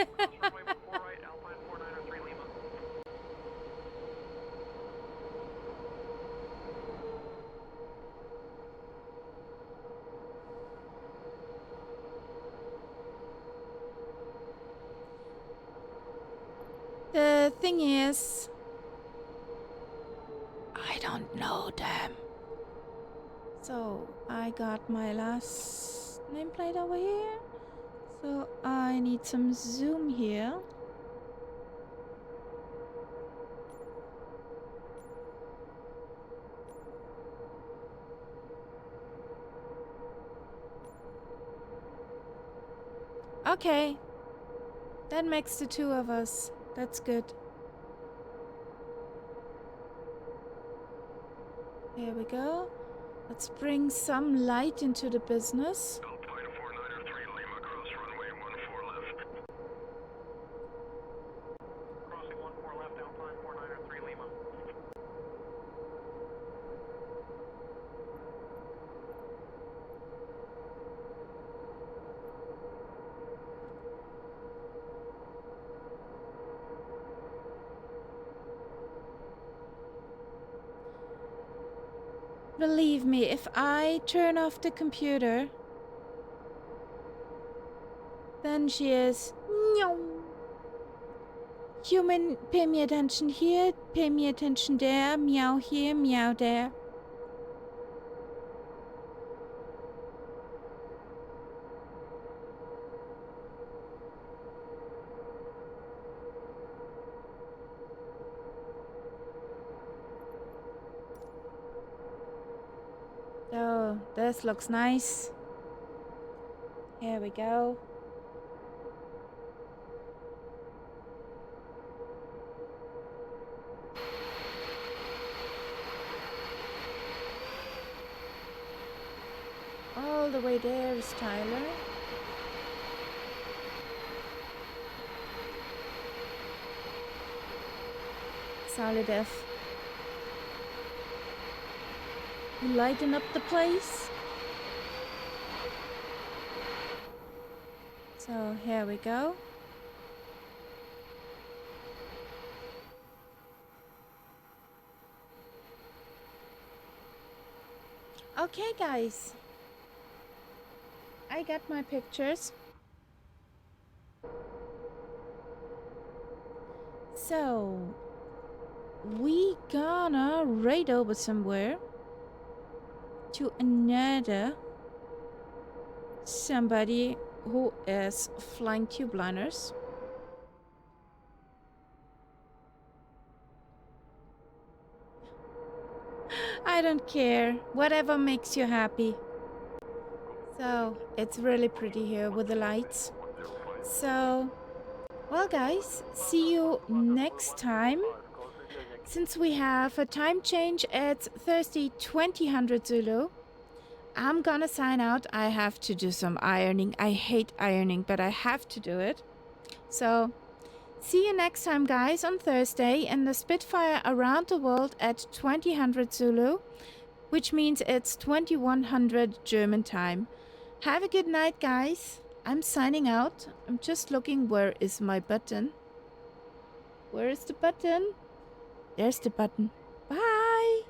Cross runway 14 right, Alpine 493 Lima. The thing is, I don't know them. So I got my last nameplate over here. So I need some zoom here. Okay. That makes the two of us. That's good. Here we go. Let's bring some light into the business. Alpine 493 Lima, cross runway 14 left. Crossing 14 left, Alpine 493 Lima. Believe me, if I turn off the computer, then she is. Human, pay me attention here, pay me attention there, meow here, meow there. Oh, this looks nice. Here we go. All the way there is Tyler. Solid F. You lighten up the place. So here we go. Okay, guys. I got my pictures. So we gonna raid over somewhere to another somebody who is flying tubeliners. I don't care, whatever makes you happy. So it's really pretty here with the lights. So, well guys, see you next time. Since we have a time change at Thursday 2000 Zulu, I'm gonna sign out. I have to do some ironing. I hate ironing, but I have to do it. So, see you next time, guys, on Thursday in the Spitfire around the world at 2000 Zulu, which means it's 2100 German time. Have a good night, guys. I'm signing out. I'm just looking, where is my button? Where is the button? There's the button. Bye!